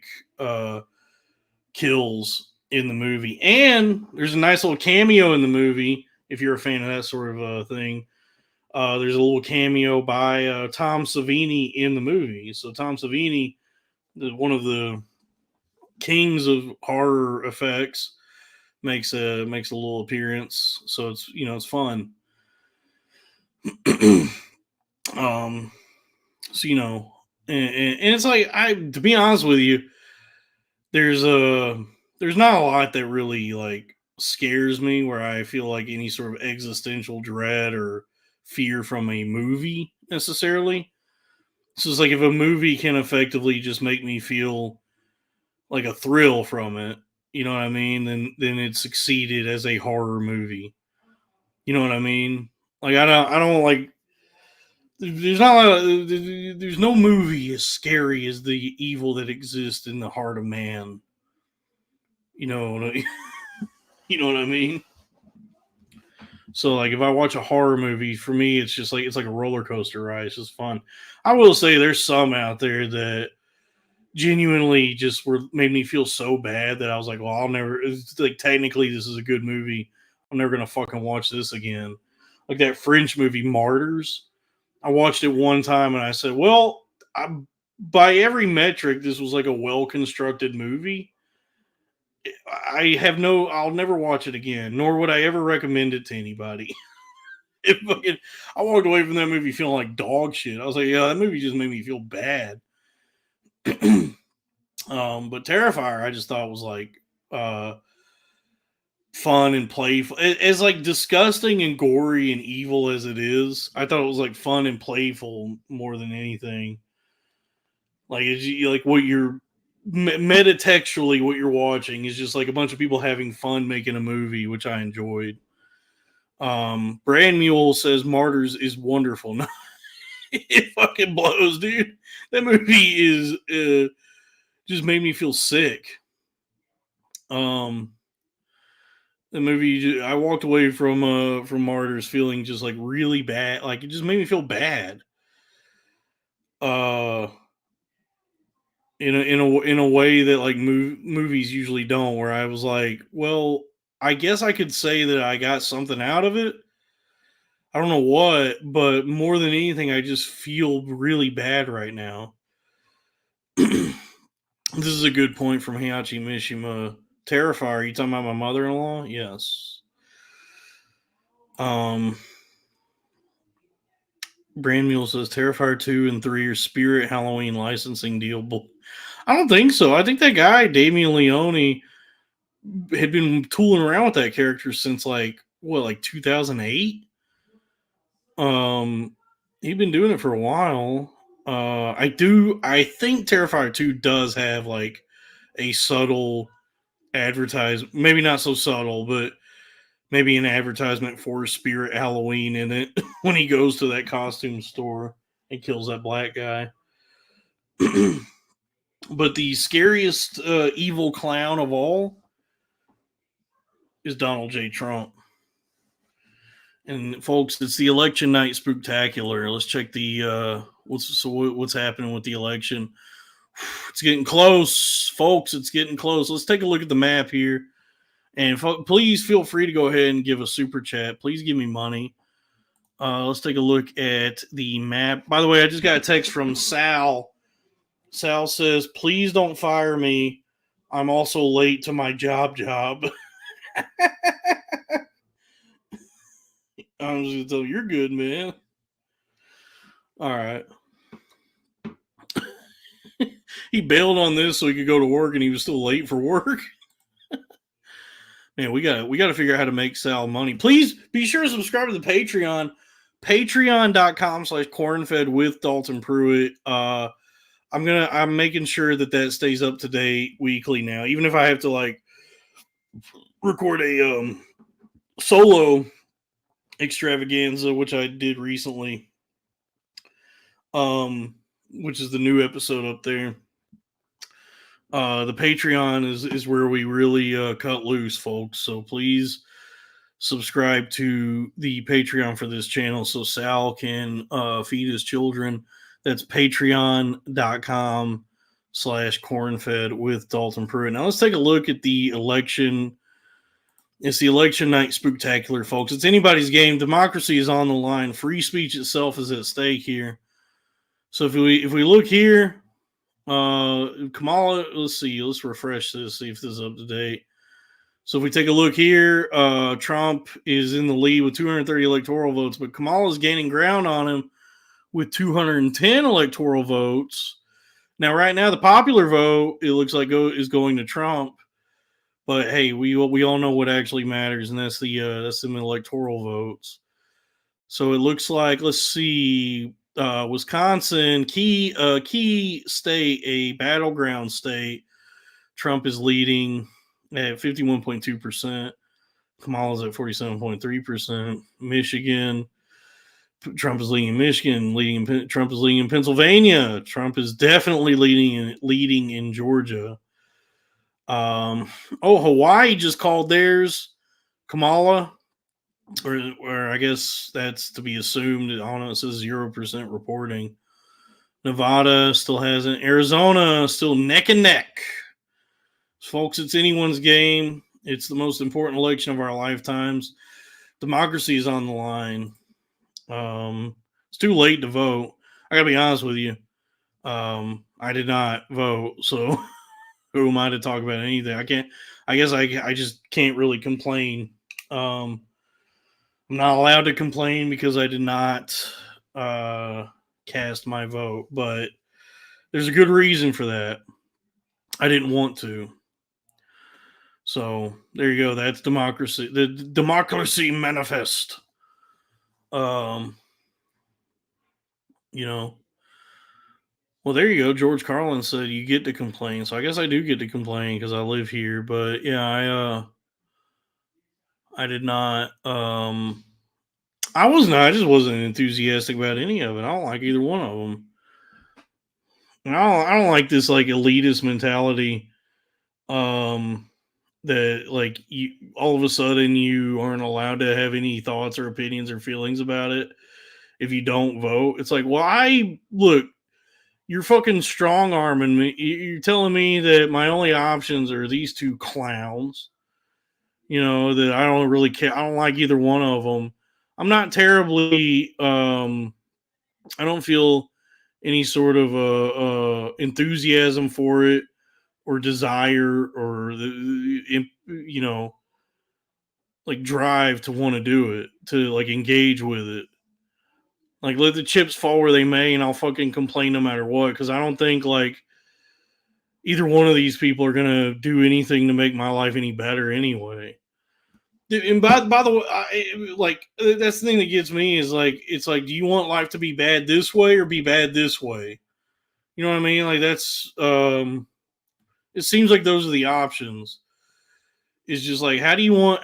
kills in the movie. And there's a nice little cameo in the movie if you're a fan of that sort of thing. There's a little cameo by Tom Savini in the movie. So Tom Savini, one of the kings of horror effects, makes a little appearance. So it's fun. So and it's like, to be honest with you, there's not a lot that really like scares me where I feel like any sort of existential dread or fear from a movie necessarily. So it's like if a movie can effectively just make me feel like a thrill from it, you know what I mean? Then it succeeded as a horror movie. You know what I mean? Like I don't like. There's not a, there's no movie as scary as the evil that exists in the heart of man. You know, you know what I mean. So like if I watch a horror movie, for me it's like a roller coaster ride. It's just fun. I will say there's some out there that genuinely just made me feel so bad that I was like, well, I'll never. It's like technically this is a good movie. I'm never gonna fucking watch this again. Like that French movie Martyrs. I watched it one time and I said, well, by every metric, this was like a well constructed movie. I'll never watch it again, nor would I ever recommend it to anybody. I walked away from that movie feeling like dog shit. I was like, yeah, that movie just made me feel bad. But Terrifier, I just thought was like fun and playful. As like disgusting and gory and evil as it is, I thought it was like fun and playful more than anything. Like it's like what you're metatextually what you're watching is just like a bunch of people having fun making a movie, which I enjoyed. Brand Mule says Martyrs is wonderful. No, it fucking blows, dude. That movie is just made me feel sick. The movie, I walked away from Martyrs feeling just like really bad. Like it just made me feel bad. In a way that like movies usually don't. Where I was like, well, I guess I could say that I got something out of it. I don't know what, but more than anything, I just feel really bad right now. This is a good point from Heihachi Mishima. Terrifier, you talking about my mother-in-law? Yes. Brand Mule says Terrifier 2 and 3 are Spirit Halloween licensing deal. I don't think so. I think that guy, Damien Leone, had been tooling around with that character since like 2008. He'd been doing it for a while. I think Terrifier 2 does have like a subtle maybe not so subtle, but maybe an advertisement for Spirit Halloween in it when he goes to that costume store and kills that black guy. But the scariest evil clown of all is Donald J. Trump. And folks, it's the election night spooktacular. Let's check the what's happening with the election. It's getting close, folks. It's getting close. Let's take a look at the map here. And please feel free to go ahead and give a super chat. Please give me money. Let's take a look at the map. By the way, I just got a text from Sal. Sal says, please don't fire me. I'm also late to my job. I'm just going to tell you, you're good, man. All right. He bailed on this so he could go to work, and he was still late for work. Man, we gotta figure out how to make Sal money. Please be sure to subscribe to the Patreon. Patreon.com/cornfed with Dalton Pruitt. I'm making sure that stays up to date weekly now. Even if I have to like record a solo extravaganza, which I did recently. Which is the new episode up there. The Patreon is where we really cut loose, folks. So please subscribe to the Patreon for this channel so Sal can feed his children. That's patreon.com/cornfed with Dalton Pruitt. Now let's take a look at the election. It's the election night spooktacular, folks. It's anybody's game. Democracy is on the line. Free speech itself is at stake here. So if we look here, Kamala, let's refresh this, see if this is up to date. So if we take a look here, Trump is in the lead with 230 electoral votes, but Kamala is gaining ground on him with 210 electoral votes. Now, right now, the popular vote, it looks like is going to Trump. But hey, we all know what actually matters, and that's the electoral votes. So it looks like, let's see, Wisconsin, key state, a battleground state. Trump is leading at 51.2%. Kamala's at 47.3%. Michigan, Trump is leading in Michigan. Trump is leading in Pennsylvania. Trump is definitely leading in Georgia. Hawaii just called theirs Kamala, or I guess that's to be assumed. I don't know. It says 0% reporting. Nevada still hasn't. Arizona still neck and neck. Folks, it's anyone's game. It's the most important election of our lifetimes. Democracy is on the line. It's too late to vote. I gotta be honest with you. I did not vote, so who am I to talk about anything? I guess I just can't really complain. I'm not allowed to complain because I did not cast my vote, but there's a good reason for that. I didn't want to. So there you go. That's democracy. The democracy manifest. You know. Well, there you go. George Carlin said you get to complain. So I guess I do get to complain because I live here. But yeah, I did not. I was not. I just wasn't enthusiastic about any of it. I don't like either one of them. And I don't like this like elitist mentality. That like you all of a sudden you aren't allowed to have any thoughts or opinions or feelings about it if you don't vote. It's like, well, you're fucking strong arming me. You're telling me that my only options are these two clowns. You know, that I don't really care. I don't like either one of them. I'm not terribly. I don't feel any sort of enthusiasm for it or desire or like drive to want to do it, to like engage with it. Like let the chips fall where they may, and I'll fucking complain no matter what, because I don't think like either one of these people are gonna do anything to make my life any better anyway. And by the way, that's the thing that gets me is like it's like, do you want life to be bad this way or be bad this way? You know what I mean? Like that's it seems like those are the options. It's just like how do you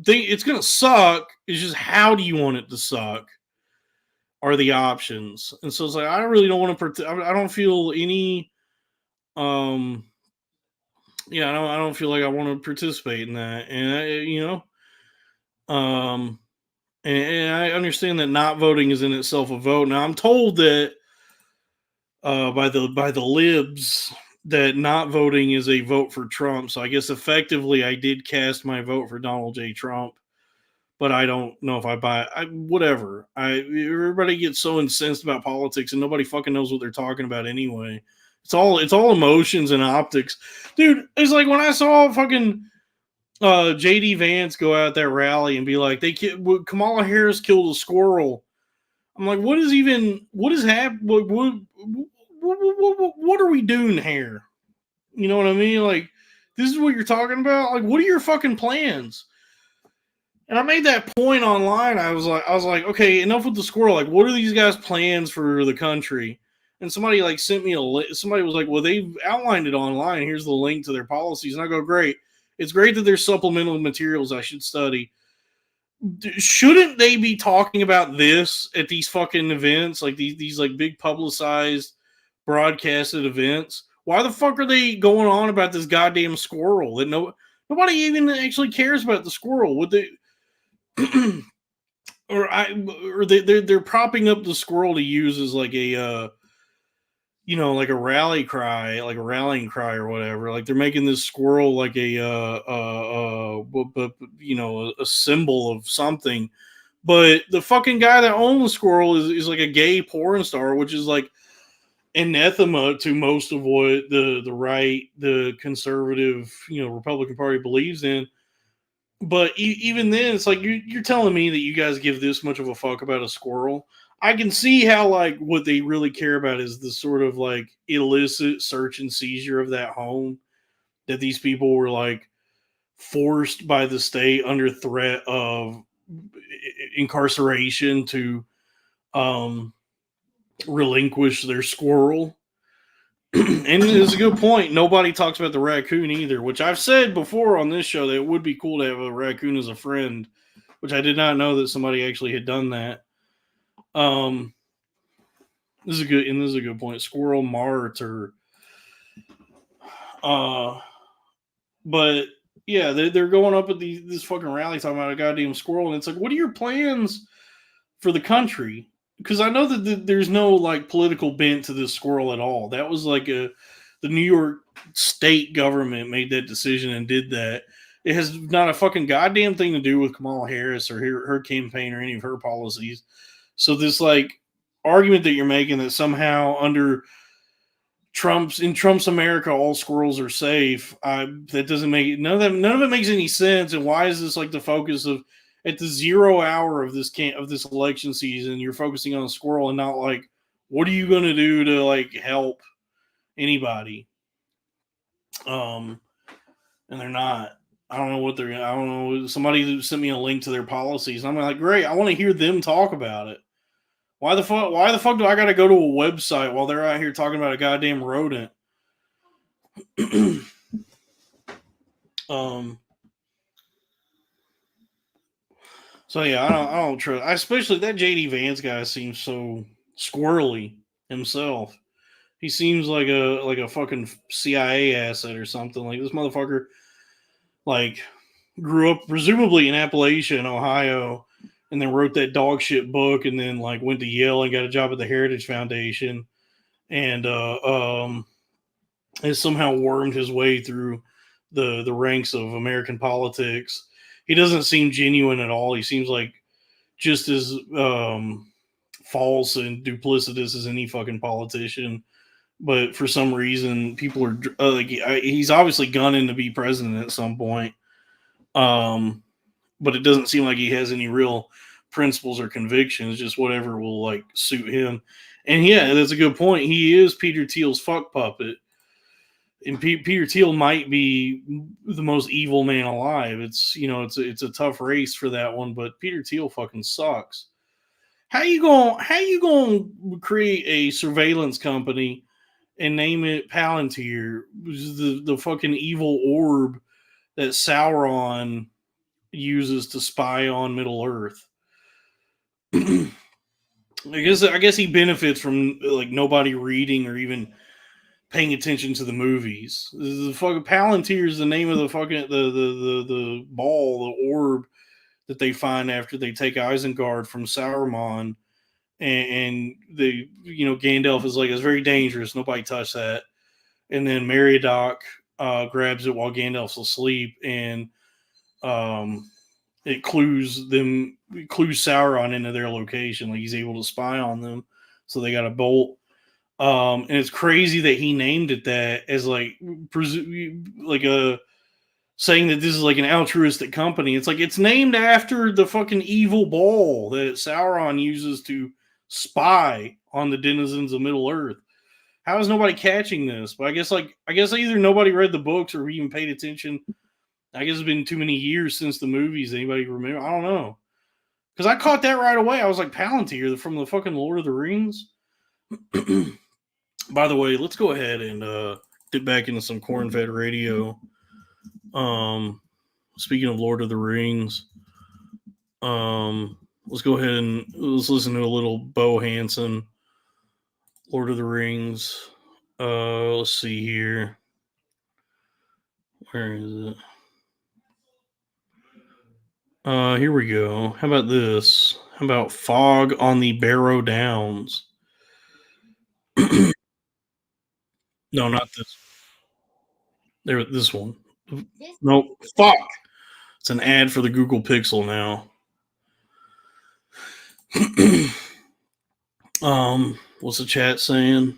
think it's gonna suck? It's just how do you want it to suck? Are the options, and so it's like I really don't want to. I don't feel any. Yeah, I don't feel like I want to participate in that, and and I understand that not voting is in itself a vote. Now I'm told that by the libs that not voting is a vote for Trump. So I guess effectively I did cast my vote for Donald J. Trump. But I don't know if I buy whatever. Everybody gets so incensed about politics and nobody fucking knows what they're talking about anyway. It's all emotions and optics. Dude, it's like when I saw fucking JD Vance go out that rally and be like, Kamala Harris killed a squirrel. I'm like, what is happening? What are we doing here? You know what I mean? Like, this is what you're talking about? Like, what are your fucking plans? And I made that point online. I was like, okay, enough with the squirrel. Like, what are these guys' plans for the country? And somebody like sent me somebody was like, well, they've outlined it online. Here's the link to their policies. And I go, great. It's great that there's supplemental materials I should study. Shouldn't they be talking about this at these fucking events, like these like big publicized broadcasted events? Why the fuck are they going on about this goddamn squirrel that nobody even actually cares about the squirrel? Would they? They're propping up the squirrel to use as like a like a rallying cry or whatever. Like they're making this squirrel like a symbol of something. But the fucking guy that owns the squirrel is like a gay porn star, which is like anathema to most of what the right, the conservative, Republican Party believes in. But even then, it's like you're telling me that you guys give this much of a fuck about a squirrel. I can see how like what they really care about is the sort of like illicit search and seizure of that home, that these people were like forced by the state under threat of incarceration to relinquish their squirrel. And it's a good point. Nobody talks about the raccoon either, which I've said before on this show that it would be cool to have a raccoon as a friend, which I did not know that somebody actually had done that. Um, this is a good point. Squirrel Mart or, uh, but yeah, they're going up at this fucking rally talking about a goddamn squirrel, and it's like, what are your plans for the country? Because I know that there's no like political bent to this squirrel at all. That was like the New York state government made that decision and did that. It has not a fucking goddamn thing to do with Kamala Harris or her campaign or any of her policies. So this like argument that you're making that somehow under Trump's America, all squirrels are safe. That doesn't make none of it makes any sense. And why is this like the focus of at the 0 hour of this election season? You're focusing on a squirrel and not like what are you going to do to like help anybody? And they're not. I don't know what they're. I don't know. Somebody sent me a link to their policies, and I'm like, great. I want to hear them talk about it. Why the fuck? Why the fuck do I got to go to a website while they're out here talking about a goddamn rodent? So yeah, I don't trust. Especially that JD Vance guy seems so squirrely himself. He seems like a fucking CIA asset or something. Like this motherfucker, like grew up presumably in Appalachia, in Ohio, and then wrote that dog shit book, and then like went to Yale and got a job at the Heritage Foundation, and has somehow wormed his way through the ranks of American politics. He doesn't seem genuine at all. He seems like just as false and duplicitous as any fucking politician. But for some reason, people are like, he's obviously gunning to be president at some point. But it doesn't seem like he has any real principles or convictions, just whatever will like suit him. And yeah, that's a good point. He is Peter Thiel's fuck puppet. And Peter Thiel might be the most evil man alive. It's it's a tough race for that one, but Peter Thiel fucking sucks. How you going create a surveillance company and name it Palantir, the fucking evil orb that Sauron uses to spy on Middle Earth? I guess he benefits from like nobody reading or even paying attention to the movies. The fucking Palantir is the name of the fucking the ball, the orb that they find after they take Isengard from Sauron, and they Gandalf is like, it's very dangerous, nobody touch that. And then Meriadoc grabs it while Gandalf's asleep, and it clues Sauron into their location. Like he's able to spy on them, so they got a bolt. And it's crazy that he named it that as like a saying that this is like an altruistic company. It's like it's named after the fucking evil ball that Sauron uses to spy on the denizens of Middle Earth. How is nobody catching this? But I guess either nobody read the books or even paid attention. I guess it's been too many years since the movies. Anybody remember? I don't know. Because I caught that right away. I was like, Palantir from the fucking Lord of the Rings. By the way, let's go ahead and get back into some corn-fed radio. Speaking of Lord of the Rings, let's go ahead and let's listen to a little Bo Hansen, Lord of the Rings. Let's see here. Where is it? Here we go. How about this? How about Fog on the Barrow Downs? No, not this. There, this one. Nope. Fuck. It's an ad for the Google Pixel now. What's the chat saying?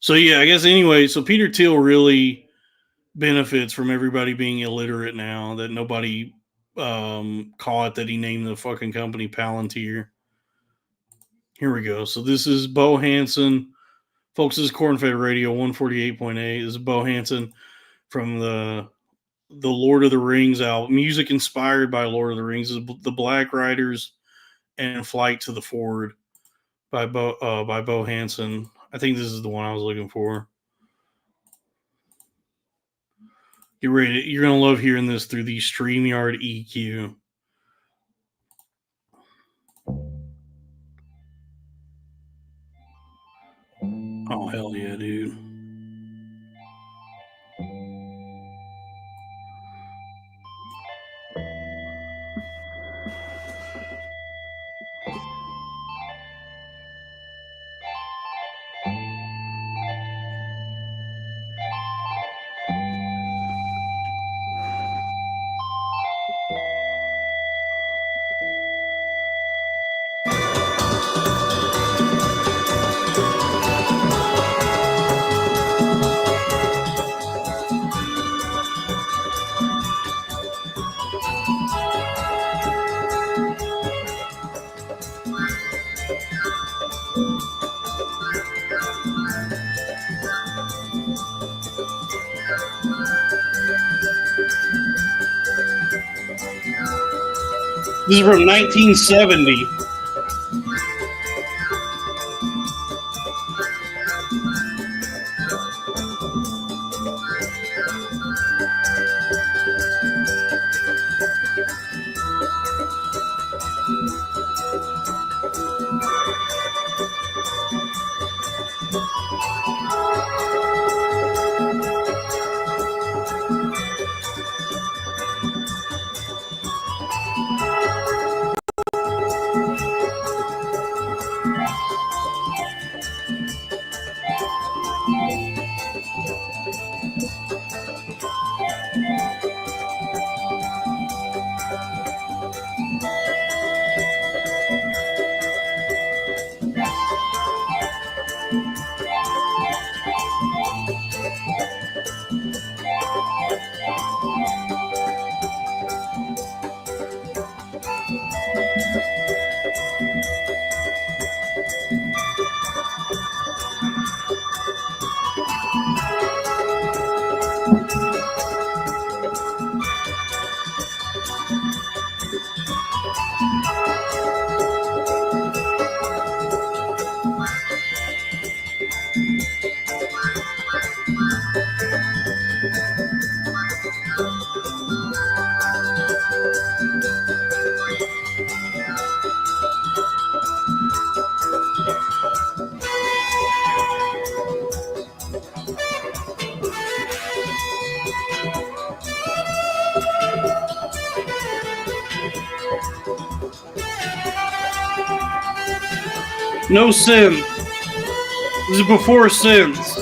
So yeah, I guess anyway. So Peter Thiel really benefits from everybody being illiterate now. That nobody caught that he named the fucking company Palantir. Here we go. So this is Bo Hansen. Folks, this is Corn-Fed Radio 148.8. This is Bo Hansen from the Lord of the Rings album. Music inspired by Lord of the Rings is The Black Riders and Flight to the Ford by Bo Hansen. I think this is the one I was looking for. Get ready. You're going to love hearing this through the StreamYard EQ. Oh, hell yeah, dude. This is from 1970. No synth. This is before synths.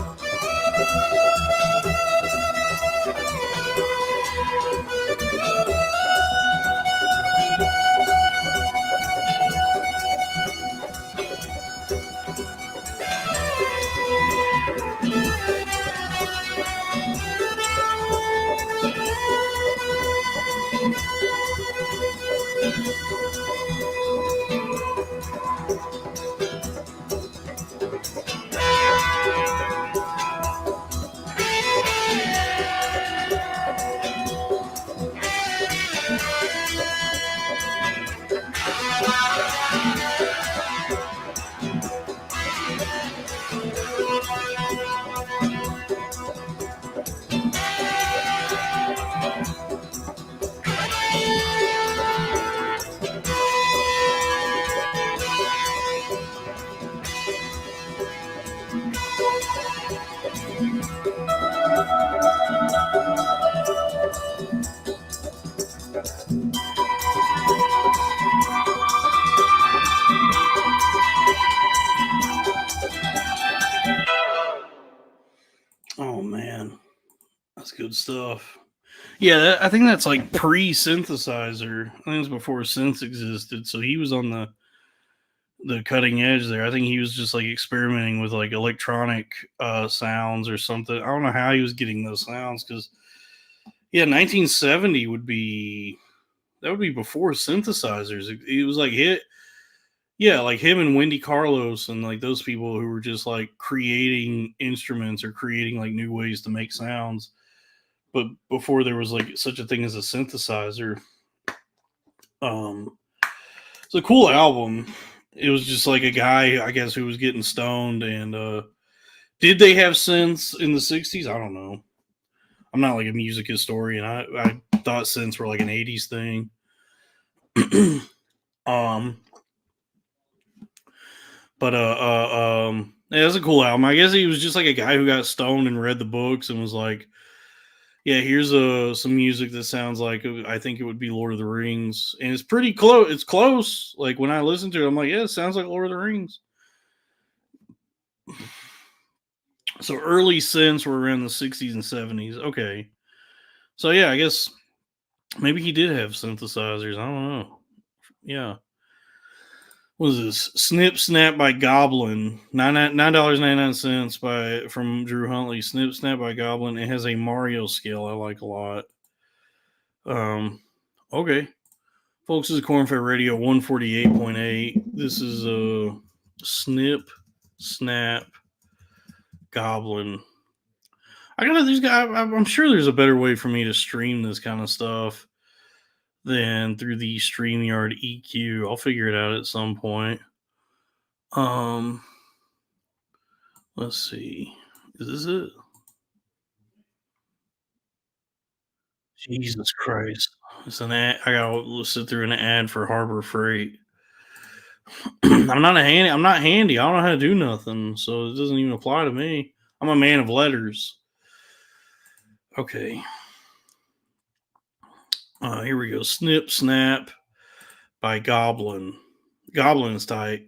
Oh man, that's good stuff. Yeah, I think that's like pre-synthesizer. I think it was before synths existed. So he was on the cutting edge there. I think he was just like experimenting with like electronic sounds or something. I don't know how he was getting those sounds because yeah, 1970 would be before synthesizers. It was like hit. Yeah, like him and Wendy Carlos and like those people who were just like creating instruments or creating like new ways to make sounds. But before there was like such a thing as a synthesizer. It's a cool album. It was just like a guy, I guess, who was getting stoned and did they have synths in the 60s? I don't know. I'm not like a music historian. I thought synths were like an 80s thing. But yeah, it's a cool album. I guess he was just like a guy who got stoned and read the books and was like, yeah, here's some music that sounds like I think it would be Lord of the Rings, and it's pretty close. It's close. Like when I listen to it, I'm like, yeah, it sounds like Lord of the Rings. So early synths were around the 60s and 70s. Okay, so yeah, I guess maybe he did have synthesizers. I don't know. Yeah. What is this? Snip Snap by Goblin. $9.99 by from Drew Huntley. Snip Snap by Goblin. It has a Mario scale I like a lot. Okay. Folks, this is Cornfed Radio 148.8. This is Snip Snap Goblin. I'm sure there's a better way for me to stream this kind of stuff than through the StreamYard EQ. I'll figure it out at some point. Let's see. Is this it? Jesus Christ. It's an ad. I gotta sit through an ad for Harbor Freight. I'm not handy. I don't know how to do nothing, so it doesn't even apply to me. I'm a man of letters. Okay. Here we go. Snip Snap by Goblin. Goblin's tight.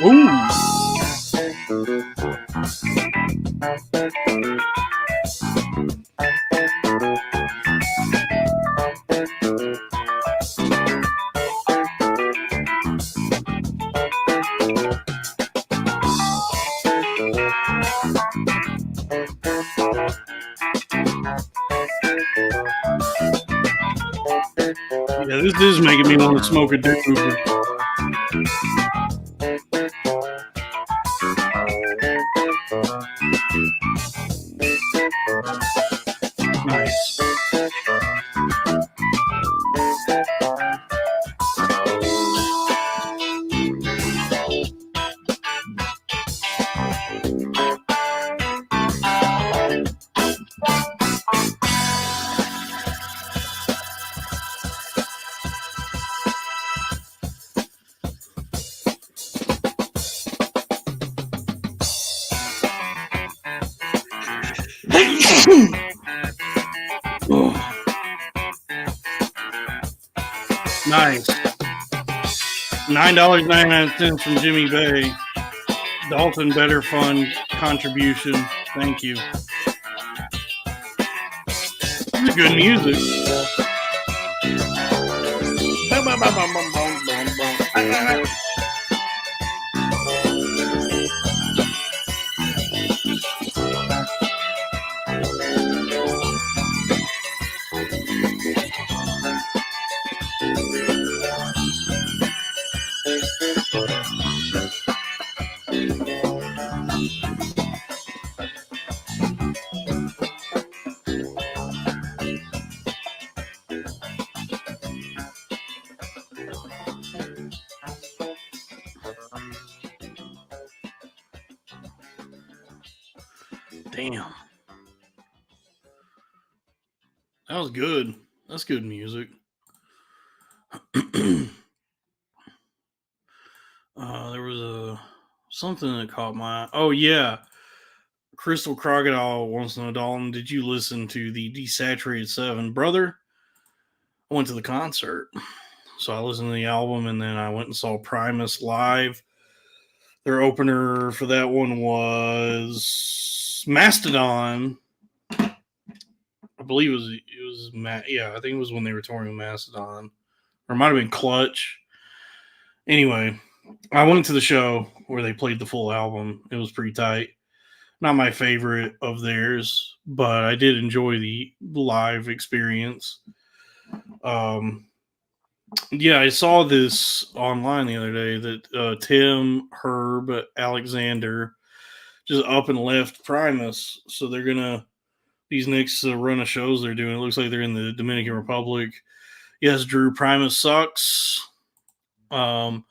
Ooh. Yeah, this is making me want to smoke a doob. Nice. Nice. $9.99 from Jimmy Bay. Dalton Better Fund contribution. Thank you. This is good music. Damn. That was good. That's good music. There was something that caught my eye. Oh yeah, Crystal Crocodile wants to know, Dalton, did you listen to the Desaturated Seven, brother? I went to the concert, so I listened to the album, and then I went and saw Primus live. Their opener for that one was Mastodon. I believe yeah, I think it was when they were touring with Mastodon, or it might have been Clutch. Anyway, I went to the show where they played the full album. It was pretty tight. Not my favorite of theirs, but I did enjoy the live experience. Yeah, I saw this online the other day that Tim, Herb, Alexander just up and left Primus. So they're gonna these next run of shows they're doing. It looks like they're in the Dominican Republic. Yes, Drew, Primus sucks. They're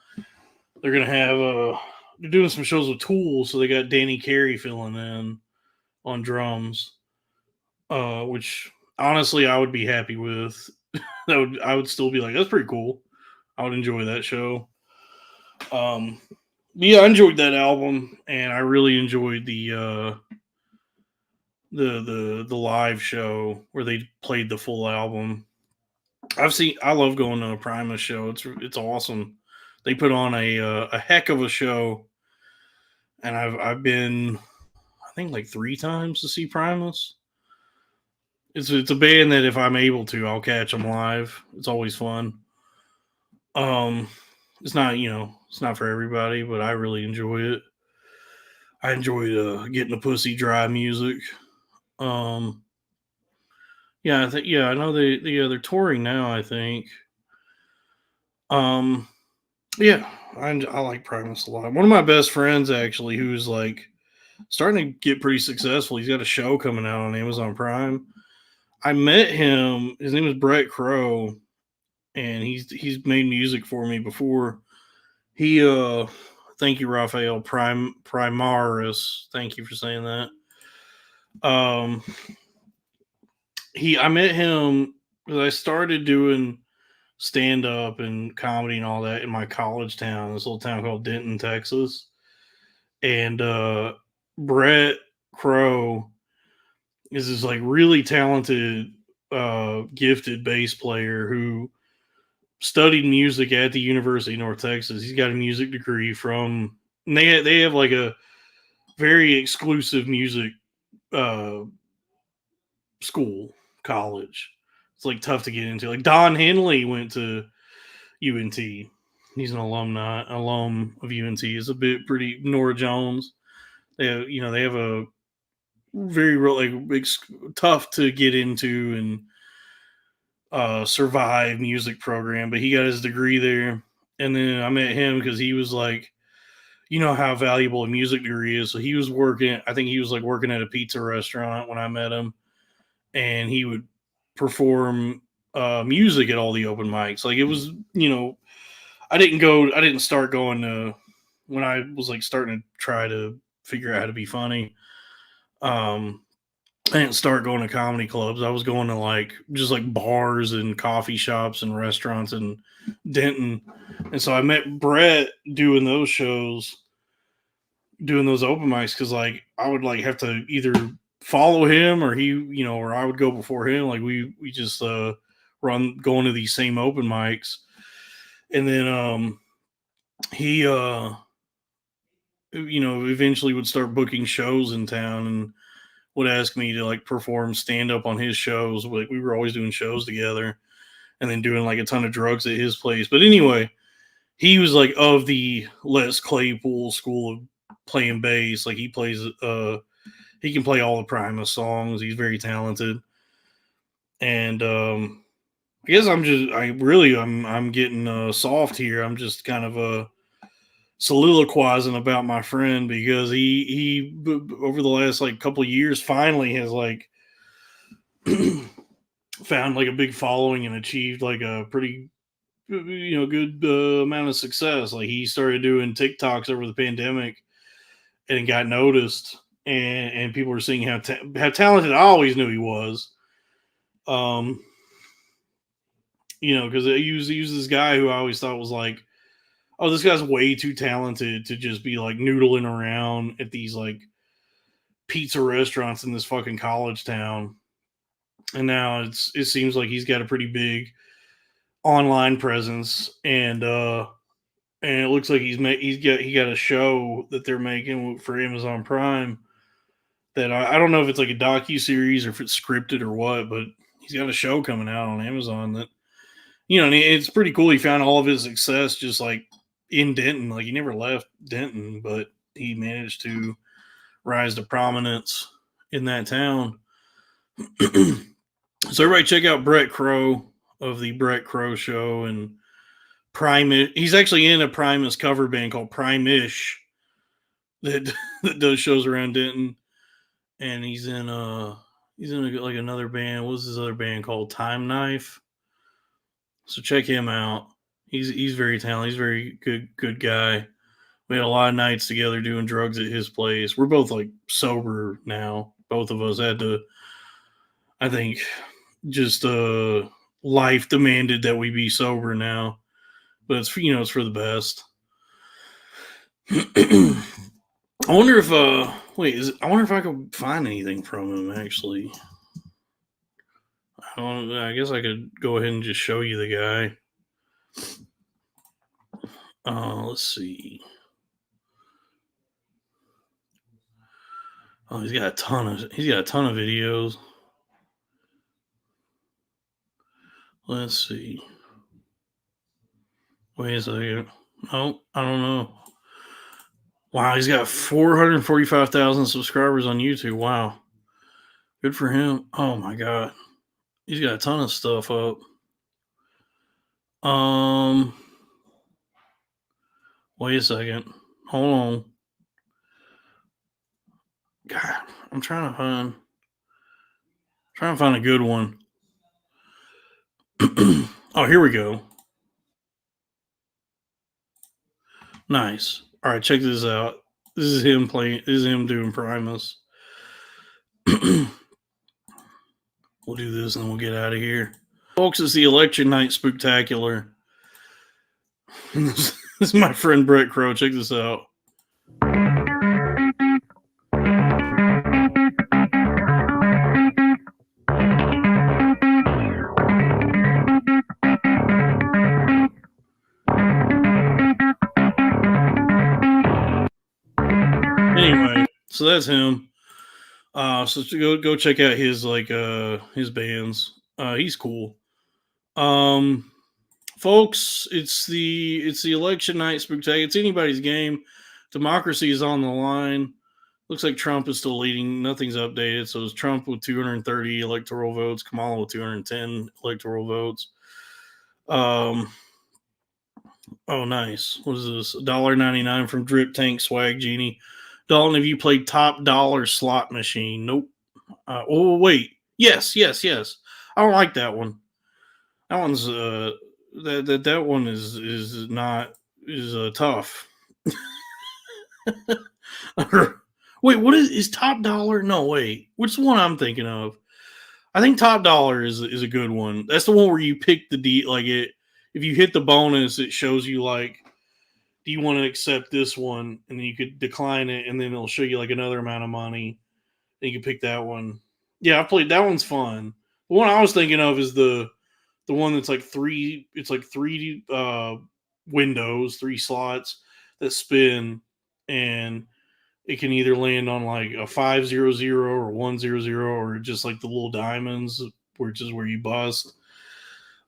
gonna have they're doing some shows with Tool, so they got Danny Carey filling in on drums, which honestly I would be happy with. I would still be like, that's pretty cool. I would enjoy that show. Yeah, I enjoyed that album, and I really enjoyed the live show where they played the full album. I love going to a Primus show. It's awesome. They put on a heck of a show, and I've been I think like 3 times to see Primus. It's a band that if I'm able to, I'll catch them live. It's always fun. It's not it's not for everybody, but I really enjoy it. I enjoyed getting the pussy dry music. Um, yeah, I know they're touring now. I think. Um, yeah, I like Primus a lot. One of my best friends actually, who's like starting to get pretty successful. He's got a show coming out on Amazon Prime. I met him. His name is Brett Crow, and he's made music for me before. He thank you, Raphael Primaris. Thank you for saying that. Um, I met him because I started doing stand up and comedy and all that in my college town, this little town called Denton, Texas. And Brett Crow is this like really talented, gifted bass player who studied music at the University of North Texas. He's got a music degree from. And they have like a very exclusive music uh, school college. It's like tough to get into. Like Don Henley went to UNT. He's an alum of UNT. Is a bit pretty. Nora Jones. They have a very tough to get into and survive music program, but he got his degree there. And then I met him because he was like, you know how valuable a music degree is. So he was working. I think he was like working at a pizza restaurant when I met him, and he would perform music at all the open mics. Like it was, I didn't start going to when I was like starting to try to figure out how to be funny. I didn't start going to comedy clubs. I was going to like just like bars and coffee shops and restaurants in Denton. And so I met Brett doing those shows, doing those open mics, because like I would like have to either follow him or or I would go before him. Like we just run going to these same open mics. And then he eventually would start booking shows in town and would ask me to like perform stand up on his shows. Like we were always doing shows together and then doing like a ton of drugs at his place. But anyway, he was like of the Les Claypool school of playing bass. Like he plays, he can play all the Primus songs. He's very talented. And I guess I'm getting soft here. I'm just kind of soliloquizing about my friend because he over the last like couple of years finally has like found like a big following and achieved like a pretty good amount of success. Like he started doing TikToks over the pandemic and got noticed, and people were seeing how talented I always knew he was. Because he was this guy who I always thought was like, oh, this guy's way too talented to just be like noodling around at these like pizza restaurants in this fucking college town. And now it seems like he's got a pretty big online presence, and it looks like he got a show that they're making for Amazon Prime that I don't know if it's like a docu series or if it's scripted or what, but he's got a show coming out on Amazon that and it's pretty cool. He found all of his success just like in Denton. Like he never left Denton, but he managed to rise to prominence in that town. So everybody check out Brett Crow of the Brett Crow Show and Prime. He's actually in a Primus cover band called Prime-ish that does shows around Denton, and he's in like another band. What's this other band called? Time Knife. So check him out. He's very talented. He's a very good guy. We had a lot of nights together doing drugs at his place. We're both like sober now. Both of us had to, I think, just life demanded that we be sober now. But it's it's for the best. I wonder if I wonder if I could find anything from him actually. I guess I could go ahead and just show you the guy. Let's see. Oh, he's got a ton of videos. Let's see. Wait a second. No, I don't know. Wow, he's got 445,000 subscribers on YouTube. Wow. Good for him. Oh my god. He's got a ton of stuff up. Wait a second. Hold on. God, I'm trying to find a good one. Oh, here we go. Nice. All right, check this out. This is him playing. This is him doing Primus. We'll do this and then we'll get out of here. Folks, it's the election night spooktacular. This is my friend Brett Crow. Check this out. Anyway, so that's him. So go check out his his bands. He's cool. Folks, it's the election night spooktacular. It's anybody's game. Democracy is on the line. Looks like Trump is still leading. Nothing's updated. So it's Trump with 230 electoral votes, Kamala with 210 electoral votes. Oh, nice. What is this? $1.99 from Drip Tank Swag Genie. Dalton, have you played Top Dollar Slot Machine? Nope. Oh, wait. Yes. I don't like that one. That one's that one is tough. Wait, what is Top Dollar? No, wait. Which one I'm thinking of? I think Top Dollar is a good one. That's the one where you pick the like it. If you hit the bonus, it shows you like, do you want to accept this one? And then you could decline it, and then it'll show you like another amount of money. And you can pick that one. Yeah, I played that one's fun. The one I was thinking of is the one that's like three. It's like three windows, three slots that spin, and it can either land on like a 500 or 100 or just like the little diamonds, which is where you bust.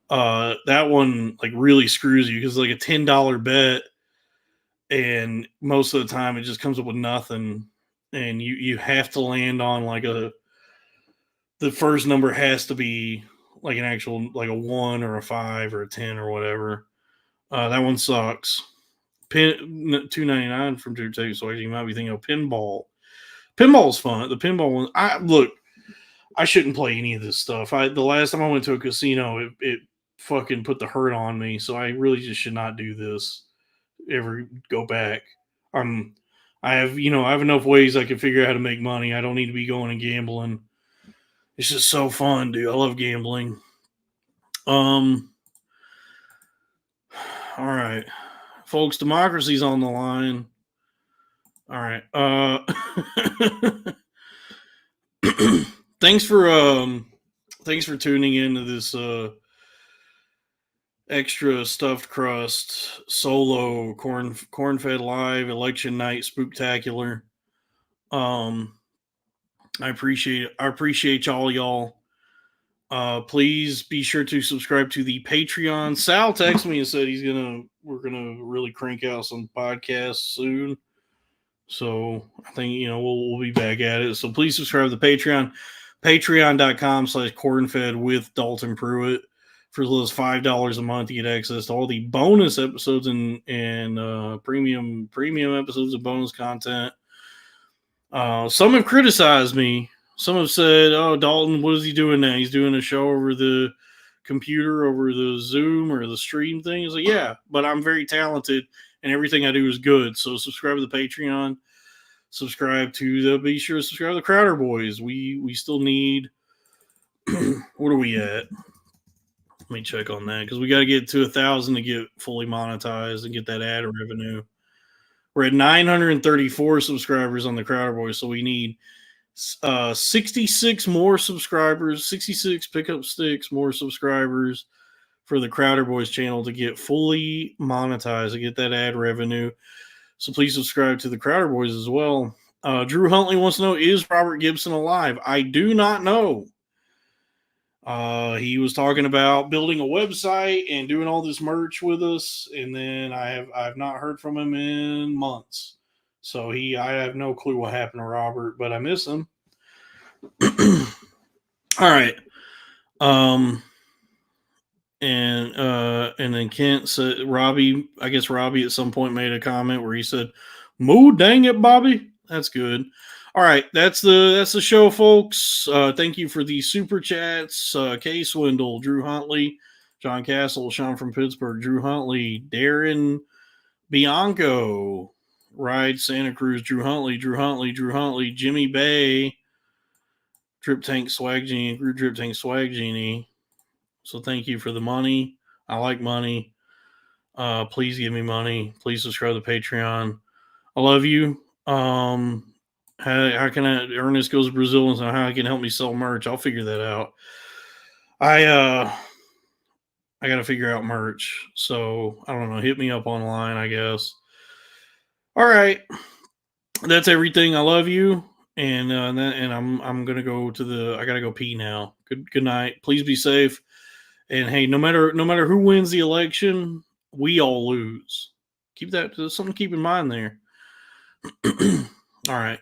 That one like really screws you because like a $10 bet, and most of the time it just comes up with nothing, and you have to land on like the first number has to be like an actual like a 1 or a 5 or a 10 or whatever. That one sucks. $2.99 from Drew Tate, so you might be thinking of pinball. Pinball's fun. The pinball one. I shouldn't play any of this stuff. The last time I went to a casino, it fucking put the hurt on me. So I really just should not do this. Ever go back. I I have enough ways I can figure out how to make money. I don't need to be going and gambling. It's just so fun, dude. I love gambling. All right, folks, democracy's on the line. All right. Thanks for tuning into this extra stuffed crust solo corn-fed live election night spooktacular. I appreciate y'all. Please be sure to subscribe to the Patreon. Sal texted me and said we're gonna really crank out some podcasts soon. So I think we'll be back at it. So please subscribe to the Patreon, patreon.com/cornfed with Dalton Pruitt. For as little as $5 a month, you get access to all the bonus episodes and premium episodes of bonus content. Some have criticized me. Some have said, "Oh, Dalton, what is he doing now? He's doing a show over the computer, over the Zoom or the stream thing." It's like, yeah, but I'm very talented and everything I do is good. So subscribe to the Patreon. Be sure to subscribe to the Crowder Boys. We still need. What are we at? Let me check on that because we got to get to 1,000 to get fully monetized and get that ad revenue. We're at 934 subscribers on the Crowder Boys, so we need 66 more subscribers, 66 pickup sticks more subscribers for the Crowder Boys channel to get fully monetized and get that ad revenue. So please subscribe to the Crowder Boys as well. Drew Huntley wants to know, is Robert Gibson alive? I do not know. He was talking about building a website and doing all this merch with us, and then I've not heard from him in months. So I have no clue what happened to Robert, but I miss him. All right. And then Kent said Robbie at some point made a comment where he said, "Moo, dang it, Bobby." That's good. All right, that's the show, folks. Thank you for the super chats. Kay Swindle, Drew Huntley, John Castle, Sean from Pittsburgh, Drew Huntley, Darren Bianco, Ride Santa Cruz, Drew Huntley, Jimmy Bay, Drip Tank Swag Genie, Drip Tank Swag Genie. So thank you for the money. I like money. Please give me money. Please subscribe to Patreon. I love you. How can Ernest goes to Brazil and how he can help me sell merch? I'll figure that out. I got to figure out merch. So I don't know. Hit me up online, I guess. All right. That's everything. I love you. And I'm gonna go I gotta go pee now. Good night. Please be safe. And hey, no matter who wins the election, we all lose. Keep that something to keep in mind there. All right.